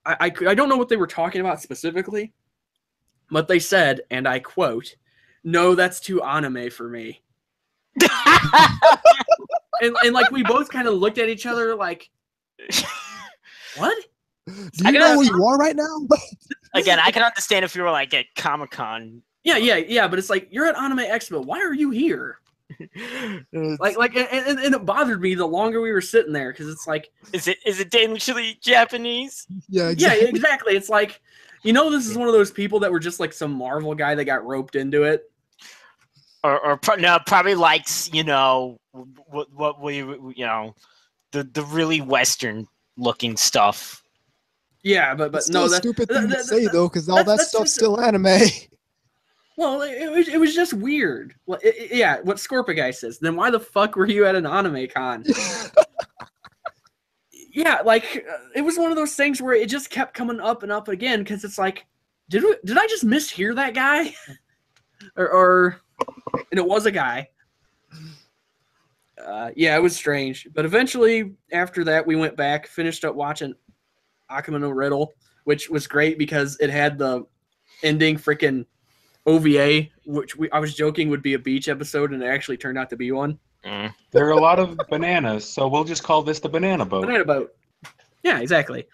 [SPEAKER 3] I don't know what they were talking about specifically, but they said, and I quote, "No, that's too anime for me." and like we both kind of looked at each other like, what?
[SPEAKER 1] Do you know who you are right now?
[SPEAKER 2] Again, I can understand if you were like at Comic-Con.
[SPEAKER 3] Yeah, but it's like you're at Anime Expo. Why are you here? like, and it bothered me the longer we were sitting there because it's like,
[SPEAKER 2] is it dangerously Japanese?
[SPEAKER 1] Yeah, exactly.
[SPEAKER 3] Yeah, exactly. It's like, this is one of those people that were just like some Marvel guy that got roped into it,
[SPEAKER 2] or no, probably likes what we the really Western looking stuff.
[SPEAKER 3] Yeah, but
[SPEAKER 1] it's
[SPEAKER 3] no,
[SPEAKER 1] that's a stupid thing to say though, because all that stuff's still anime.
[SPEAKER 3] Well, it was just weird. Well, yeah, what Scorpio guy says. Then why the fuck were you at an anime con? Yeah, like it was one of those things where it just kept coming up and up again because it's like, did I just mishear that guy? or and it was a guy. Yeah, it was strange. But eventually, after that, we went back, finished up watching Akuma no Riddle, which was great because it had the ending freaking OVA, which I was joking would be a beach episode, and it actually turned out to be one.
[SPEAKER 6] There are a lot of bananas, so we'll just call this the banana boat.
[SPEAKER 3] Banana boat. Yeah, exactly.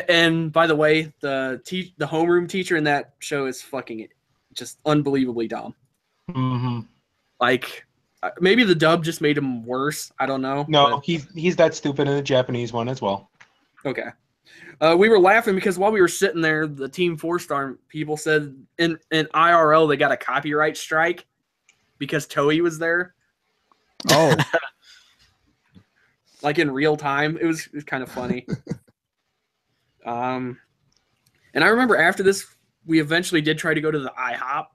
[SPEAKER 3] And by the way, the homeroom teacher in that show is fucking just unbelievably dumb.
[SPEAKER 6] Mm-hmm.
[SPEAKER 3] Like, maybe the dub just made him worse. I don't know.
[SPEAKER 6] No, he's that stupid in the Japanese one as well.
[SPEAKER 3] Okay. We were laughing because while we were sitting there, the Team 4-Star people said in IRL they got a copyright strike because Toei was there.
[SPEAKER 1] Oh.
[SPEAKER 3] Like in real time. It was kind of funny. And I remember after this, we eventually did try to go to the IHOP.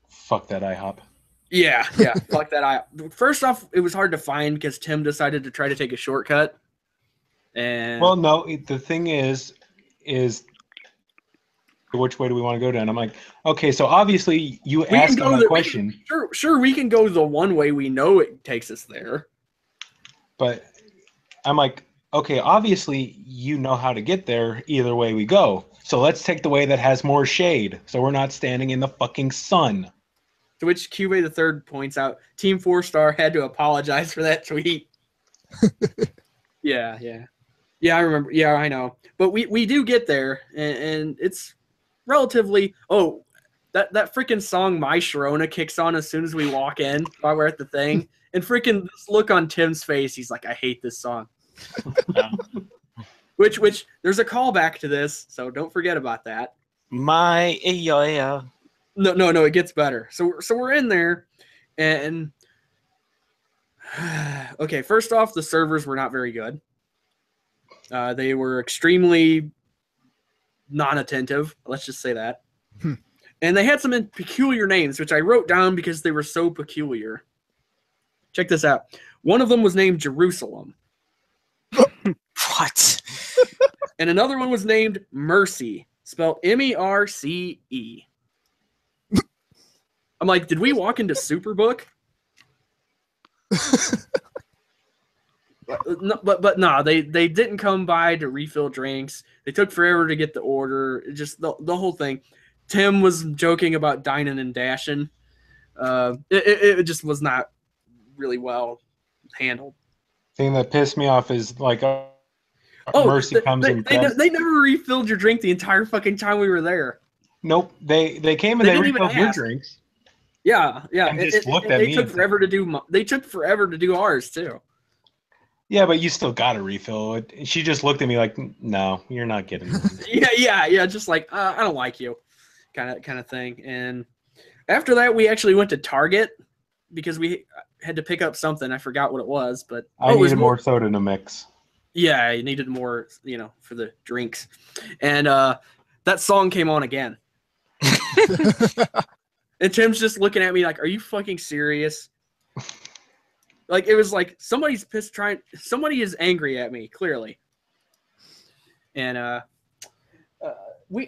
[SPEAKER 6] Fuck that IHOP.
[SPEAKER 3] Yeah, fuck that IHOP. First off, it was hard to find because Tim decided to try to take a shortcut. And
[SPEAKER 6] well, no, the thing is which way do we want to go down? I'm like, okay, so obviously you asked my question.
[SPEAKER 3] Sure, we can go the one way we know it takes us there.
[SPEAKER 6] But I'm like, okay, obviously you know how to get there either way we go. So let's take the way that has more shade, so we're not standing in the fucking sun.
[SPEAKER 3] To which Cube the Third points out, Team 4-Star had to apologize for that tweet. Yeah, I remember. Yeah, I know. But we do get there, and it's relatively. Oh, that freaking song "My Sharona" kicks on as soon as we walk in while we're at the thing, and freaking this look on Tim's face. He's like, "I hate this song." Which there's a callback to this, so don't forget about that.
[SPEAKER 2] Yeah.
[SPEAKER 3] No, it gets better. So we're in there, and okay. First off, the servers were not very good. They were extremely non-attentive. Let's just say that. And they had some peculiar names, which I wrote down because they were so peculiar. Check this out. One of them was named Jerusalem.
[SPEAKER 2] What?
[SPEAKER 3] And another one was named Mercy, spelled Merce. I'm like, did we walk into Superbook? But no, they didn't come by to refill drinks. They took forever to get the order. Just the whole thing. Tim was joking about dining and dashing. It just was not really well handled.
[SPEAKER 6] Thing that pissed me off is like, Mercy comes in.
[SPEAKER 3] They never refilled your drink the entire fucking time we were there.
[SPEAKER 6] Nope, they came and they refilled your drinks.
[SPEAKER 3] Yeah.
[SPEAKER 6] And just looked at me.
[SPEAKER 3] They took forever to do. They took forever to do ours too.
[SPEAKER 6] Yeah, but you still got to refill it. She just looked at me like, "No, you're not getting it."
[SPEAKER 3] yeah. Just like, I don't like you, kind of thing. And after that, we actually went to Target because we had to pick up something. I forgot what it was, but
[SPEAKER 6] I needed more soda to mix.
[SPEAKER 3] Yeah, I needed more, for the drinks. And that song came on again. And Tim's just looking at me like, "Are you fucking serious?" Like, it was like somebody's pissed somebody is angry at me, clearly. And I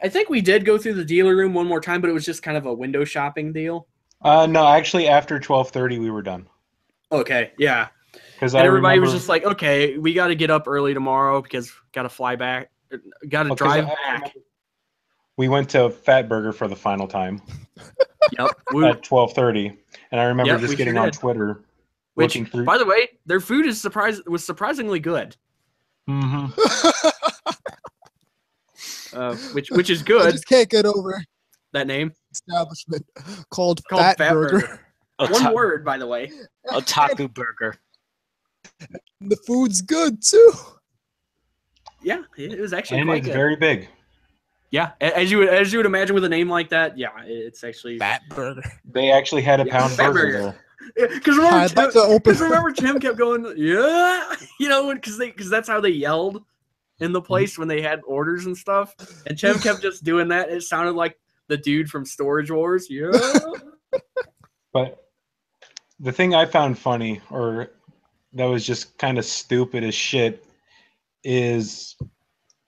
[SPEAKER 3] think we did go through the dealer room one more time, but it was just kind of a window shopping deal.
[SPEAKER 6] No, actually after 12:30 we were done.
[SPEAKER 3] Okay, yeah. Because everybody was just like, "Okay, we got to get up early tomorrow because got to fly back, got to drive back."
[SPEAKER 6] We went to Fat Burger for the final time.
[SPEAKER 3] Yep.
[SPEAKER 6] At 12:30, and I remember just getting on Twitter.
[SPEAKER 3] Which, by the way, their food was surprisingly good.
[SPEAKER 6] Mm-hmm.
[SPEAKER 3] Which is good.
[SPEAKER 1] I just can't get over
[SPEAKER 3] that name.
[SPEAKER 1] Establishment called Fat Burger.
[SPEAKER 3] One word, by the way.
[SPEAKER 2] Otaku burger.
[SPEAKER 1] The food's good too.
[SPEAKER 3] Yeah, it was actually
[SPEAKER 6] and
[SPEAKER 3] quite
[SPEAKER 6] it's
[SPEAKER 3] good.
[SPEAKER 6] very big.
[SPEAKER 3] Yeah, as you would imagine with a name like that. Yeah, it's actually
[SPEAKER 1] Fat burger.
[SPEAKER 6] They actually had a pound burger there.
[SPEAKER 3] Because remember, Tim kept going, yeah, because that's how they yelled in the place when they had orders and stuff. And Tim kept just doing that. It sounded like the dude from Storage Wars. Yeah.
[SPEAKER 6] But the thing I found funny, or that was just kind of stupid as shit, is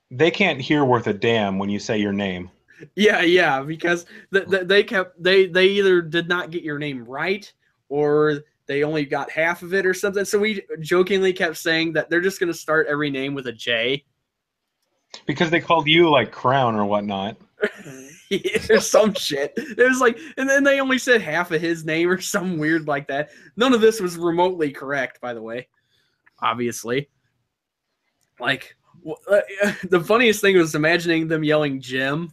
[SPEAKER 6] they can't hear worth a damn when you say your name.
[SPEAKER 3] Yeah, because they either did not get your name right or they only got half of it or something. So we jokingly kept saying that they're just going to start every name with a J.
[SPEAKER 6] Because they called you like Crown or whatnot.
[SPEAKER 3] Or some shit. It was like, and then they only said half of his name or some weird like that. None of this was remotely correct, by the way. Obviously. Like, the funniest thing was imagining them yelling Jim.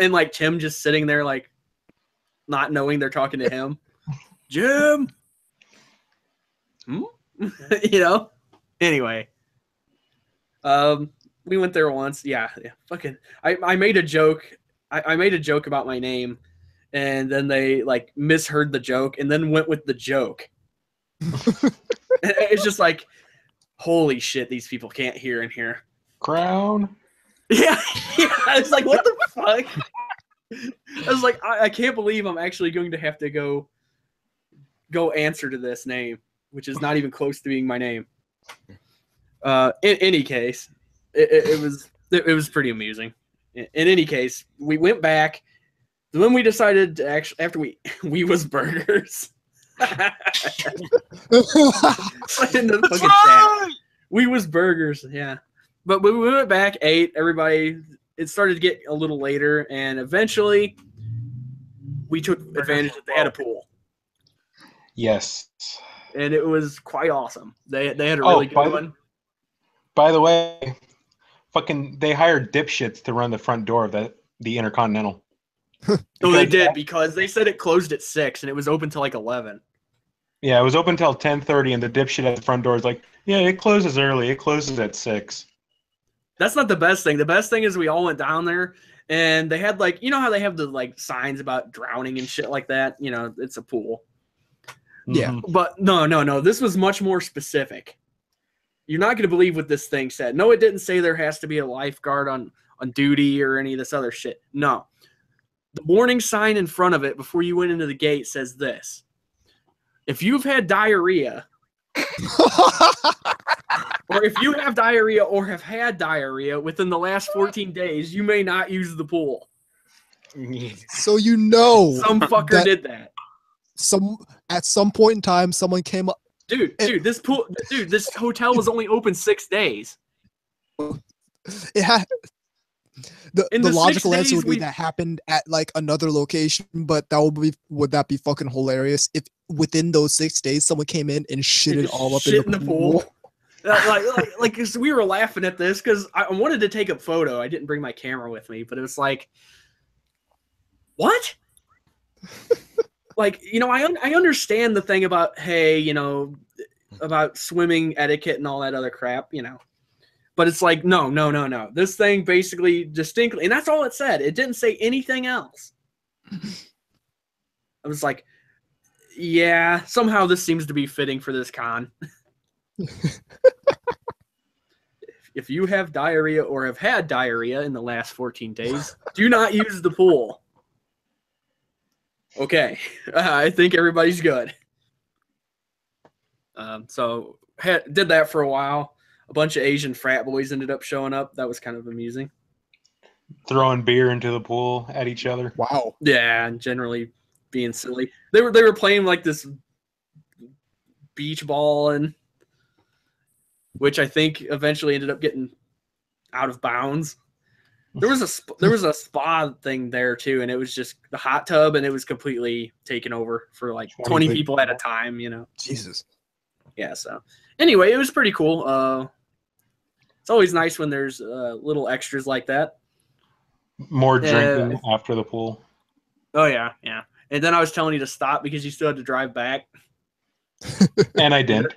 [SPEAKER 3] And like Tim just sitting there like not knowing they're talking to him. Jim! Anyway. We went there once. Yeah. Fucking. I made a joke. I made a joke about my name, and then they like misheard the joke, and then went with the joke. It's just like, holy shit, these people can't hear in here.
[SPEAKER 6] Crown.
[SPEAKER 3] Yeah. I was like, what the fuck? I was like, I can't believe I'm actually going to have to go answer to this name, which is not even close to being my name. In any case. It was pretty amusing. In any case, we went back. Then we decided to actually, after we was burgers. We was burgers, yeah. But we went back, ate. Everybody. It started to get a little later, and eventually, we took advantage that they had a pool.
[SPEAKER 6] Yes.
[SPEAKER 3] And it was quite awesome. They had a really good one.
[SPEAKER 6] By the way. They hired dipshits to run the front door of the Intercontinental.
[SPEAKER 3] So they did, because they said it closed at 6 and it was open till like 11.
[SPEAKER 6] Yeah, it was open till 10:30, and the dipshit at the front door is like, yeah, it closes early. It closes at 6.
[SPEAKER 3] That's not the best thing. The best thing is we all went down there, and they had like, you know how they have the like signs about drowning and shit like that? It's a pool.
[SPEAKER 1] Yeah.
[SPEAKER 3] But no. This was much more specific. You're not going to believe what this thing said. No, it didn't say there has to be a lifeguard on duty or any of this other shit. No. The warning sign in front of it before you went into the gate says this. If you've had diarrhea, or if you have diarrhea or have had diarrhea within the last 14 days, you may not use the pool.
[SPEAKER 1] So some
[SPEAKER 3] fucker did that.
[SPEAKER 1] At some point in time, someone came up.
[SPEAKER 3] Dude, this hotel was only open 6 days.
[SPEAKER 1] It had the logical answer would be that happened at like another location, but would that be fucking hilarious if within those 6 days someone came in and shitted all up in the pool?
[SPEAKER 3] like cause we were laughing at this because I wanted to take a photo. I didn't bring my camera with me, but it was like, what? Like, I understand the thing about, hey, about swimming etiquette and all that other crap, But it's like, no. This thing basically distinctly, and that's all it said. It didn't say anything else. I was like, yeah, somehow this seems to be fitting for this con. If you have diarrhea or have had diarrhea in the last 14 days, do not use the pool. Okay, I think everybody's good. So did that for a while. A bunch of Asian frat boys ended up showing up. That was kind of amusing.
[SPEAKER 6] Throwing beer into the pool at each other.
[SPEAKER 1] Wow.
[SPEAKER 3] Yeah, and generally being silly. They were playing like this beach ball, and which I think eventually ended up getting out of bounds. There was a spa thing there too, and it was just the hot tub, and it was completely taken over for like 20 people at a time.
[SPEAKER 1] Jesus.
[SPEAKER 3] Yeah. So anyway, it was pretty cool. It's always nice when there's little extras like that.
[SPEAKER 6] More drinking after the pool.
[SPEAKER 3] Oh yeah, yeah. And then I was telling you to stop because you still had to drive back.
[SPEAKER 6] And I did.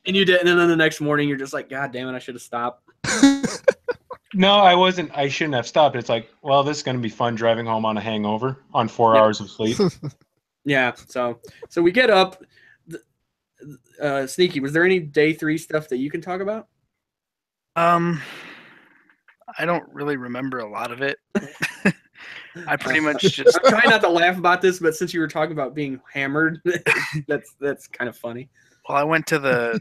[SPEAKER 3] And you did. And then the next morning, you're just like, God damn it, I should have stopped.
[SPEAKER 6] No, I wasn't. I shouldn't have stopped. It's like, well, this is going to be fun driving home on a hangover on 4 hours of sleep.
[SPEAKER 3] Yeah. So we get up. Sneaky, was there any day 3 stuff that you can talk about?
[SPEAKER 5] I don't really remember a lot of it. I pretty much just
[SPEAKER 3] I'm trying not to laugh about this, but since you were talking about being hammered, that's kind of funny.
[SPEAKER 5] Well, I went to the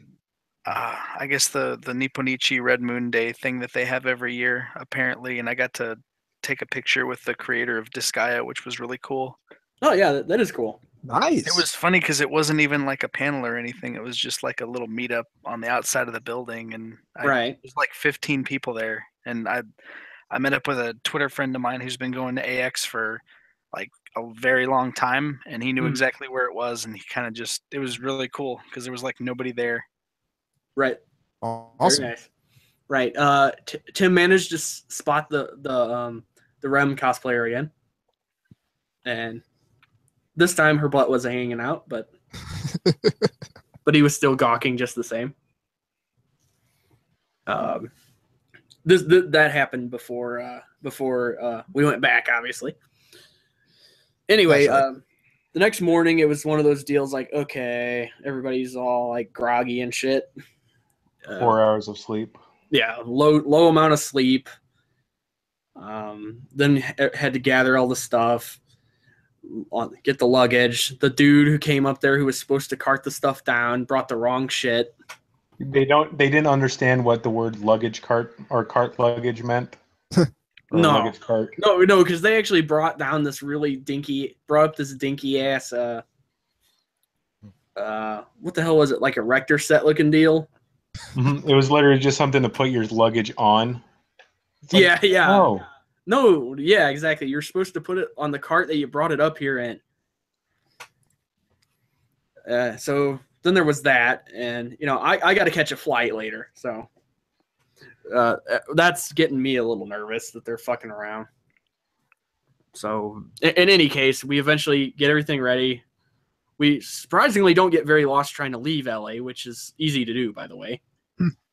[SPEAKER 5] I guess the Nipponichi Red Moon Day thing that they have every year, apparently, and I got to take a picture with the creator of Disgaea, which was really cool.
[SPEAKER 3] Oh yeah, that is cool.
[SPEAKER 1] Nice.
[SPEAKER 5] It was funny because it wasn't even like a panel or anything. It was just like a little meetup on the outside of the building, and there's like 15 people there. And I met up with a Twitter friend of mine who's been going to AX for like a very long time, and he knew exactly where it was, and he kind of it was really cool because there was like nobody there.
[SPEAKER 3] Right.
[SPEAKER 1] Awesome.
[SPEAKER 3] Very nice. Right. Tim managed to spot the Rem cosplayer again, and this time her butt wasn't hanging out, but he was still gawking just the same. That happened before we went back, obviously. Anyway, the next morning it was one of those deals like, okay, everybody's all like groggy and shit.
[SPEAKER 6] 4 hours of sleep.
[SPEAKER 3] Yeah, low amount of sleep. Then had to gather all the stuff, get the luggage. The dude who came up there who was supposed to cart the stuff down brought the wrong shit.
[SPEAKER 6] They didn't understand what the word luggage cart or cart luggage meant.
[SPEAKER 3] No, because they actually brought up this dinky ass what the hell was it, like a Rector set looking deal?
[SPEAKER 6] Mm-hmm. It was literally just something to put your luggage on.
[SPEAKER 3] Yeah. No, yeah, exactly. You're supposed to put it on the cart that you brought it up here in. So then there was that, and I got to catch a flight later, so that's getting me a little nervous that they're fucking around. So in any case, we eventually get everything ready. We surprisingly don't get very lost trying to leave LA, which is easy to do, by the way.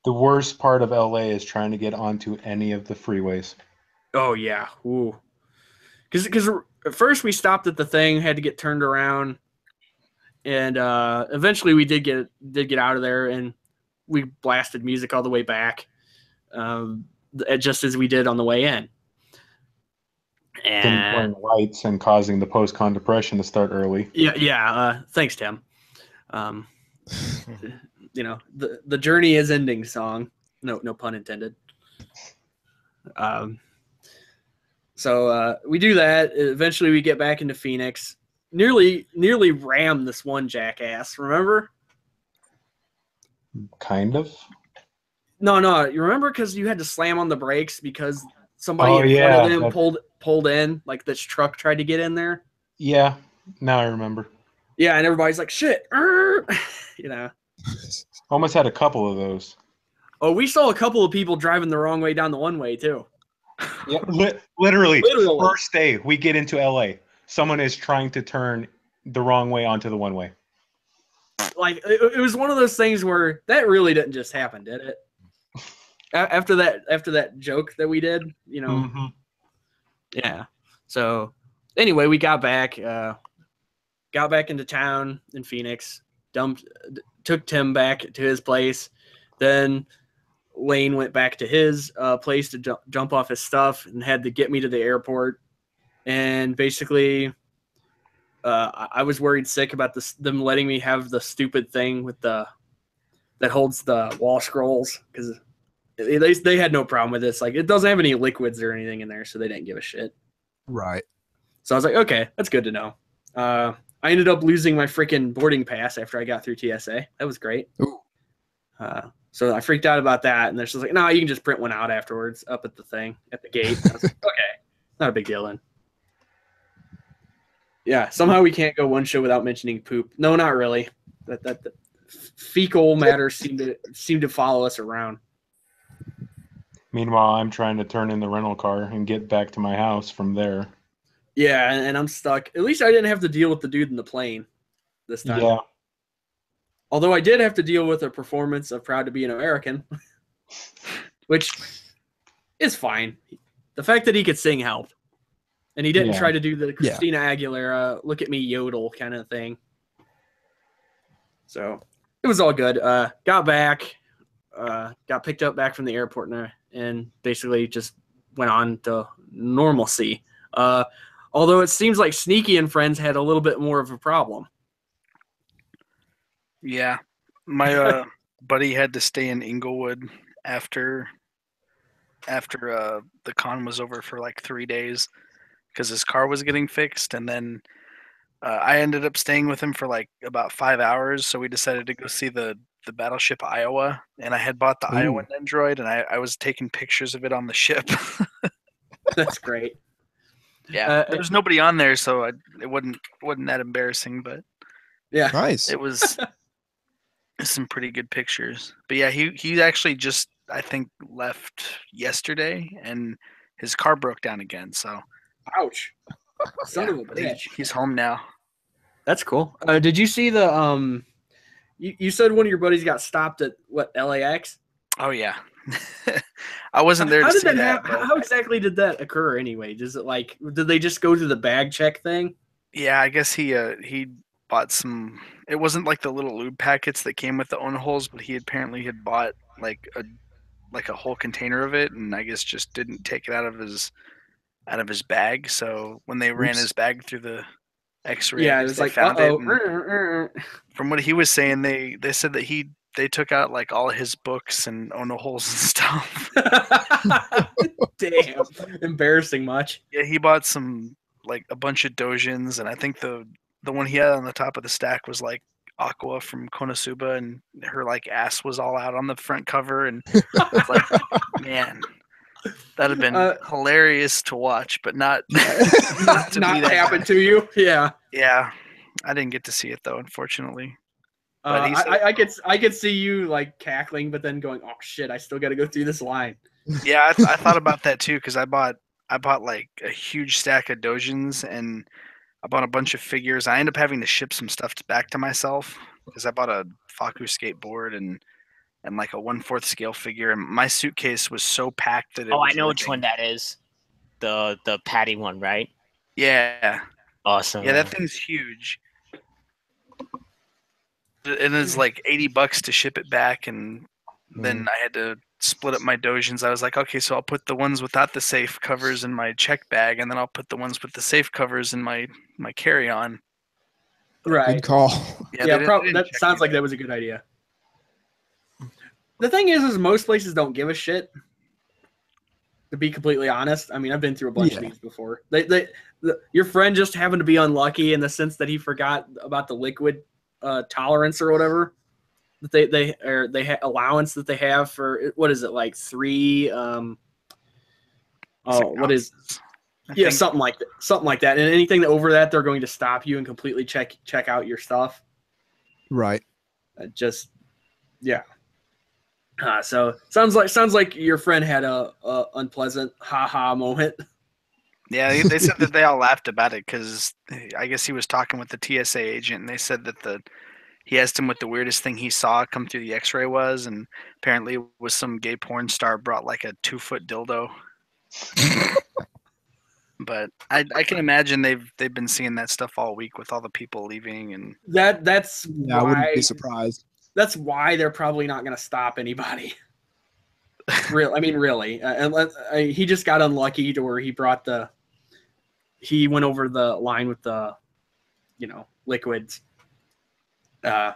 [SPEAKER 6] The worst part of LA is trying to get onto any of the freeways.
[SPEAKER 3] Oh yeah, ooh. Because at first we stopped at the thing, had to get turned around, and eventually we did get out of there, and we blasted music all the way back, just as we did on the way in.
[SPEAKER 6] And lights and causing the post-con depression to start early.
[SPEAKER 3] Yeah. Thanks, Tim. The journey is ending song. No pun intended. So we do that. Eventually, we get back into Phoenix. Nearly rammed this one jackass. Remember?
[SPEAKER 6] Kind of.
[SPEAKER 3] No. You remember because you had to slam on the brakes because somebody in front of them pulled in, like this truck tried to get in there.
[SPEAKER 6] Yeah. Now I remember.
[SPEAKER 3] Yeah, and everybody's like, "Shit!"
[SPEAKER 6] Almost had a couple of those.
[SPEAKER 3] Oh, we saw a couple of people driving the wrong way down the one way too.
[SPEAKER 6] Yeah, literally. First day we get into LA, someone is trying to turn the wrong way onto the one way.
[SPEAKER 3] Like it was one of those things where that really didn't just happen, did it? After that joke that we did,
[SPEAKER 6] Mm-hmm.
[SPEAKER 3] Yeah. So anyway, we got back into town in Phoenix, took Tim back to his place. Then Lane went back to his place to jump off his stuff and had to get me to the airport. And basically, I was worried sick about them letting me have the stupid thing with that holds the wall scrolls, because they had no problem with this. Like, it doesn't have any liquids or anything in there, so they didn't give a shit.
[SPEAKER 1] Right.
[SPEAKER 3] So I was like, okay, that's good to know. I ended up losing my freaking boarding pass after I got through TSA. That was great.
[SPEAKER 1] Ooh.
[SPEAKER 3] So I freaked out about that, and they're just like, no, you can just print one out afterwards up at the thing, at the gate. I was like, okay, not a big deal then. Yeah, somehow we can't go one show without mentioning poop. No, not really. That fecal matter seem to follow us around.
[SPEAKER 6] Meanwhile, I'm trying to turn in the rental car and get back to my house from there.
[SPEAKER 3] Yeah, and I'm stuck. At least I didn't have to deal with the dude in the plane this time.
[SPEAKER 6] Yeah.
[SPEAKER 3] Although I did have to deal with a performance of Proud to Be an American, which is fine. The fact that he could sing helped. And he didn't try to do the Christina Aguilera, look at me yodel kind of thing. So it was all good. Got back, got picked up back from the airport and basically just went on to normalcy. Although it seems like Sneaky and friends had a little bit more of a problem.
[SPEAKER 5] Yeah. My buddy had to stay in Inglewood after the con was over for like 3 days because his car was getting fixed. And then I ended up staying with him for like about 5 hours. So we decided to go see the battleship Iowa. And I had bought the Iowa Android, and I was taking pictures of it on the ship.
[SPEAKER 3] That's great.
[SPEAKER 5] Yeah, there's nobody on there, so it wasn't that embarrassing, but
[SPEAKER 3] yeah,
[SPEAKER 1] nice.
[SPEAKER 5] It was some pretty good pictures. But yeah, he actually just, I think, left yesterday, and his car broke down again. So,
[SPEAKER 3] ouch! Son of a bitch.
[SPEAKER 5] He's home now.
[SPEAKER 3] That's cool. Did you see the You said one of your buddies got stopped at what, LAX?
[SPEAKER 5] Oh yeah. I wasn't there to see that.
[SPEAKER 3] How exactly did that occur anyway? Does it did they just go through the bag check thing?
[SPEAKER 5] Yeah, I guess he bought some. It wasn't like the little lube packets that came with the own holes, but he apparently had bought like a whole container of it, and I guess just didn't take it out of his bag. So when they ran his bag through the X-ray,
[SPEAKER 3] it was like,
[SPEAKER 5] found it. From what he was saying, they said that they took out like all his books and Ono holes and stuff.
[SPEAKER 3] Damn, embarrassing much.
[SPEAKER 5] Yeah, he bought a bunch of dojins, and I think the one he had on the top of the stack was like Aqua from Konosuba, and her like ass was all out on the front cover, and it's like, man, that'd have been hilarious to watch, but not
[SPEAKER 3] happen to you. Yeah.
[SPEAKER 5] Yeah, I didn't get to see it though, unfortunately.
[SPEAKER 3] I could see you like cackling, but then going, "Oh shit, I still got to go through this line."
[SPEAKER 5] Yeah, I thought about that too, because I bought like a huge stack of dojins, and I bought a bunch of figures. I ended up having to ship some stuff back to myself because I bought a Faku skateboard and like a 1/4 scale figure, and my suitcase was so packed that
[SPEAKER 2] I know which one that is. The Patty one, right?
[SPEAKER 5] Yeah.
[SPEAKER 2] Awesome.
[SPEAKER 5] Yeah, that thing's huge. And it's like $80 to ship it back, and then I had to split up my dojins. I was like, okay, so I'll put the ones without the safe covers in my check bag, and then I'll put the ones with the safe covers in my carry-on.
[SPEAKER 3] Right.
[SPEAKER 1] Good call.
[SPEAKER 3] Yeah, that sounds like that was a good idea. The thing is most places don't give a shit. To be completely honest, I mean, I've been through a bunch of these before. Your friend just happened to be unlucky in the sense that he forgot about the liquid tolerance or whatever that they allowance that they have for, what is it, like 3 something like that, and anything over that they're going to stop you and completely check out your stuff.
[SPEAKER 1] Right.
[SPEAKER 3] So sounds like your friend had a unpleasant haha moment.
[SPEAKER 5] Yeah, they said that they all laughed about it because I guess he was talking with the TSA agent, and they said that he asked him what the weirdest thing he saw come through the X-ray was, and apparently it was some gay porn star brought like a 2-foot dildo. But I can imagine they've been seeing that stuff all week with all the people leaving, and
[SPEAKER 3] that's why,
[SPEAKER 1] I wouldn't be surprised.
[SPEAKER 3] That's why they're probably not going to stop anybody. Really. He just got unlucky to where he went over the line with the, liquids. I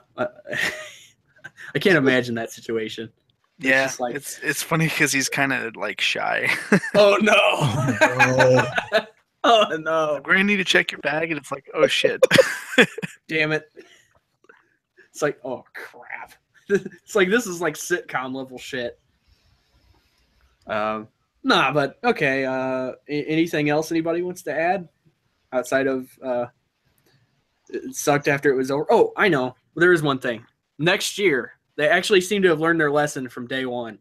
[SPEAKER 3] can't imagine that situation.
[SPEAKER 5] It's funny because he's kind of like shy.
[SPEAKER 3] Oh no! Oh no!
[SPEAKER 5] We're gonna need to check your bag, and it's like, oh shit!
[SPEAKER 3] Damn it! It's like, oh crap! It's like this is like sitcom level shit. But okay. Anything else anybody wants to add outside of it sucked after it was over? Oh, I know. There is one thing. Next year, they actually seem to have learned their lesson from day one.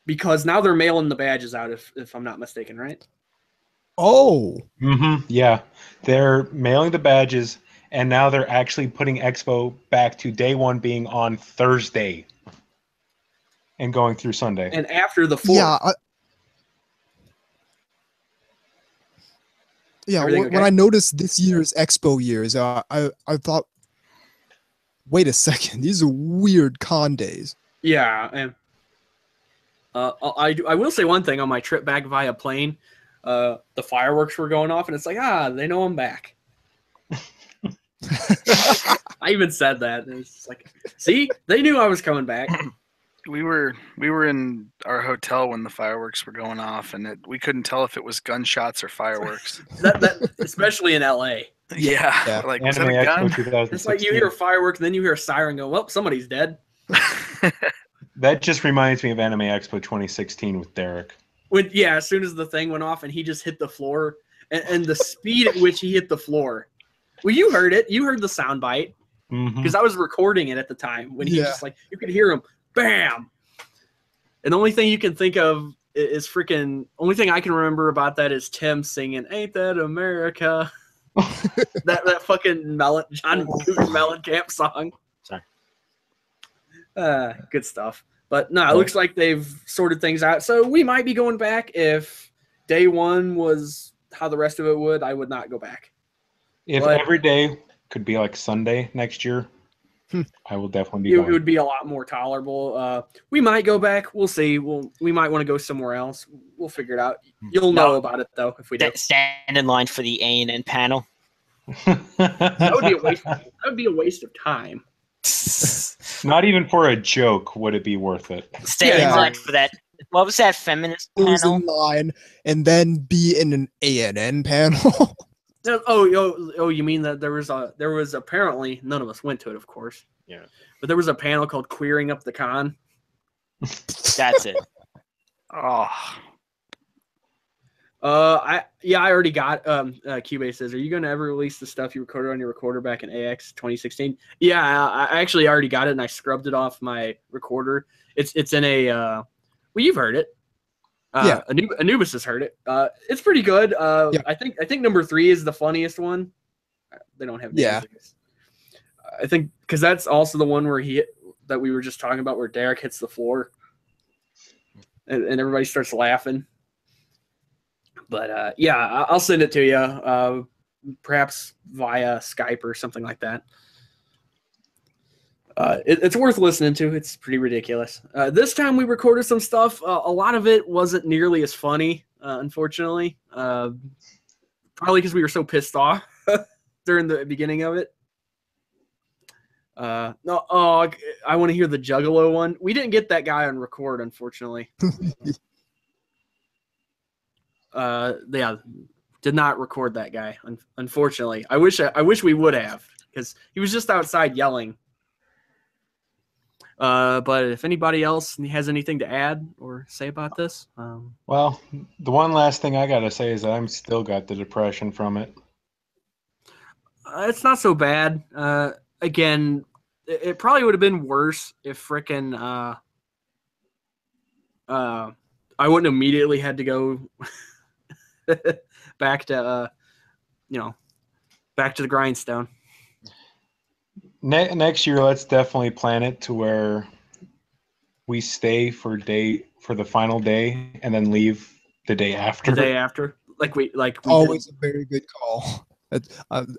[SPEAKER 3] Because now they're mailing the badges out, if I'm not mistaken, right?
[SPEAKER 1] Oh.
[SPEAKER 6] Mm-hmm. Yeah. They're mailing the badges, and now they're actually putting Expo back to day one being on Thursday and going through Sunday.
[SPEAKER 3] And after the 4th.
[SPEAKER 1] Yeah. When I noticed this year's Expo years, I thought, wait a second, these are weird con days.
[SPEAKER 3] Yeah, and I will say one thing on my trip back via plane, the fireworks were going off, and it's like, they know I'm back. I even said that. It's like, see, they knew I was coming back.
[SPEAKER 5] We were in our hotel when the fireworks were going off, and we couldn't tell if it was gunshots or fireworks.
[SPEAKER 3] that especially in LA.
[SPEAKER 5] Yeah. Like, was that
[SPEAKER 6] Anime
[SPEAKER 5] a gun?
[SPEAKER 6] Expo
[SPEAKER 3] It's like you hear a firework, and then you hear a siren go, well, somebody's dead.
[SPEAKER 6] That just reminds me of Anime Expo 2016 with Derek.
[SPEAKER 3] As soon as the thing went off and he just hit the floor, and the speed at which he hit the floor. Well, you heard it. You heard the sound bite. Because I was recording it at the time when he just like, you could hear him, bam! And the only thing you can think of is only thing I can remember about that is Tim singing, Ain't That America? that fucking John Mellencamp song.
[SPEAKER 2] Sorry.
[SPEAKER 3] Good stuff. But no, it looks like they've sorted things out. So we might be going back. If day one was how the rest of it would, I would not go back.
[SPEAKER 6] If every day could be like Sunday next year, I will definitely be going.
[SPEAKER 3] It would be a lot more tolerable. We might go back. We'll see. We might want to go somewhere else. We'll figure it out. You'll know about it, though, if we do.
[SPEAKER 2] Stand in line for the A&N panel.
[SPEAKER 3] That would be a waste of time.
[SPEAKER 6] Not even for a joke would it be worth it.
[SPEAKER 2] Stay in line for that. What was that feminist panel?
[SPEAKER 1] In line and then be in an A&N panel.
[SPEAKER 3] Oh, you mean that there was apparently, none of us went to it, of course.
[SPEAKER 2] Yeah.
[SPEAKER 3] But there was a panel called Queering Up the Con.
[SPEAKER 2] That's it.
[SPEAKER 5] Oh.
[SPEAKER 3] I already got Cubase says, are you going to ever release the stuff you recorded on your recorder back in AX 2016? Yeah, I actually already got it, and I scrubbed it off my recorder. It's in a well, you've heard it. Anubis has heard it. It's pretty good. I think number 3 is the funniest one. They don't have names. I think because that's also the one where that we were just talking about, where Derek hits the floor and everybody starts laughing. But I'll send it to you, perhaps via Skype or something like that. It's worth listening to. It's pretty ridiculous. This time we recorded some stuff. A lot of it wasn't nearly as funny, unfortunately. Probably because we were so pissed off during the beginning of it. I want to hear the Juggalo one. We didn't get that guy on record, unfortunately. Did not record that guy, unfortunately. I wish we would have, because he was just outside yelling. But if anybody else has anything to add or say about this,
[SPEAKER 6] well, the one last thing I gotta say is I'm still got the depression from it.
[SPEAKER 3] It's not so bad. Again, it probably would have been worse if frickin' I wouldn't immediately had to go back to back to the grindstone.
[SPEAKER 6] Next year, let's definitely plan it to where we stay for the final day and then leave the day after.
[SPEAKER 3] The day after, like we
[SPEAKER 1] always did. A very good call.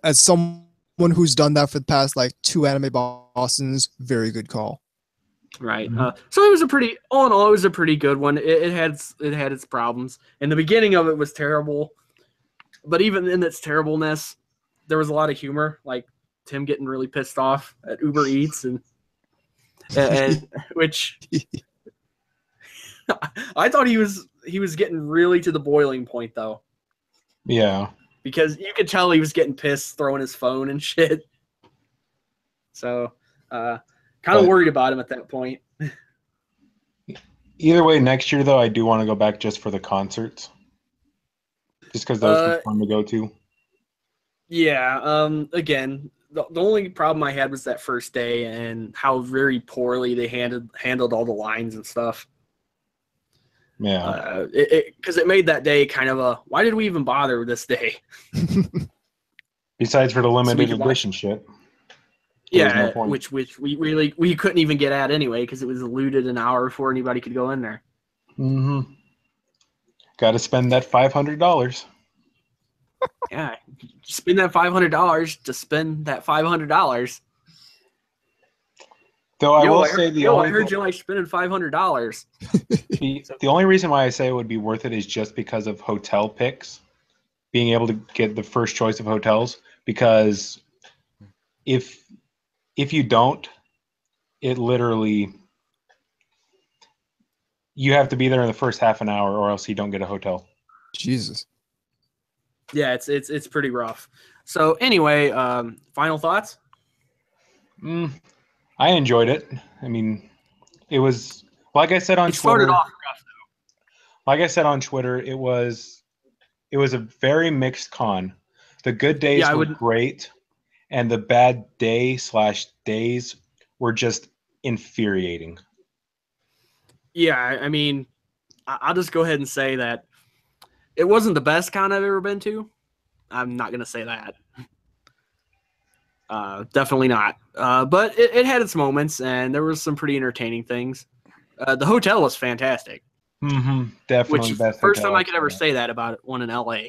[SPEAKER 1] As someone who's done that for the past 2 anime Bostons, very good call.
[SPEAKER 3] Right. So it was all in all, it was a pretty good one. It had its problems, and the beginning of it was terrible. But even in its terribleness, there was a lot of humor, like Tim getting really pissed off at Uber Eats and which I thought he was getting really to the boiling point, though.
[SPEAKER 6] Yeah.
[SPEAKER 3] Because you could tell he was getting pissed, throwing his phone and shit. So, kind of worried about him at that point.
[SPEAKER 6] Either way, next year, though, I do want to go back just for the concerts. Just because those were fun to go to.
[SPEAKER 3] Yeah. Again, the only problem I had was that first day and how very poorly they handled all the lines and stuff.
[SPEAKER 6] Yeah.
[SPEAKER 3] Because it made that day kind of a, why did we even bother with this day?
[SPEAKER 6] Besides for the limited edition shit.
[SPEAKER 3] Yeah, no which we couldn't even get at anyway because it was looted an hour before anybody could go in there.
[SPEAKER 6] Mm-hmm. Got to spend that $500.
[SPEAKER 3] Yeah, spend that $500 to spend that $500.
[SPEAKER 6] Though I will say
[SPEAKER 3] I heard you like spending $500.
[SPEAKER 6] The only reason why I say it would be worth it is just because of hotel picks, being able to get the first choice of hotels. Because if you don't, it literally you have to be there in the first half an hour, or else you don't get a hotel.
[SPEAKER 1] Jesus.
[SPEAKER 3] Yeah, it's pretty rough. So anyway, final thoughts?
[SPEAKER 6] I enjoyed it. I mean, it was like I said on Twitter.
[SPEAKER 3] Started off rough, though.
[SPEAKER 6] Like I said on Twitter, it was a very mixed con. The good days were great, and the bad days were just infuriating.
[SPEAKER 3] Yeah, I mean, I'll just go ahead and say that it wasn't the best con I've ever been to. I'm not going to say that. Definitely not. But it had its moments, and there was some pretty entertaining things. The hotel was fantastic.
[SPEAKER 6] Mm-hmm. Definitely.
[SPEAKER 3] Which best first time I could ever say that about one in LA.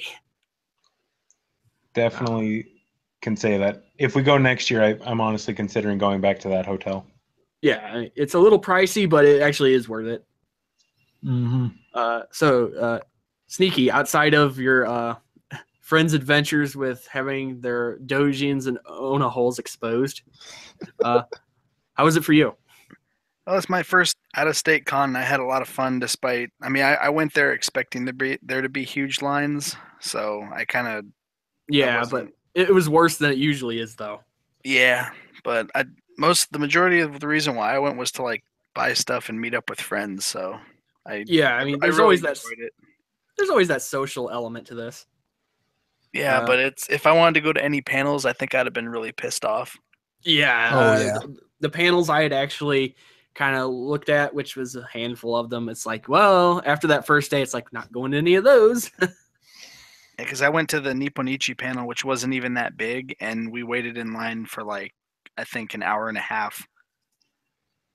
[SPEAKER 6] Definitely can say that. If we go next year, I'm honestly considering going back to that hotel.
[SPEAKER 3] Yeah, it's a little pricey, but it actually is worth it.
[SPEAKER 6] Mm-hmm.
[SPEAKER 3] So, Sneaky, outside of your friends' adventures with having their dojins and Ona holes exposed, how was it for you?
[SPEAKER 5] Well, it's my first out-of-state con. I had a lot of fun despite... I mean, I went there expecting there to be huge lines, so I kind of...
[SPEAKER 3] Yeah, but it was worse than it usually is, though.
[SPEAKER 5] Yeah, but the majority of the reason why I went was to, like, buy stuff and meet up with friends, so... there's always that social element to this. Yeah, but if I wanted to go to any panels, I think I'd have been really pissed off.
[SPEAKER 3] Yeah. The panels I had actually kind of looked at, which was a handful of them. It's like, well, after that first day, it's like not going to any of those.
[SPEAKER 5] Because I went to the Nipponichi panel, which wasn't even that big, and we waited in line for I think an hour and a half.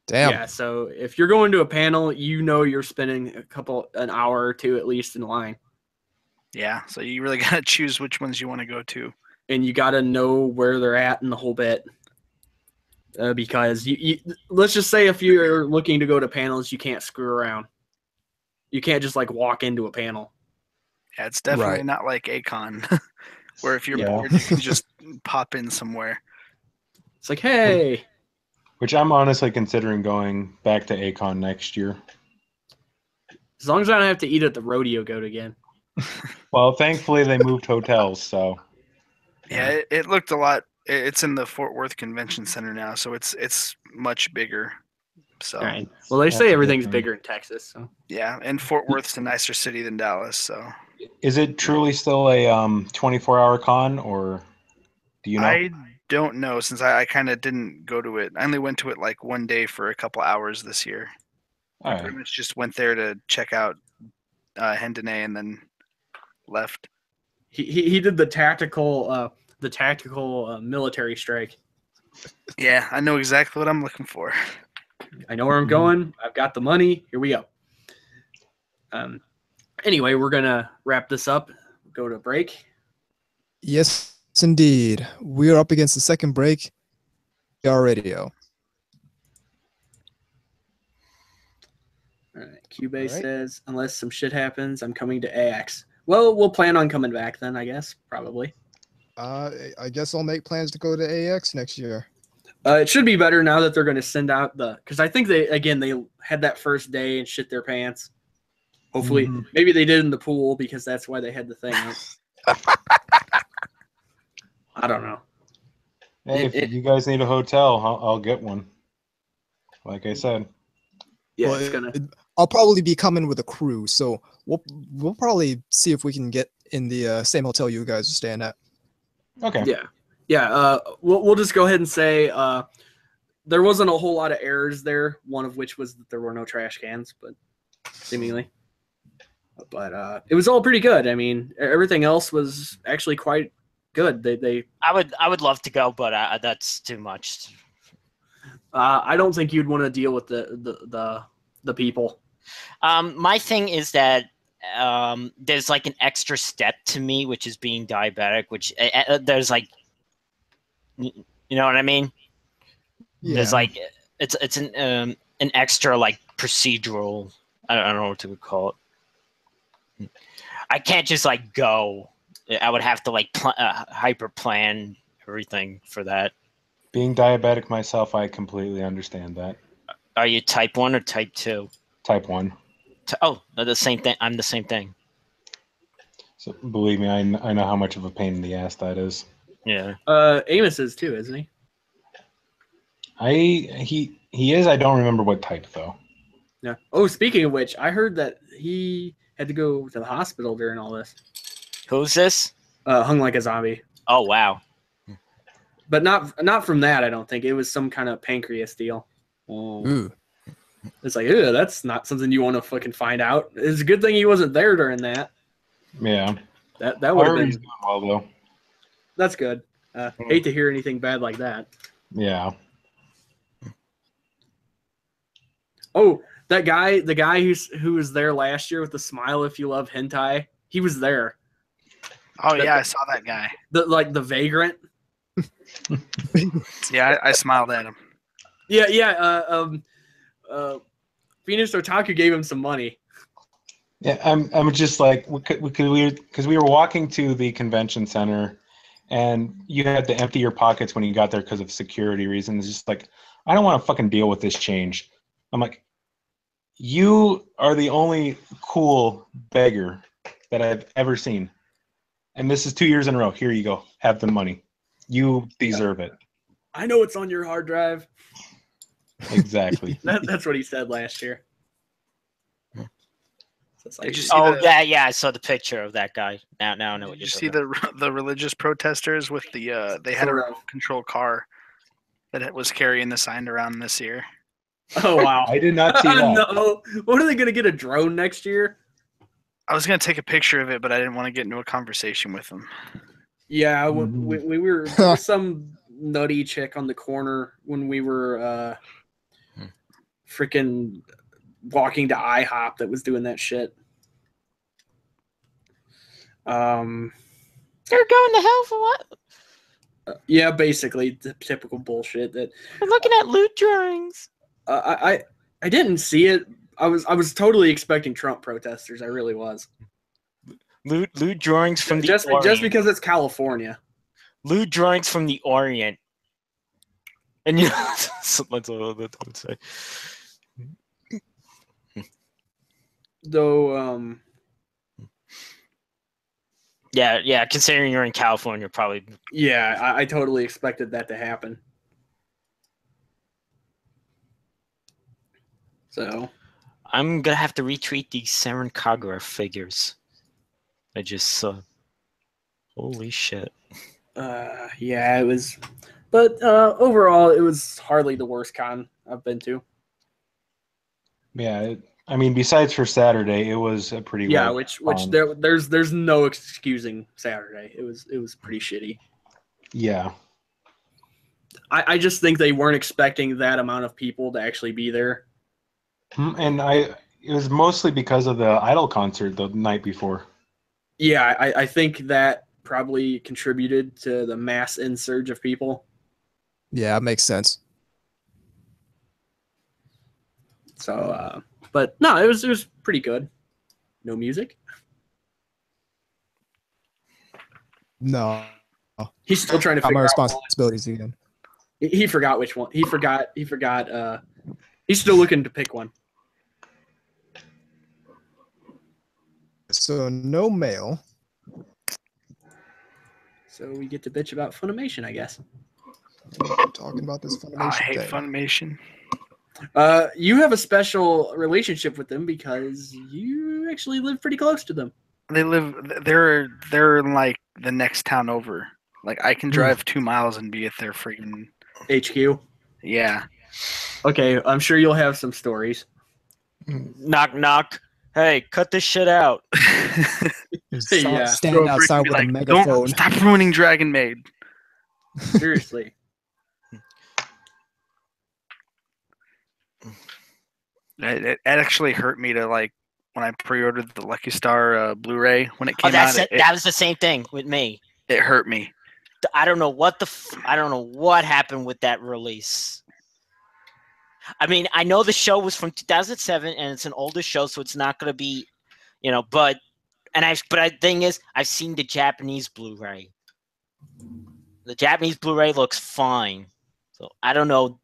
[SPEAKER 1] Damn.
[SPEAKER 3] Yeah, so if you're going to a panel, you're spending an hour or two at least in line.
[SPEAKER 5] Yeah, so you really got to choose which ones you want to go to.
[SPEAKER 3] And you got to know where they're at in the whole bit. Because let's just say if you're looking to go to panels, you can't screw around. You can't just walk into a panel.
[SPEAKER 5] Yeah, it's definitely not like A-Con, where if you're bored, you can just pop in somewhere.
[SPEAKER 3] It's like, hey.
[SPEAKER 6] Which I'm honestly considering going back to A-Con next year.
[SPEAKER 3] As long as I don't have to eat at the rodeo goat again.
[SPEAKER 6] Well, thankfully they moved hotels, so.
[SPEAKER 5] Yeah, it looked a lot. It's in the Fort Worth Convention Center now, so it's much bigger. So,
[SPEAKER 3] all right. Well, they say everything's bigger in Texas. So.
[SPEAKER 5] Yeah, and Fort Worth's a nicer city than Dallas. So,
[SPEAKER 6] is it truly still a 24-hour con, or do you know?
[SPEAKER 5] I don't know, since I kind of didn't go to it. I only went to it one day for a couple hours this year. I pretty much just went there to check out Hendane and then left.
[SPEAKER 3] He did the tactical military strike.
[SPEAKER 5] Yeah, I know exactly what I'm looking for.
[SPEAKER 3] I know where I'm going. I've got the money. Here we go. Anyway, we're gonna wrap this up. Go to break.
[SPEAKER 1] Yes, indeed. We are up against the second break. NTR Radio.
[SPEAKER 3] All right. Cubase says, unless some shit happens, I'm coming to AX. Well, we'll plan on coming back then, I guess. Probably.
[SPEAKER 1] I guess I'll make plans to go to AX next year.
[SPEAKER 3] It should be better now that they're going to send out because I think they had that first day and shit their pants. Hopefully, maybe they did in the pool because that's why they had the thing out. I don't know.
[SPEAKER 6] Hey, if you guys need a hotel, I'll get one. Like I said.
[SPEAKER 3] Yeah,
[SPEAKER 1] well, I'll probably be coming with a crew, so we'll probably see if we can get in the same hotel you guys are staying at.
[SPEAKER 6] Okay.
[SPEAKER 3] Yeah. We'll just go ahead and say there wasn't a whole lot of errors there. One of which was that there were no trash cans, but seemingly. But it was all pretty good. I mean, everything else was actually quite good.
[SPEAKER 2] I would love to go, but that's too much.
[SPEAKER 3] I don't think you'd want to deal with the people.
[SPEAKER 2] My thing is that there's like an extra step to me, which is being diabetic. Which there's like, you know what I mean? Yeah. There's like it's an extra like procedural. I don't know what to call it. I can't just like go. I would have to like hyper plan everything for that.
[SPEAKER 6] Being diabetic myself, I completely understand that.
[SPEAKER 2] Are you type 1 or type 2?
[SPEAKER 6] Type 1.
[SPEAKER 2] Oh, the same thing. I'm the same thing.
[SPEAKER 6] So believe me, I know how much of a pain in the ass that is.
[SPEAKER 2] Yeah.
[SPEAKER 3] Amos is too, isn't
[SPEAKER 6] he? He is. I don't remember what type though.
[SPEAKER 3] Yeah. Oh, speaking of which, I heard that he had to go to the hospital during all this.
[SPEAKER 2] Who's this?
[SPEAKER 3] Hung like a zombie.
[SPEAKER 2] Oh wow.
[SPEAKER 3] But not from that, I don't think. It was some kind of pancreas deal.
[SPEAKER 2] Ooh.
[SPEAKER 3] It's like, ew, that's not something you want to fucking find out. It's a good thing he wasn't there during that.
[SPEAKER 6] Yeah.
[SPEAKER 3] That would have been
[SPEAKER 6] doing well though.
[SPEAKER 3] That's good. Hate to hear anything bad like that.
[SPEAKER 6] Yeah.
[SPEAKER 3] Oh, the guy who was there last year with the smile if you love hentai, he was there.
[SPEAKER 5] Oh yeah, I saw that guy.
[SPEAKER 3] The vagrant.
[SPEAKER 5] Yeah, I smiled at him.
[SPEAKER 3] Yeah. Phoenix Otaku gave him some money.
[SPEAKER 6] Yeah, I'm just like because we were walking to the convention center, and you had to empty your pockets when you got there because of security reasons. Just like, I don't want to fucking deal with this change. I'm like, you are the only cool beggar that I've ever seen, and this is 2 years in a row. Here you go, have the money. You deserve it.
[SPEAKER 3] I know it's on your hard drive.
[SPEAKER 6] Exactly.
[SPEAKER 3] That's what he said last year.
[SPEAKER 2] So like, yeah, I saw the picture of that guy. Now I know what you're
[SPEAKER 5] talking about. Did you see the religious protesters with the they had a remote control car that was carrying the sign around this year?
[SPEAKER 3] Oh wow.
[SPEAKER 6] I did not see that.
[SPEAKER 3] No. What are they gonna get, a drone next year?
[SPEAKER 5] I was gonna take a picture of it, but I didn't want to get into a conversation with them.
[SPEAKER 3] Yeah, we were there was some nutty chick on the corner when we were freaking walking to IHOP that was doing that shit.
[SPEAKER 2] They're going to hell for what?
[SPEAKER 3] Yeah, basically the typical bullshit that.
[SPEAKER 2] I'm looking at loot drawings.
[SPEAKER 3] I didn't see it. I was totally expecting Trump protesters. I really was.
[SPEAKER 2] Loot drawings from the Orient.
[SPEAKER 3] Just because it's California.
[SPEAKER 2] Loot drawings from the Orient. And you know, that's all that I would say.
[SPEAKER 3] Though,
[SPEAKER 2] yeah, considering you're in California, probably.
[SPEAKER 3] Yeah, I totally expected that to happen. So,
[SPEAKER 2] I'm gonna have to retweet these Saren Kagura figures. I just saw. Holy shit.
[SPEAKER 3] Yeah, it was, but overall, it was hardly the worst con I've been to.
[SPEAKER 6] Yeah, I mean, besides for Saturday, it was a pretty
[SPEAKER 3] which there's no excusing Saturday. It was pretty shitty.
[SPEAKER 6] Yeah,
[SPEAKER 3] I just think they weren't expecting that amount of people to actually be there.
[SPEAKER 6] And it was mostly because of the Idol concert the night before.
[SPEAKER 3] Yeah, I think that probably contributed to the mass insurge of people.
[SPEAKER 1] Yeah, it makes sense.
[SPEAKER 3] So, but no, it was pretty good. No music.
[SPEAKER 1] No,
[SPEAKER 3] he's still trying to figure
[SPEAKER 1] out my responsibilities again.
[SPEAKER 3] He forgot which one. He forgot. He's still looking to pick one.
[SPEAKER 1] So no mail.
[SPEAKER 3] So we get to bitch about Funimation, I guess.
[SPEAKER 1] Talking about this Funimation.
[SPEAKER 5] I hate Funimation.
[SPEAKER 3] You have a special relationship with them because you actually live pretty close to them.
[SPEAKER 5] They're in like the next town over. Like I can drive 2 miles and be at their freaking
[SPEAKER 3] HQ.
[SPEAKER 5] Yeah.
[SPEAKER 3] Okay, I'm sure you'll have some stories.
[SPEAKER 2] Knock knock. Hey, cut this shit out.
[SPEAKER 1] Stand outside with a megaphone.
[SPEAKER 5] Don't stop ruining Dragon Maid.
[SPEAKER 3] Seriously.
[SPEAKER 5] It actually hurt me to when I pre-ordered the Lucky Star Blu-ray when it came out.
[SPEAKER 2] That was the same thing with me.
[SPEAKER 5] It hurt me.
[SPEAKER 2] I don't know what happened with that release. I mean, I know the show was from 2007 and it's an older show, so it's not going to be, but the thing is, I've seen the Japanese Blu-ray. The Japanese Blu-ray looks fine. So I don't know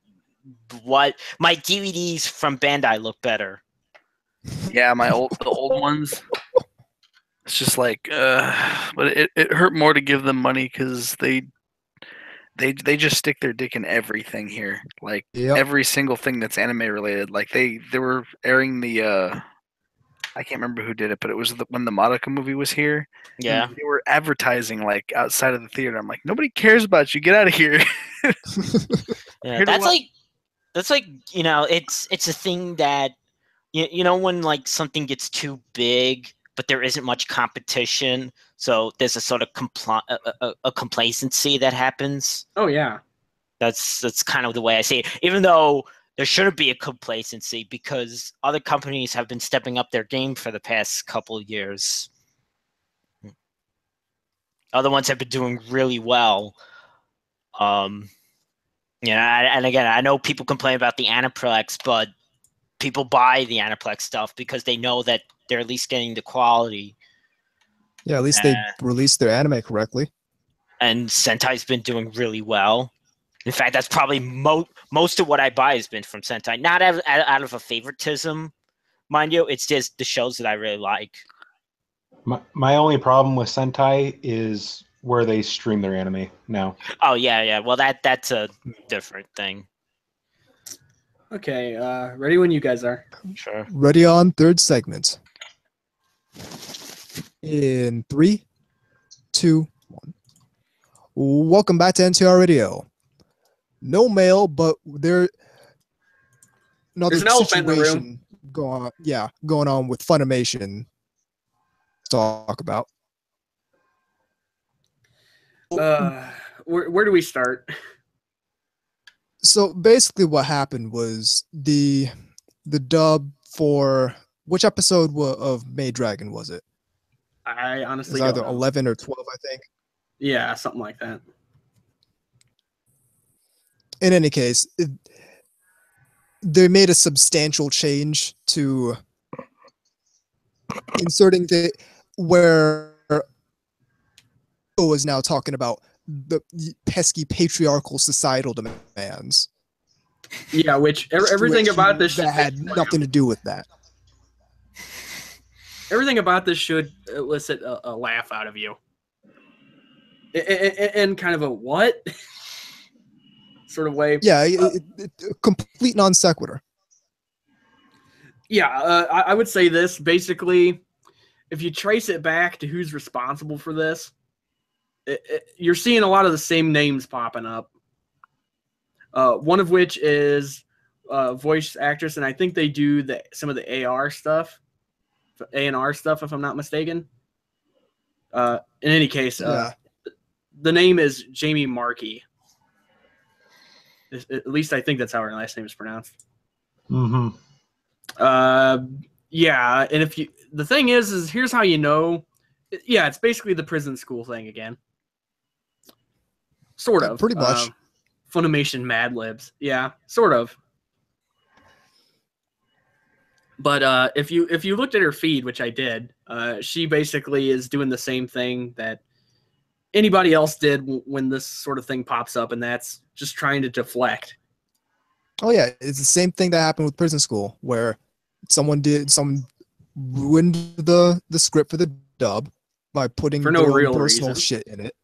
[SPEAKER 2] what my DVDs from Bandai look better.
[SPEAKER 5] Yeah, the old ones. It's just but it hurt more to give them money because they just stick their dick in everything here. Every single thing that's anime related. They were airing the I can't remember who did it, but it was when the Madoka movie was here.
[SPEAKER 2] Yeah,
[SPEAKER 5] they were advertising outside of the theater. I'm like, nobody cares about you. Get out of here.
[SPEAKER 2] Yeah, that's it's a thing that when something gets too big, but there isn't much competition, so there's a sort of a complacency that happens.
[SPEAKER 3] Oh yeah,
[SPEAKER 2] that's kind of the way I see it. Even though there shouldn't be a complacency because other companies have been stepping up their game for the past couple of years. Other ones have been doing really well. And again, I know people complain about the Aniplex, but people buy the Aniplex stuff because they know that they're at least getting the quality.
[SPEAKER 1] Yeah, at least they released their anime correctly.
[SPEAKER 2] And Sentai's been doing really well. In fact, that's probably most of what I buy has been from Sentai. Not out of a favoritism, mind you. It's just the shows that I really like.
[SPEAKER 6] My only problem with Sentai is where they stream their anime now.
[SPEAKER 2] Oh, yeah. Well, that's a different thing.
[SPEAKER 3] Okay, ready when you guys are.
[SPEAKER 2] Sure.
[SPEAKER 1] Ready on third segment. In 3, 2, 1. Welcome back to NTR Radio. No mail, but there's an situation going on with Funimation to talk about.
[SPEAKER 3] Where do we start?
[SPEAKER 1] So basically what happened was the dub for which episode of Maid Dragon was it?
[SPEAKER 3] I honestly
[SPEAKER 1] don't know. 11 or 12, I think.
[SPEAKER 3] Yeah, something like that.
[SPEAKER 1] In any case, they made a substantial change to inserting where is now talking about the pesky patriarchal societal demands.
[SPEAKER 3] Yeah, which everything about this
[SPEAKER 1] that had nothing to do with that.
[SPEAKER 3] Everything about this should elicit a laugh out of you. And kind of a what sort of way.
[SPEAKER 1] Yeah, a complete non sequitur.
[SPEAKER 3] Yeah, I would say this. Basically, if you trace it back to who's responsible for this, you're seeing a lot of the same names popping up. One of which is voice actress, and I think they do some of the AR stuff, A&R stuff, if I'm not mistaken. In any case, the name is Jamie Markey. At least I think that's how her last name is pronounced.
[SPEAKER 6] Mm-hmm.
[SPEAKER 3] Yeah, and the thing is here's how you know. Yeah, it's basically the prison school thing again. Sort of.
[SPEAKER 1] Pretty much.
[SPEAKER 3] Funimation Mad Libs. Yeah, sort of. But if you looked at her feed, which I did, she basically is doing the same thing that anybody else did when this sort of thing pops up, and that's just trying to deflect.
[SPEAKER 1] Oh yeah, it's the same thing that happened with Prison School, where someone ruined the script for the dub by putting
[SPEAKER 3] for no
[SPEAKER 1] their
[SPEAKER 3] real
[SPEAKER 1] personal
[SPEAKER 3] reason.
[SPEAKER 1] shit in it.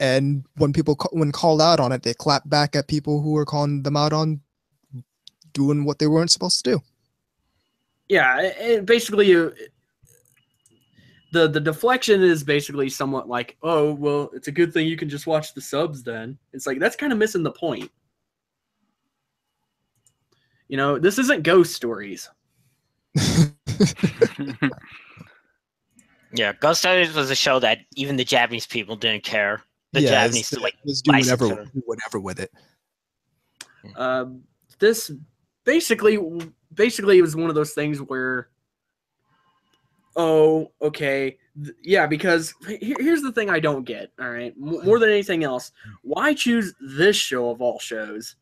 [SPEAKER 1] And when called out on it, they clapped back at people who were calling them out on doing what they weren't supposed to do.
[SPEAKER 3] Yeah, basically, the deflection is basically somewhat like, oh, well, it's a good thing you can just watch the subs then. It's like, that's kind of missing the point. You know, this isn't Ghost Stories.
[SPEAKER 2] Yeah, Ghost Hunters was a show that even the Japanese people didn't care. The Japanese to like
[SPEAKER 1] do whatever with it.
[SPEAKER 3] This basically it was one of those things where, oh, okay, yeah, because here's the thing I don't get. All right, more than anything else, why choose this show of all shows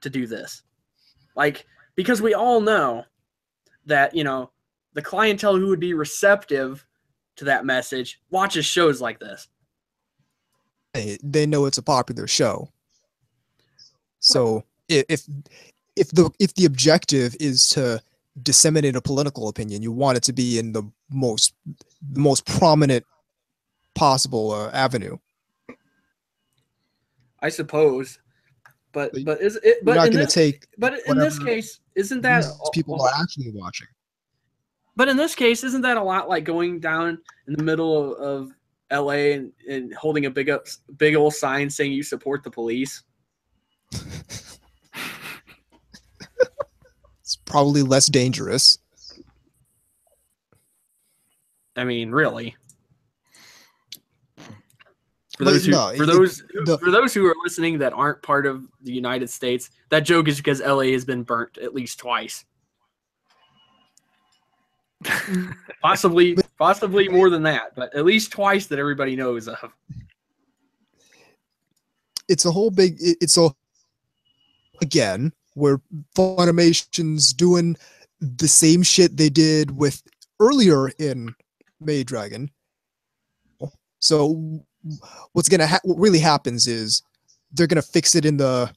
[SPEAKER 3] to do this? Like, because we all know that, you know, the clientele who would be receptive to that message watches shows like this.
[SPEAKER 1] They know it's a popular show. So if the objective is to disseminate a political opinion, you want it to be in the most prominent possible avenue.
[SPEAKER 3] I suppose, but is it? But
[SPEAKER 1] you're not going to take.
[SPEAKER 3] But in this case, isn't that
[SPEAKER 1] people are actually watching?
[SPEAKER 3] But in this case, isn't that a lot like going down in the middle of LA and holding a big old sign saying you support the police?
[SPEAKER 1] It's probably less dangerous.
[SPEAKER 3] I mean, really. For those who are listening that aren't part of the United States, that joke is because LA has been burnt at least twice. Possibly more than that, but at least twice that everybody knows of.
[SPEAKER 1] It's again, where Funimation's doing the same shit they did with earlier in Maid Dragon. So what really happens is they're gonna fix it in the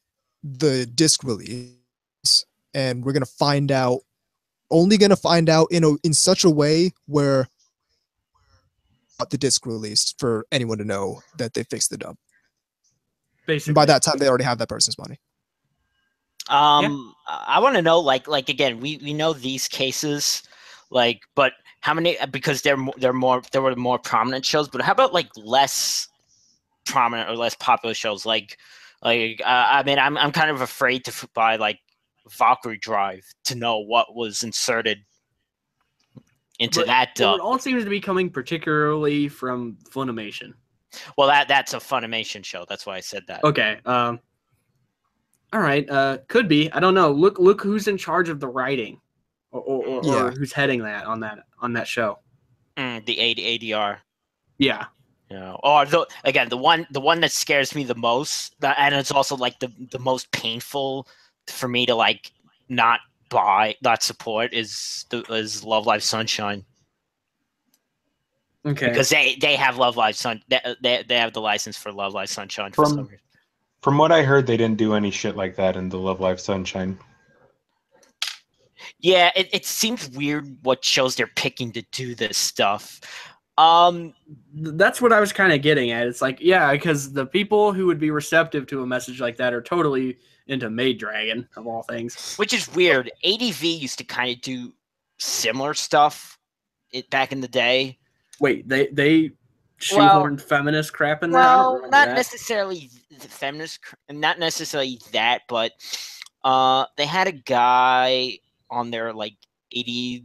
[SPEAKER 1] disc release, and we're gonna find out in such a way where the disc released for anyone to know that they fixed the dub. Basically, and by that time they already have that person's money.
[SPEAKER 2] I want to know, like again, we know these cases, like, but how many? Because there were more prominent shows, but how about like less prominent or less popular shows? Like I mean, I'm kind of afraid to buy like Valkyrie Drive to know what was inserted into that dub.
[SPEAKER 3] It all seems to be coming particularly from Funimation.
[SPEAKER 2] Well, that's a Funimation show. That's why I said that.
[SPEAKER 3] Okay. All right. Could be. I don't know. Look who's in charge of the writing, or who's heading that on that show.
[SPEAKER 2] The ADR.
[SPEAKER 3] Yeah.
[SPEAKER 2] Yeah. Or the one that scares me the most, and it's also like the most painful for me to like not support is Love Live Sunshine.
[SPEAKER 3] Okay.
[SPEAKER 2] Because they have Love Live Sun. They have the license for Love Live Sunshine for some reason.
[SPEAKER 6] From what I heard, they didn't do any shit like that in the Love Live Sunshine.
[SPEAKER 2] Yeah, it seems weird what shows they're picking to do this stuff.
[SPEAKER 3] That's what I was kind of getting at. It's like, yeah, because the people who would be receptive to a message like that are totally into Maid Dragon, of all things.
[SPEAKER 2] Which is weird. ADV used to kind of do similar stuff back in the day.
[SPEAKER 3] Wait, they shoehorned feminist crap in there?
[SPEAKER 2] Well, not necessarily the feminist, not necessarily that, but they had a guy on their like 80.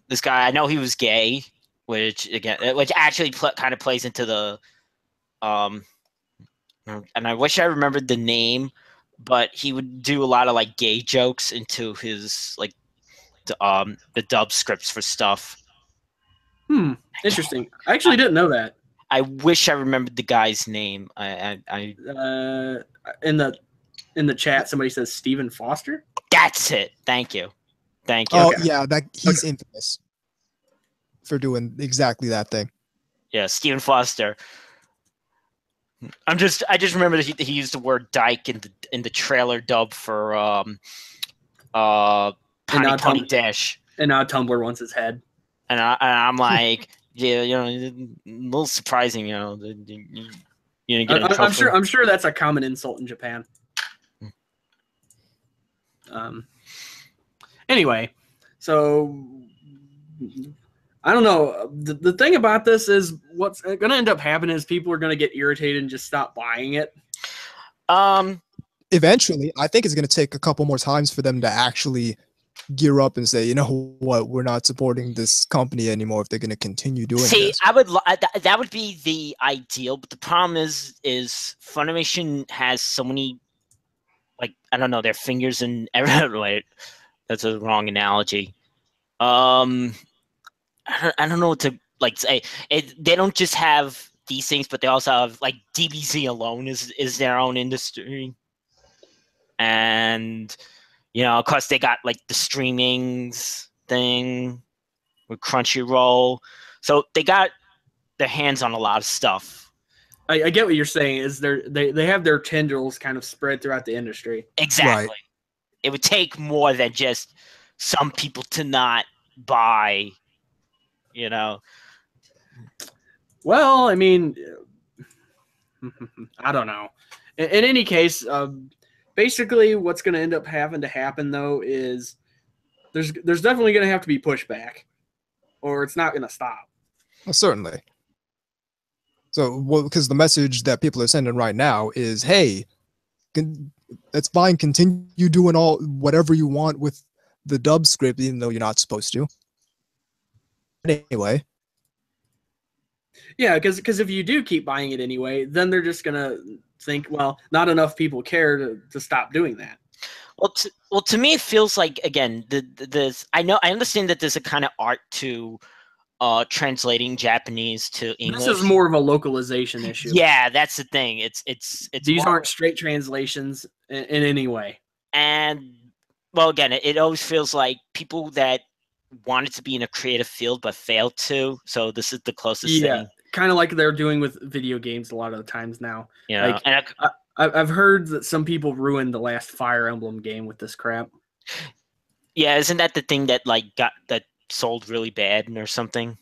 [SPEAKER 2] This guy, I know he was gay, which actually kind of plays into the and I wish I remembered the name, but he would do a lot of like gay jokes into his like the dub scripts for stuff.
[SPEAKER 3] Interesting. I actually didn't know that.
[SPEAKER 2] I wish I remembered the guy's name. I
[SPEAKER 3] in the chat somebody says Stephen Foster.
[SPEAKER 2] That's it. Thank you.
[SPEAKER 1] Oh okay. Yeah, he's infamous for doing exactly that thing.
[SPEAKER 2] Yeah, Stephen Foster. I just remember that he used the word dyke in the trailer dub for Pony Dash.
[SPEAKER 3] And now Tumblr wants his head.
[SPEAKER 2] And I'm like, yeah, you know, a little surprising, you know. You get
[SPEAKER 3] I'm sure that's a common insult in Japan. Anyway, so I don't know. The thing about this is what's going to end up happening is people are going to get irritated and just stop buying it.
[SPEAKER 1] Eventually, I think it's going to take a couple more times for them to actually gear up and say, you know what, we're not supporting this company anymore if they're going to continue doing this.
[SPEAKER 2] That would be the ideal, but the problem is Funimation has so many, like, I don't know, their fingers in every. That's a wrong analogy. I don't know what to like say. They don't just have these things, but they also have like DBZ alone is their own industry, and of course they got like the streamings thing with Crunchyroll, so they got their hands on a lot of stuff.
[SPEAKER 3] I get what you're saying. Is they have their tendrils kind of spread throughout the industry.
[SPEAKER 2] Exactly. Right. It would take more than just some people to not buy.
[SPEAKER 3] Well, I mean, I don't know. In any case, basically what's going to end up having to happen, though, is there's definitely going to have to be pushback, or it's not going to stop.
[SPEAKER 1] Well, certainly. So, because the message that people are sending right now is, hey, it's fine, continue doing whatever you want with the dub script, even though you're not supposed to. Anyway.
[SPEAKER 3] Yeah, because if you do keep buying it anyway, then they're just going to think, well, not enough people care to stop doing that.
[SPEAKER 2] Well, to me, it feels like, again, I understand that there's a kind of art to translating Japanese to English.
[SPEAKER 3] This is more of a localization issue.
[SPEAKER 2] Yeah, that's the thing. It's
[SPEAKER 3] these aren't straight translations in any way.
[SPEAKER 2] And, well, again, it always feels like people that wanted to be in a creative field but failed to. So this is the closest thing.
[SPEAKER 3] Kind of like they're doing with video games a lot of the times now.
[SPEAKER 2] Yeah,
[SPEAKER 3] like, and I've heard that some people ruined the last Fire Emblem game with this crap.
[SPEAKER 2] Yeah, isn't that the thing that that sold really bad or something?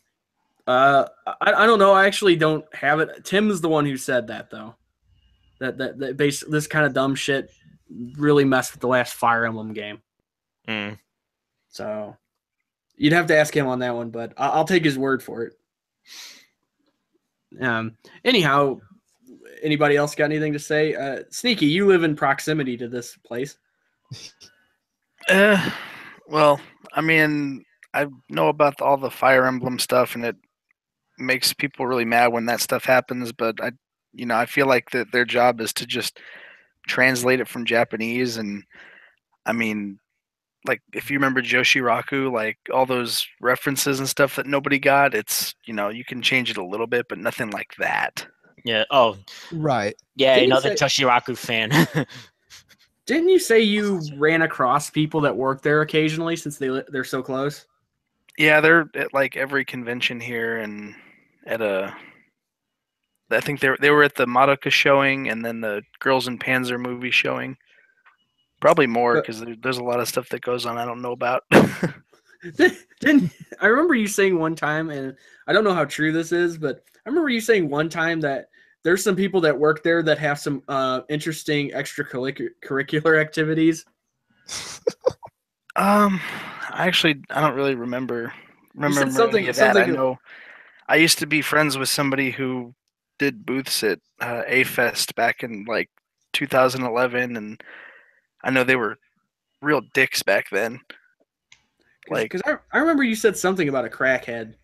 [SPEAKER 3] I don't know. I actually don't have it. Tim's the one who said that, though. That this kind of dumb shit really messed with the last Fire Emblem game.
[SPEAKER 2] Mm.
[SPEAKER 3] So you'd have to ask him on that one, but I'll take his word for it. Anyhow, anybody else got anything to say? Sneaky, you live in proximity to this place.
[SPEAKER 5] Well, I mean, I know about all the Fire Emblem stuff, and it makes people really mad when that stuff happens. But I feel like that their job is to just translate it from Japanese. And I mean, like, if you remember Joshiraku, like all those references and stuff that nobody got, it's you can change it a little bit, but nothing like that.
[SPEAKER 2] Yeah. Oh,
[SPEAKER 1] right.
[SPEAKER 2] Yeah, another Joshiraku fan.
[SPEAKER 3] Didn't you say you ran across people that work there occasionally since they're so close?
[SPEAKER 5] Yeah, they're at like every convention here, and I think they were at the Madoka showing, and then the Girls in Panzer movie showing. Probably more, because there's a lot of stuff that goes on I don't know about.
[SPEAKER 3] I remember you saying one time, and I don't know how true this is, but I remember you saying one time that there's some people that work there that have some interesting extracurricular activities.
[SPEAKER 5] I don't really remember
[SPEAKER 3] something
[SPEAKER 5] of that. I know I used to be friends with somebody who did booths at A-Fest back in like 2011, and I know they were real dicks back then.
[SPEAKER 3] Like, because I remember you said something about a crackhead.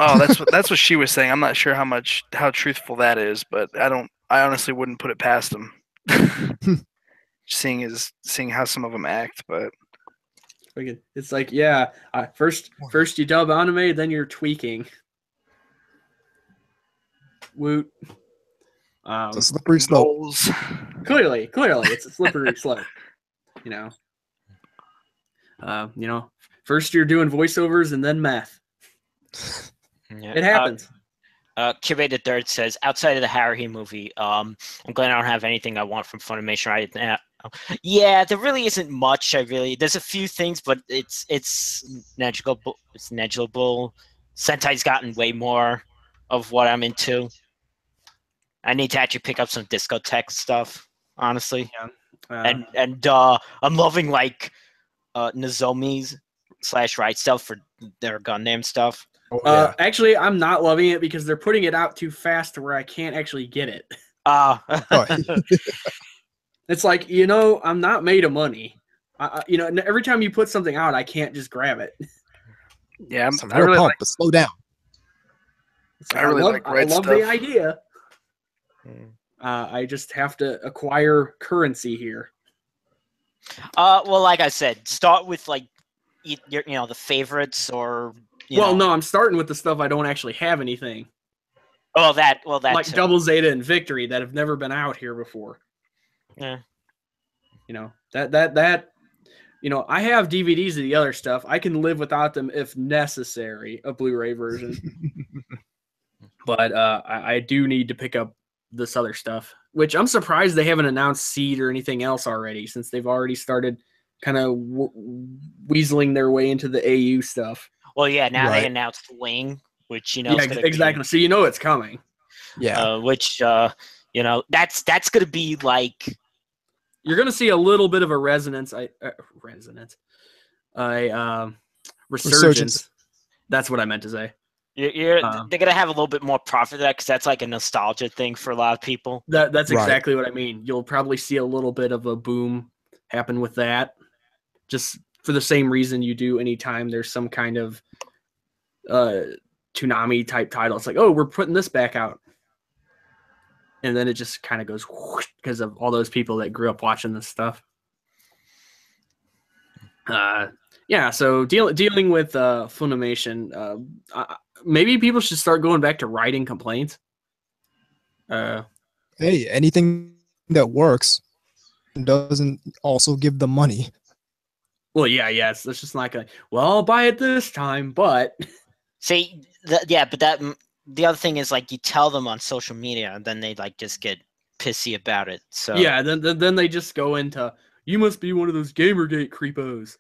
[SPEAKER 5] Oh, that's what she was saying. I'm not sure how truthful that is, but I honestly wouldn't put it past them. seeing how some of them act, but
[SPEAKER 3] it's like, yeah, first you dub anime, then you're tweaking. Woot.
[SPEAKER 1] It's a slippery slope.
[SPEAKER 3] Clearly, it's a slippery slope. First you're doing voiceovers and then math.
[SPEAKER 2] Yeah.
[SPEAKER 3] It happens.
[SPEAKER 2] Kirby the Third says, outside of the Haruhi movie, I'm glad I don't have anything I want from Funimation right now. Yeah, there really isn't much. There's a few things, but it's negligible. It's negligible. Sentai's gotten way more of what I'm into. I need to actually pick up some discotheque stuff, honestly.
[SPEAKER 3] Yeah.
[SPEAKER 2] And I'm loving like Nozomi's / Right Stuff for their Gundam stuff.
[SPEAKER 1] Oh, yeah.
[SPEAKER 3] Actually, I'm not loving it because they're putting it out too fast to where I can't actually get it.
[SPEAKER 2] Oh.
[SPEAKER 3] It's like, I'm not made of money. every time you put something out, I can't just grab it.
[SPEAKER 5] Yeah,
[SPEAKER 1] I really pump, but slow down.
[SPEAKER 5] I really love
[SPEAKER 3] the idea. I just have to acquire currency here.
[SPEAKER 2] Well, like I said, start with like the favorites or.
[SPEAKER 3] No, I'm starting with the stuff I don't actually have anything.
[SPEAKER 2] Oh, that
[SPEAKER 3] like
[SPEAKER 2] too.
[SPEAKER 3] Double Zeta and Victory that have never been out here before.
[SPEAKER 2] Yeah.
[SPEAKER 3] That. I have DVDs of the other stuff. I can live without them if necessary, a Blu-ray version. But I do need to pick up this other stuff, which I'm surprised they haven't announced Seed or anything else already, since they've already started kind of weaseling their way into the AU stuff.
[SPEAKER 2] Well, yeah, now they announced Wing, which
[SPEAKER 3] exactly. So it's coming.
[SPEAKER 2] Yeah. Which that's going to be like.
[SPEAKER 3] You're going to see a little bit of a resurgence. That's what I meant to say.
[SPEAKER 2] They're going to have a little bit more profit of that because that's like a nostalgia thing for a lot of people.
[SPEAKER 3] That's exactly what I mean. You'll probably see a little bit of a boom happen with that, just for the same reason you do anytime there's some kind of Toonami type title. It's like, oh, we're putting this back out. And then it just kind of goes whoosh because of all those people that grew up watching this stuff. So dealing with Funimation, maybe people should start going back to writing complaints.
[SPEAKER 1] Hey, anything that works doesn't also give them money.
[SPEAKER 3] Well, yeah, it's just like I'll buy it this time, but
[SPEAKER 2] see, the other thing is like you tell them on social media, and then they like just get pissy about it. So
[SPEAKER 3] yeah, then they just go into you must be one of those Gamergate creepos.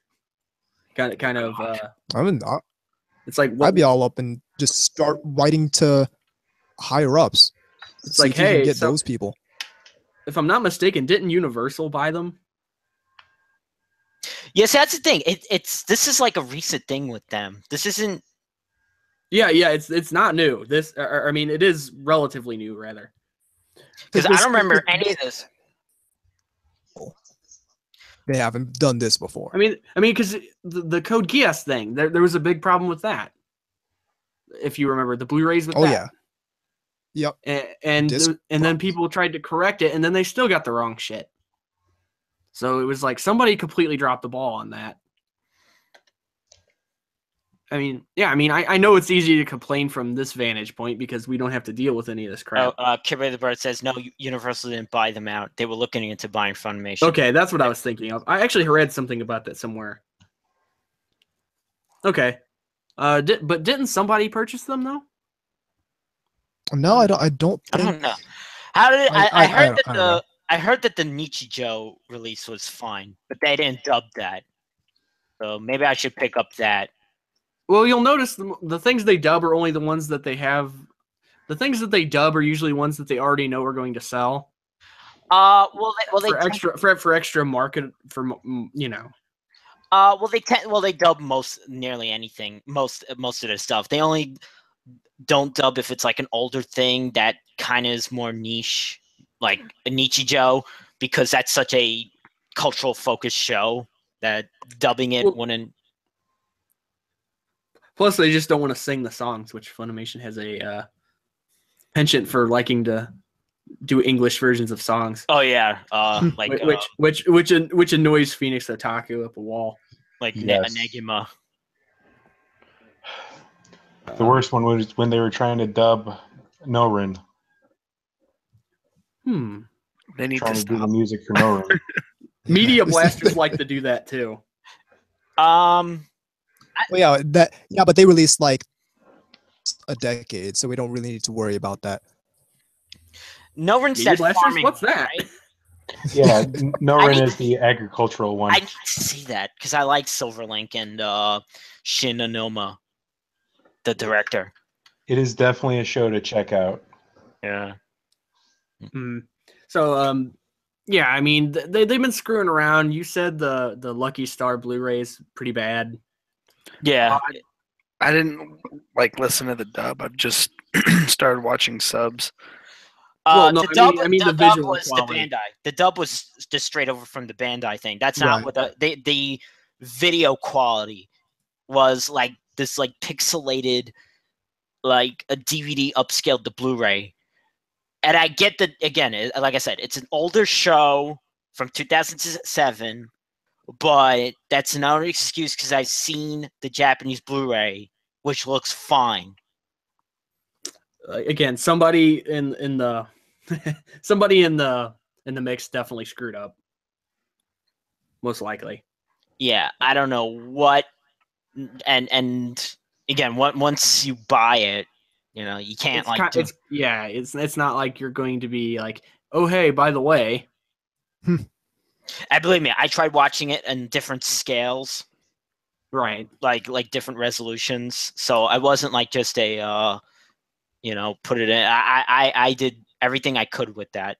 [SPEAKER 3] Kind of.
[SPEAKER 1] I'm not.
[SPEAKER 3] It's like
[SPEAKER 1] I'd be all up and just start writing to higher ups.
[SPEAKER 3] It's like, hey,
[SPEAKER 1] get those people.
[SPEAKER 3] If I'm not mistaken, didn't Universal buy them?
[SPEAKER 2] Yes, that's the thing. This is like a recent thing with them. This isn't.
[SPEAKER 3] Yeah, it's not new. It is relatively new, rather.
[SPEAKER 2] Because I don't remember any of this.
[SPEAKER 1] They haven't done this before.
[SPEAKER 3] I mean, because the Code Geass thing, there was a big problem with that. If you remember the Blu-rays with that.
[SPEAKER 1] Yeah. Yep.
[SPEAKER 3] And then people tried to correct it, and then they still got the wrong shit. So it was like somebody completely dropped the ball on that. I know it's easy to complain from this vantage point because we don't have to deal with any of this crap.
[SPEAKER 2] Kibbe the Bird says, no, Universal didn't buy them out. They were looking into buying Funimation.
[SPEAKER 3] Okay, that's what I was thinking of. I actually read something about that somewhere. Okay. But didn't somebody purchase them, though?
[SPEAKER 1] No, I don't think...
[SPEAKER 2] I don't know. How did I heard that the Nichijou release was fine, but they didn't dub that. So maybe I should pick up that.
[SPEAKER 3] Well, you'll notice the things they dub are only the ones that they have. The things that they dub are usually ones that they already know are going to sell. For extra market
[SPEAKER 2] they dub nearly anything. Most of their stuff. They only don't dub if it's like an older thing that kind of is more niche, like a Nichijou, because that's such a cultural focused show that dubbing it wouldn't.
[SPEAKER 3] Plus, they just don't want to sing the songs, which Funimation has a penchant for liking to do English versions of songs.
[SPEAKER 2] Oh yeah,
[SPEAKER 3] which annoys Phoenix Otaku up a wall.
[SPEAKER 2] Like Negima.
[SPEAKER 6] The worst one was when they were trying to dub Norin.
[SPEAKER 5] They need
[SPEAKER 6] trying
[SPEAKER 5] to
[SPEAKER 6] do the music for Norin.
[SPEAKER 3] Media blasters like to do that too.
[SPEAKER 1] But they released like a decade, so we don't really need to worry about that.
[SPEAKER 2] Norin's that farming.
[SPEAKER 3] What's that?
[SPEAKER 2] Right?
[SPEAKER 6] Yeah, Norin is the agricultural one.
[SPEAKER 2] I need to see that because I like Silverlink and Shin Onoma, the director.
[SPEAKER 6] It is definitely a show to check out.
[SPEAKER 2] Yeah.
[SPEAKER 3] So, they've been screwing around. You said the Lucky Star Blu-ray is pretty bad.
[SPEAKER 2] Yeah.
[SPEAKER 5] I didn't listen to the dub. I've just started watching subs.
[SPEAKER 2] The dub was quality. The Bandai. The dub was just straight over from the Bandai thing. That's not what the video quality was like. This like pixelated, like a DVD upscaled to Blu-ray. And I get that again. Like I said, it's an older show from 2007, but that's another excuse because I've seen the Japanese Blu-ray, which looks fine.
[SPEAKER 3] Again, somebody in the somebody in the mix definitely screwed up. Most likely. Yeah,
[SPEAKER 2] I don't know what, and again, once you buy it, you can't
[SPEAKER 3] it's not like you're going to be like, oh hey, by the way.
[SPEAKER 2] And believe me, I tried watching it in different scales,
[SPEAKER 3] right?
[SPEAKER 2] Like different resolutions. So I wasn't like just a put it in. I did everything I could with that.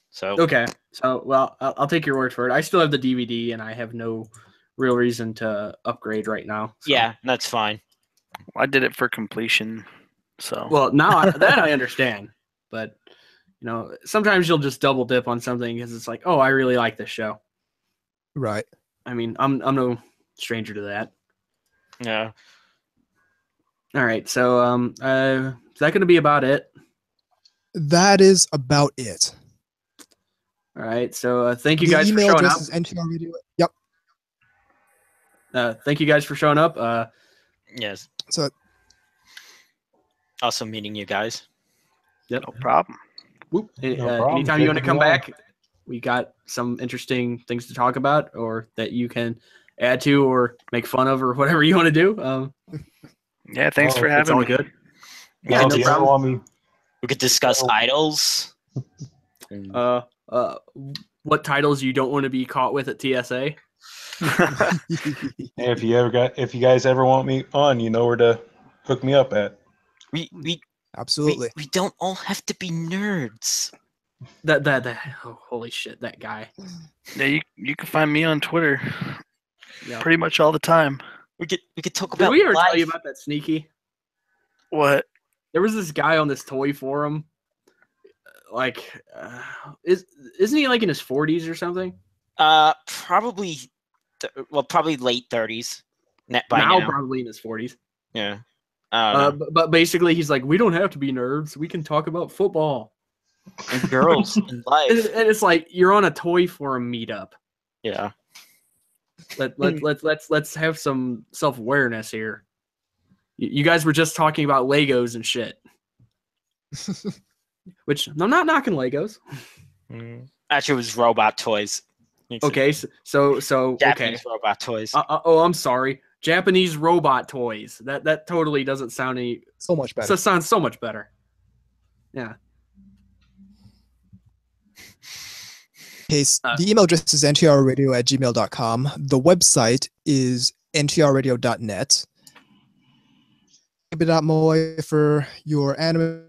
[SPEAKER 2] So
[SPEAKER 3] okay, so well, I'll take your word for it. I still have the DVD, and I have no real reason to upgrade right now.
[SPEAKER 2] So. Yeah, that's fine.
[SPEAKER 5] I did it for completion. So
[SPEAKER 3] well, now that I understand, but sometimes you'll just double dip on something because it's like, oh, I really like this show.
[SPEAKER 1] Right.
[SPEAKER 3] I mean, I'm no stranger to that.
[SPEAKER 2] Yeah.
[SPEAKER 3] All right, so is that going to be about it?
[SPEAKER 1] That is about it.
[SPEAKER 3] All right, so thank you guys for showing up.
[SPEAKER 1] NTR Radio. Yep.
[SPEAKER 3] Thank you guys for showing up.
[SPEAKER 2] Yes.
[SPEAKER 1] So.
[SPEAKER 2] Also meeting you guys.
[SPEAKER 3] Yep.
[SPEAKER 5] No problem.
[SPEAKER 3] No problem. Anytime you want to come back, we got some interesting things to talk about, or that you can add to or make fun of, or whatever you want to do.
[SPEAKER 5] Yeah, thanks for having me.
[SPEAKER 3] It's all good.
[SPEAKER 2] Yeah, no problem. We could discuss idols.
[SPEAKER 3] What titles you don't want to be caught with at TSA?
[SPEAKER 6] If you guys ever want me on, you know where to hook me up at.
[SPEAKER 2] We
[SPEAKER 1] absolutely.
[SPEAKER 2] We don't all have to be nerds.
[SPEAKER 3] Oh, holy shit, that guy.
[SPEAKER 5] Yeah, you can find me on Twitter. Yeah. Pretty much all the time.
[SPEAKER 2] We could talk about.
[SPEAKER 3] Did we ever tell you about that, Sneaky?
[SPEAKER 5] What?
[SPEAKER 3] There was this guy on this toy forum. Like, isn't he like in his 40s or something?
[SPEAKER 2] Probably. Probably late 30s. Now
[SPEAKER 3] probably in his 40s.
[SPEAKER 2] Yeah.
[SPEAKER 3] But basically, he's like, we don't have to be nerds. We can talk about football
[SPEAKER 2] and girls and life.
[SPEAKER 3] And it's like you're on a toy forum meetup.
[SPEAKER 2] Yeah.
[SPEAKER 3] Let's have some self-awareness here. You guys were just talking about Legos and shit. Which I'm not knocking Legos.
[SPEAKER 2] Actually, it was robot toys.
[SPEAKER 3] Okay, so
[SPEAKER 2] Japanese robot toys.
[SPEAKER 3] I'm sorry. Japanese robot toys. That totally doesn't sound
[SPEAKER 1] so much better.
[SPEAKER 3] So it sounds so much better. Yeah.
[SPEAKER 1] Okay, the email address is ntrradio@gmail.com. The website is ntrradio.net. Moy for your anime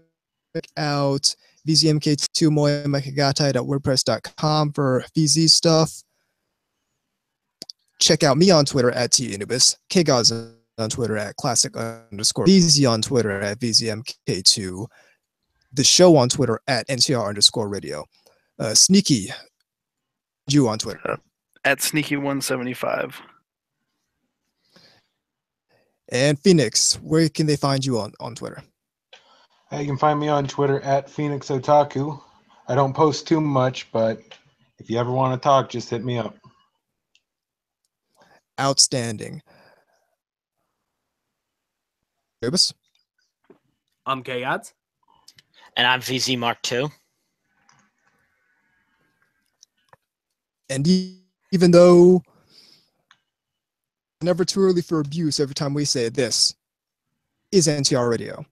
[SPEAKER 1] out. VZMK2 Moy Makagatai.wordpress.com for VZ stuff. Check out me on Twitter at TAnubis, KGoz on Twitter at classic_VZ on Twitter at VZMK2, the show on Twitter at NTR_radio. Sneaky, you on Twitter.
[SPEAKER 5] At Sneaky175.
[SPEAKER 1] And Phoenix, where can they find you on Twitter?
[SPEAKER 6] You can find me on Twitter at Phoenix Otaku. I don't post too much, but if you ever want to talk, just hit me up.
[SPEAKER 1] Outstanding.
[SPEAKER 3] I'm KGods.
[SPEAKER 2] And I'm VZ Mark II.
[SPEAKER 1] And even though never too early for abuse every time we say this is NTR Radio.